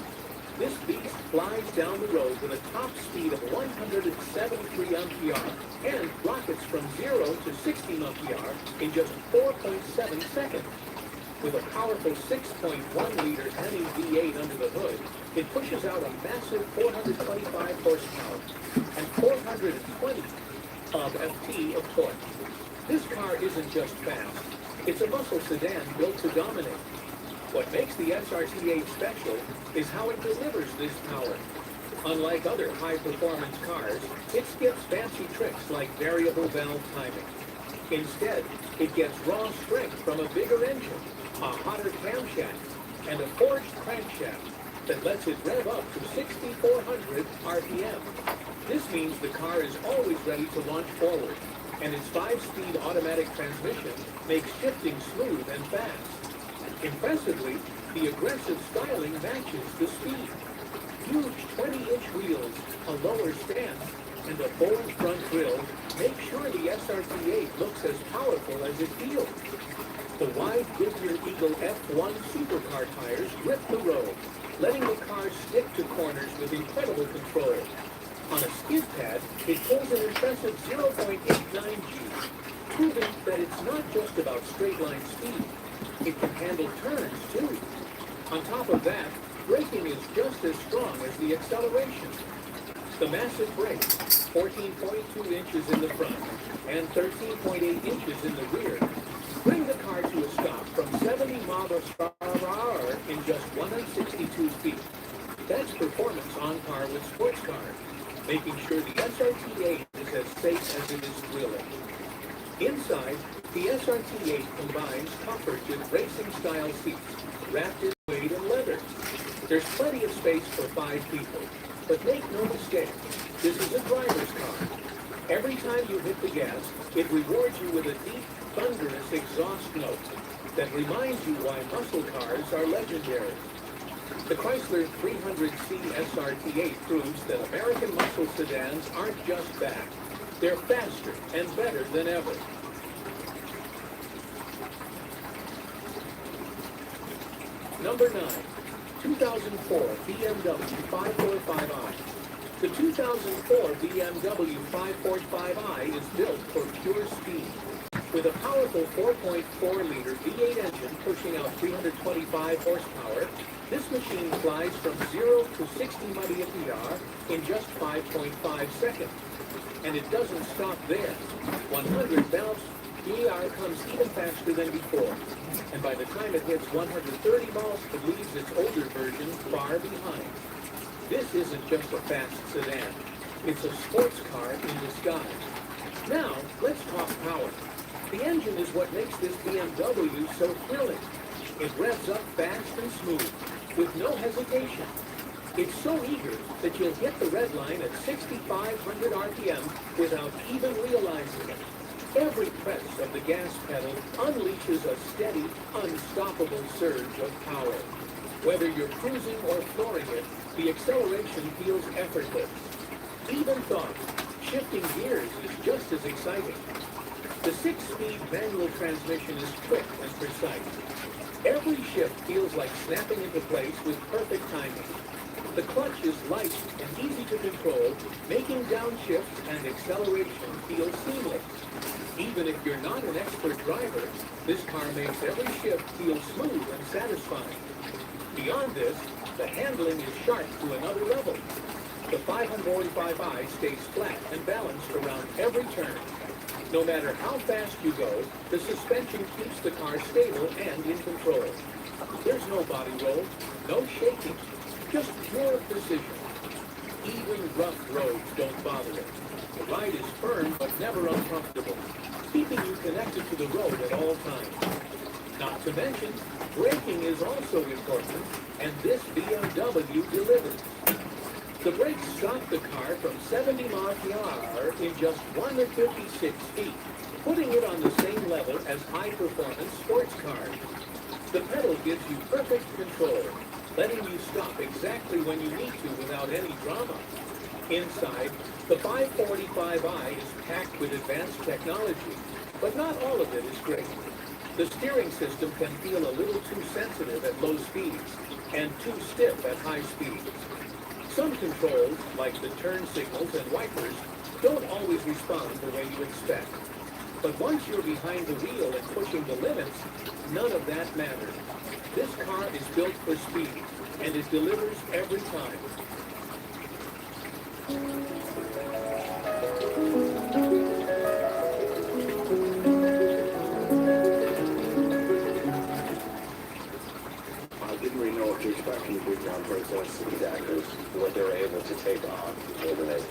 This beast flies down the road with a top speed of 173 mph and rockets from 0 to 60 mph in just 4.7 seconds. With a powerful 6.1-liter Hemi V8 under the hood, it pushes out a massive 425 horsepower and 420 FT of torque. This car isn't just fast. It's a muscle sedan built to dominate. What makes the SRT8 special is how it delivers this power. Unlike other high-performance cars, it skips fancy tricks like variable valve timing. Instead, it gets raw strength from a bigger engine, a hotter camshaft, and a forged crankshaft that lets it rev up to 6,400 RPM. This means the car is always ready to launch forward, and its 5-speed automatic transmission makes shifting smooth and fast. Impressively, the aggressive styling matches the speed. Huge 20-inch wheels, a lower stance, and a bold front grille make sure the SRT8 looks as powerful as it feels. The wide Goodyear Eagle F1 supercar tires grip the road, letting the car stick to corners with incredible control. On a skid pad, it pulls an impressive 0.89 G, proving that it's not just about straight-line speed. It can handle turns, too. On top of that, braking is just as strong as the acceleration. The massive brakes, 14.2 inches in the front and 13.8 inches in the rear, bring the car to a stop from 70 miles per hour in just 162 feet. That's performance on par with sports cars, making sure the SRT8 is as safe as it is thrilling. Inside, the SRT8 combines comfort with racing-style seats, wrapped in suede and leather. There's plenty of space for 5 people, but make no mistake, this is a driver's car. Every time you hit the gas, it rewards you with a deep, thunderous exhaust note that reminds you why muscle cars are legendary. The Chrysler 300C SRT8 proves that American muscle sedans aren't just that. They're faster and better than ever. Number 9, 2004 BMW 545i. The 2004 BMW 545i is built for pure speed. With a powerful 4.4-liter V8 engine pushing out 325 horsepower, this machine flies from 0 to 60 mph in just 5.5 seconds. And it doesn't stop there. 100 miles per hour comes even faster than before. And by the time it hits 130 miles, it leaves its older version far behind. This isn't just a fast sedan. It's a sports car in disguise. Now, let's talk power. The engine is what makes this BMW so thrilling. It revs up fast and smooth, with no hesitation. It's so eager that you'll hit the red line at 6,500 RPM without even realizing it. Every press of the gas pedal unleashes a steady, unstoppable surge of power. Whether you're cruising or flooring it, the acceleration feels effortless. Even thought, shifting gears is just as exciting. The 6-speed manual transmission is quick and precise. Every shift feels like snapping into place with perfect timing. The clutch is light and easy to control, making downshifts and acceleration feel seamless. Even if you're not an expert driver, this car makes every shift feel smooth and satisfying. Beyond this, the handling is sharp to another level. The 545i stays flat and balanced around every turn. No matter how fast you go, the suspension keeps the car stable and in control. There's no body roll, no shaking, just pure precision. Even rough roads don't bother it. The ride is firm but never uncomfortable, keeping you connected to the road at all times. Not to mention, braking is also important, and this BMW delivers. The brakes stop the car from 70 miles per hour in just 156 feet, putting it on the same level as high-performance sports cars. The pedal gives you perfect control, letting you stop exactly when you need to without any drama. Inside, the 545i is packed with advanced technology, but not all of it is great. The steering system can feel a little too sensitive at low speeds and too stiff at high speeds. Some controls, like the turn signals and wipers, don't always respond the way you expect. But once you're behind the wheel and pushing the limits, none of that matters. This car is built for speed, and it delivers every time. I didn't really know what to expect from the big round process. Exactly what they were able to take on overnight.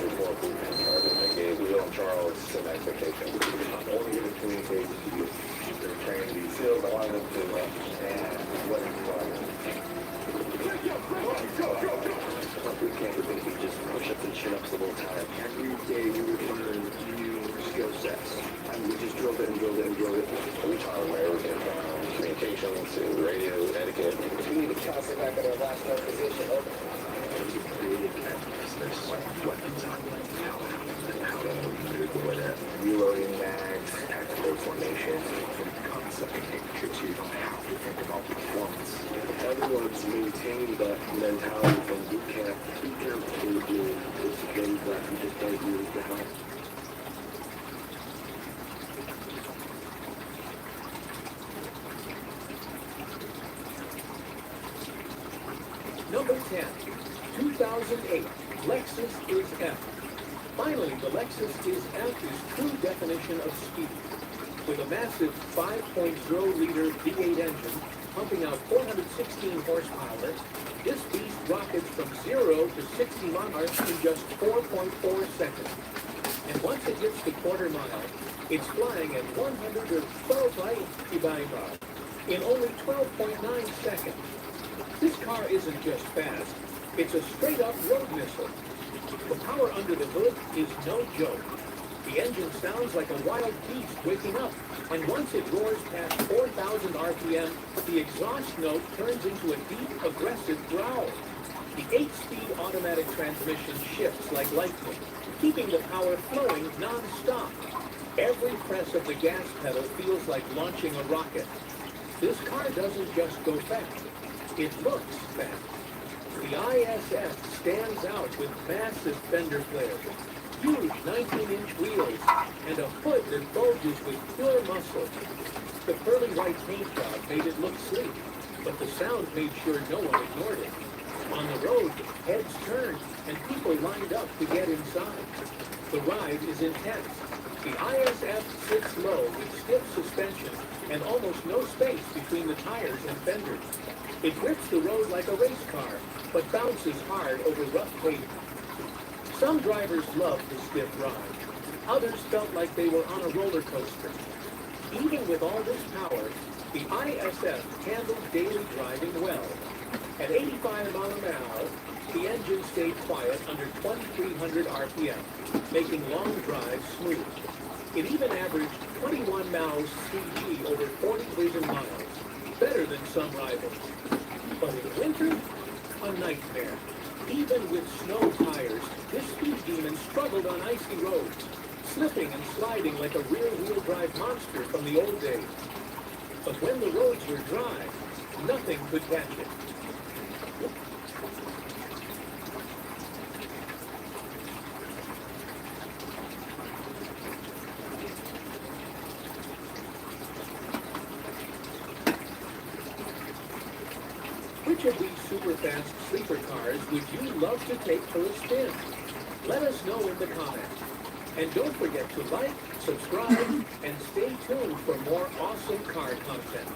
Before Blueprint started, I gave Will and Charles some expectations. Only going to communicate with their training these seals. I wanted them to understand what it's like. We can't think we just push ups and chin ups the whole time. Every day we would learn new skill sets. And we just drilled it and drilled it and drilled it. We taught them everything from communications to radio etiquette. We need to toss it back at our last position. There's weapons on how to deploy that. Reloading mags, tactical formation, from concept pictures, you don't have to think about performance. Everyone's maintained that mentality from boot camp. Boot camp is doing disciplines that you just don't use to help. Number 10, 2008, Lexus is F. Finally, the Lexus is F's true definition of speed. With a massive 5.0-liter V8 engine pumping out 416 horsepower, this beast rockets from 0 to 60 miles in just 4.4 seconds. And once it hits the quarter mile, it's flying at 112 miles in only 12.9 seconds. This car isn't just fast, it's a straight-up road missile. The power under the hood is no joke. The engine sounds like a wild beast waking up, and once it roars past 4,000 RPM, the exhaust note turns into a deep, aggressive growl. The 8-speed automatic transmission shifts like lightning, keeping the power flowing non-stop. Every press of the gas pedal feels like launching a rocket. This car doesn't just go fast. It looks fast. The ISF stands out with massive fender flares, huge 19-inch wheels, and a hood that bulges with pure muscle. The pearly white paint job made it look sleek, but the sound made sure no one ignored it. On the road, heads turned, and people lined up to get inside. The ride is intense. The ISF sits low with stiff suspension and almost no space between the tires and fenders. It grips the road like a race car, but bounces hard over rough pavement. Some drivers loved the stiff ride. Others felt like they were on a roller coaster. Even with all this power, the ISF handled daily driving well. At 85 miles an hour, the engine stayed quiet under 2,300 RPM, making long drives smooth. It even averaged 21 miles CG over 40,000 miles, better than some rivals. But in winter, a nightmare. Even with snow tires, this speed demon struggled on icy roads, slipping and sliding like a rear-wheel drive monster from the old days. But when the roads were dry, nothing could catch it. Which of these super-fast sleeper cars would you love to take for a spin? Let us know in the comments. And don't forget to like, subscribe, and stay tuned for more awesome car content.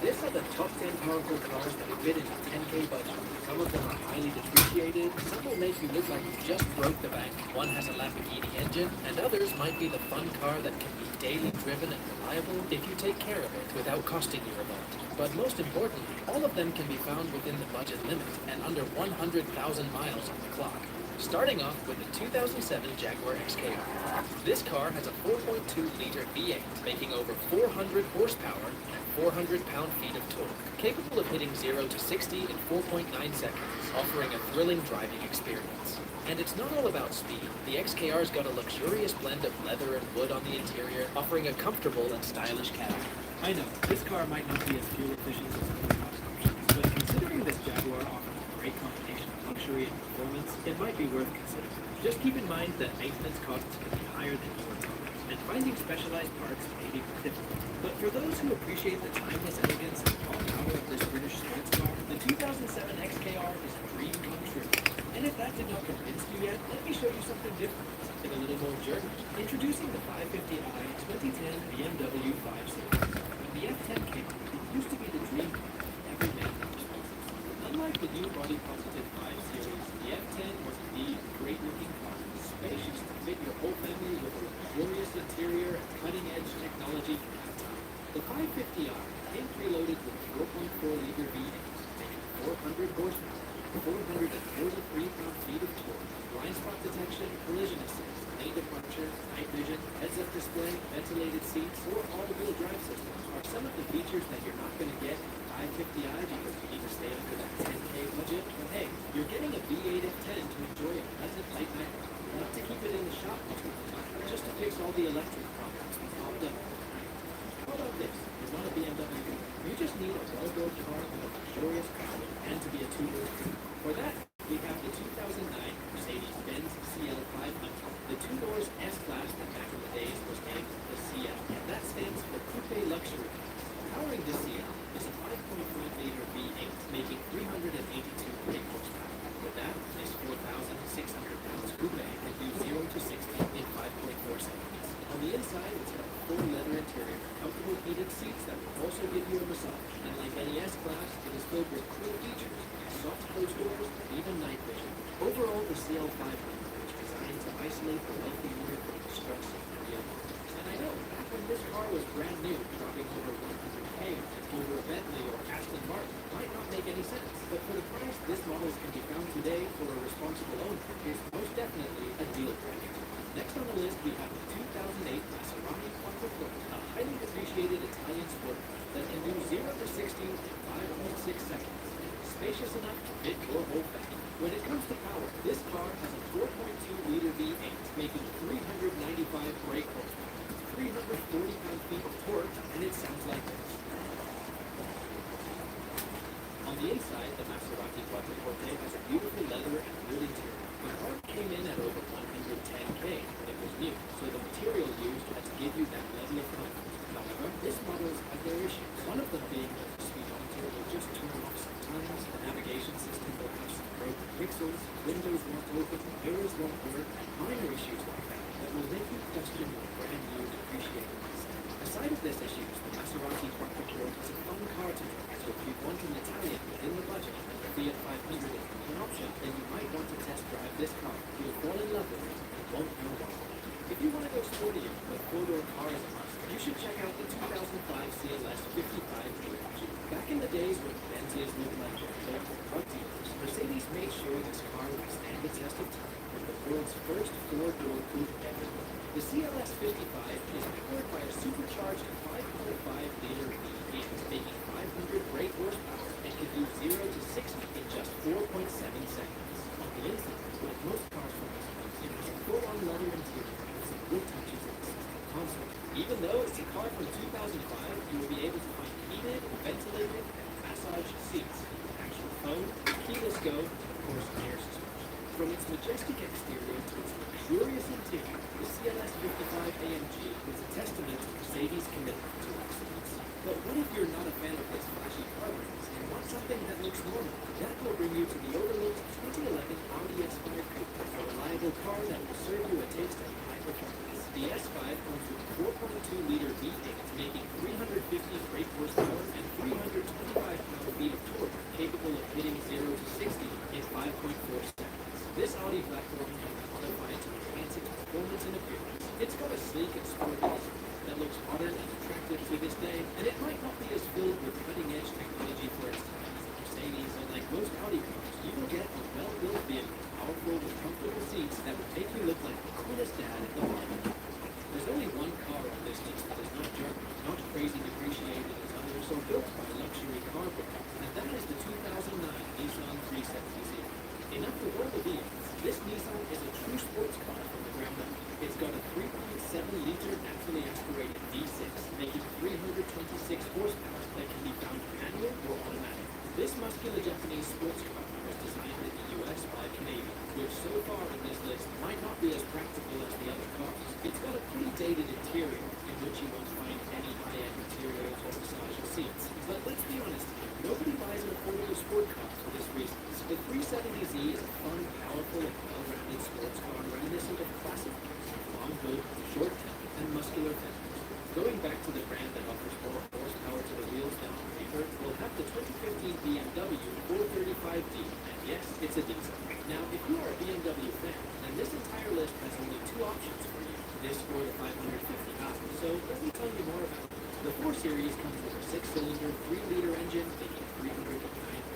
These are the top 10 powerful cars that fit in a 10K budget. Some of them are highly depreciated, some will make you look like you just broke the bank. One has a Lamborghini engine, and others might be the fun car that can be daily driven and reliable if you take care of it without costing you a lot. But most importantly, all of them can be found within the budget limit and under 100,000 miles on the clock. Starting off with the 2007 Jaguar XKR. This car has a 4.2-liter V8, making over 400 horsepower and 400 pound-feet of torque, capable of hitting 0 to 60 in 4.9 seconds, offering a thrilling driving experience. And it's not all about speed. The XKR's got a luxurious blend of leather and wood on the interior, offering a comfortable and stylish cabin. I know, this car might not be as fuel efficient as other cost options, but considering this Jaguar offers a great combination of luxury and performance, it might be worth considering. Just keep in mind that maintenance costs can be higher than your car, and finding specialized parts may be more difficult. But for those who appreciate the timeless elegance and raw power of this British sports car, the 2007 XKR is a dream come true. And if that did not convince you yet, let me show you something different, something a little more German. Introducing the 550i 2010 BMW 5 Series. When the F10 came out, it used to be the dream car for every man in responsibility. Unlike the new body-positive 5 Series, the F10 was indeed a great-looking car, spacious to fit your whole family with a luxurious interior and cutting-edge technology for that time. The 550i came preloaded with a 4.4-liter V8, making 400 horsepower, 443 pound-feet of torque, blind spot detection, collision assist, lane departure, night vision, heads-up display, ventilated seats, or all-wheel drive systems are some of the features that you're not going to get in the 550i because you need to stay under that 10K budget. But hey, you're getting a V8 F10 to enjoy a pleasant late-night ride, not to keep it in the shop most of the time, just to fix all the electric problems we popped up. How about this? You want a BMW? You just need a well-built car with a luxurious power and to be a two-door. For that, we have the 2009 Mercedes-Benz CL500, the two-doors S-Class that back in the days was named the CL, and that stands for Coupe Luxury. Powering this CL is a 5.5-liter V8, making 382 brake horsepower. With that, this 4,600 pounds coupe can do 0 to 60 in 5.4 seconds. On the inside, it's got a full leather interior, comfortable heated seats that will also give you a massage. And like any S-Class, it is filled with cool features, soft closed doors, and even night vision. Overall, the CL500 is designed to isolate the wealthy owner from the stress of the real world. And I know, back when this car was brand new, dropping over 100K over a Bentley or Aston Martin might not make any sense. But for the price this model can be found today for a responsible owner, is most definitely a deal breaker. Next on the list, we have the 2008 Maserati Quattroporte, a highly depreciated Italian sport car that can do 0 to 60 in 5.6 seconds. Spacious enough to fit your whole family. When it comes to power, this car has a 4.2-liter V8, making 395 brake horsepower, 340 pound-feet of torque, and it sounds like this. On the inside, the Maserati Quattroporte has a beautiful leather and wood interior. The car came in at over 110K when it was new, so the material used had to give you that level of comfort. However, this model has their issues, one of them being that the speedometer will just turn off sometimes, the navigation system will have some broken pixels, windows won't open, mirrors won't work, and minor issues like that will make you question your brand new depreciated asset. Aside of these issues, the Maserati Quattroporte is a fun car to drive, so if you want an Italian within the budget and the Fiat 500 is an option, then you might want to test drive this car. You'll fall in love with it and won't know why. If you want to go sportier, but four-door car is a must, you should check out the 2005 CLS 55 GH. Back in the days when Benzes looked like their drug dealers, Mercedes made sure this car would stand the test of time with the world's first four-door coupe ever. The CLS 55 is powered by a supercharged 5.5-liter V8, making 500 brake horsepower and can do 0 to 60 in just 4.7 seconds. On the inside, like most cars from this place, it has a full-on leather interior with some good touches in the center console. Even though it's a car from 2005, you will be able to find heated, ventilated, and massage seats, actual phone, keyless go, and of course air suspension. From its majestic exterior to its luxurious interior, the CLS 55 AMG is a testament to Mercedes' commitment to excellence. But what if you're not a fan of this flashy car race and want something that looks normal? That will bring you to the overlooked 2011 Audi S5 Coupe, a reliable car that will serve you a taste of high performance. The S5 comes with a 4.2-liter V8, making 350 brake horsepower and 300 built by luxury car brands, and that is the 2009 Nissan 370Z. Enough for world opinions, this Nissan is a true sports car from the ground up. It's got a 3.7-liter naturally aspirated V6, making 326 horsepower that can be found manual or automatic. This muscular Japanese sports car was designed in the US by Canadian, which so far on this list might not be as practical as the other cars. It's got a pretty dated interior, in which you won't find any high-end materials or massage seats. But let's be honest, nobody buys an affordable sport car for this reason. The 370Z is a fun, powerful, and well-rounded sports car reminiscent of classic long hood, short tail, and muscular fenders. Going back to the brand that offers more horsepower to the wheels than on paper, we'll have the 2015 BMW 435D, and yes, it's a diesel. Now, if you are a BMW fan, then this entire list has only two options for you, this or the 550i, so let me tell you more about it. The 4 Series comes with a 6-cylinder, 3-liter engine, making 309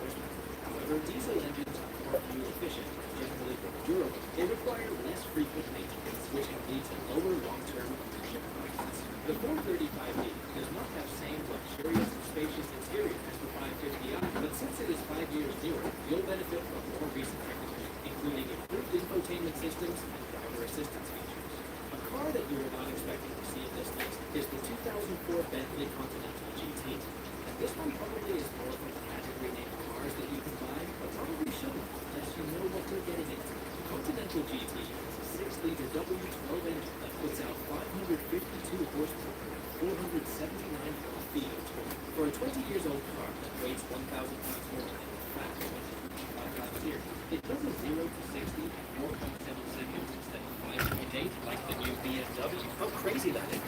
horsepower. However, diesel engines are more fuel efficient and generally more durable. They require less frequent maintenance, which can lead to lower long-term ownership costs. The 435D does not have same luxurious and spacious interior as the 550i, but since it is 5 years newer, you'll benefit from more recent technology, including improved infotainment systems and driver assistance features. A car that you are not expecting to see in this list is the 2004 Bentley Continental GT. And this one probably is more from the category named cars that you can buy, but probably shouldn't unless you know what you're getting into. The Continental GT is a 6-liter W12 engine that puts out 552 horsepower and 479 feet of torque. For a 20-years-old car that weighs 1,000 pounds more than a fast 125 last year, it does a 0 to 60 in 4.7 seconds instead of 5.8 like the new BMW. How crazy that is!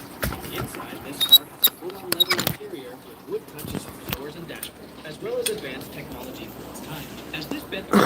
Inside, this car has a full-on leather interior with wood touches on the doors and dashboard, as well as advanced technology for its time. As this Bentley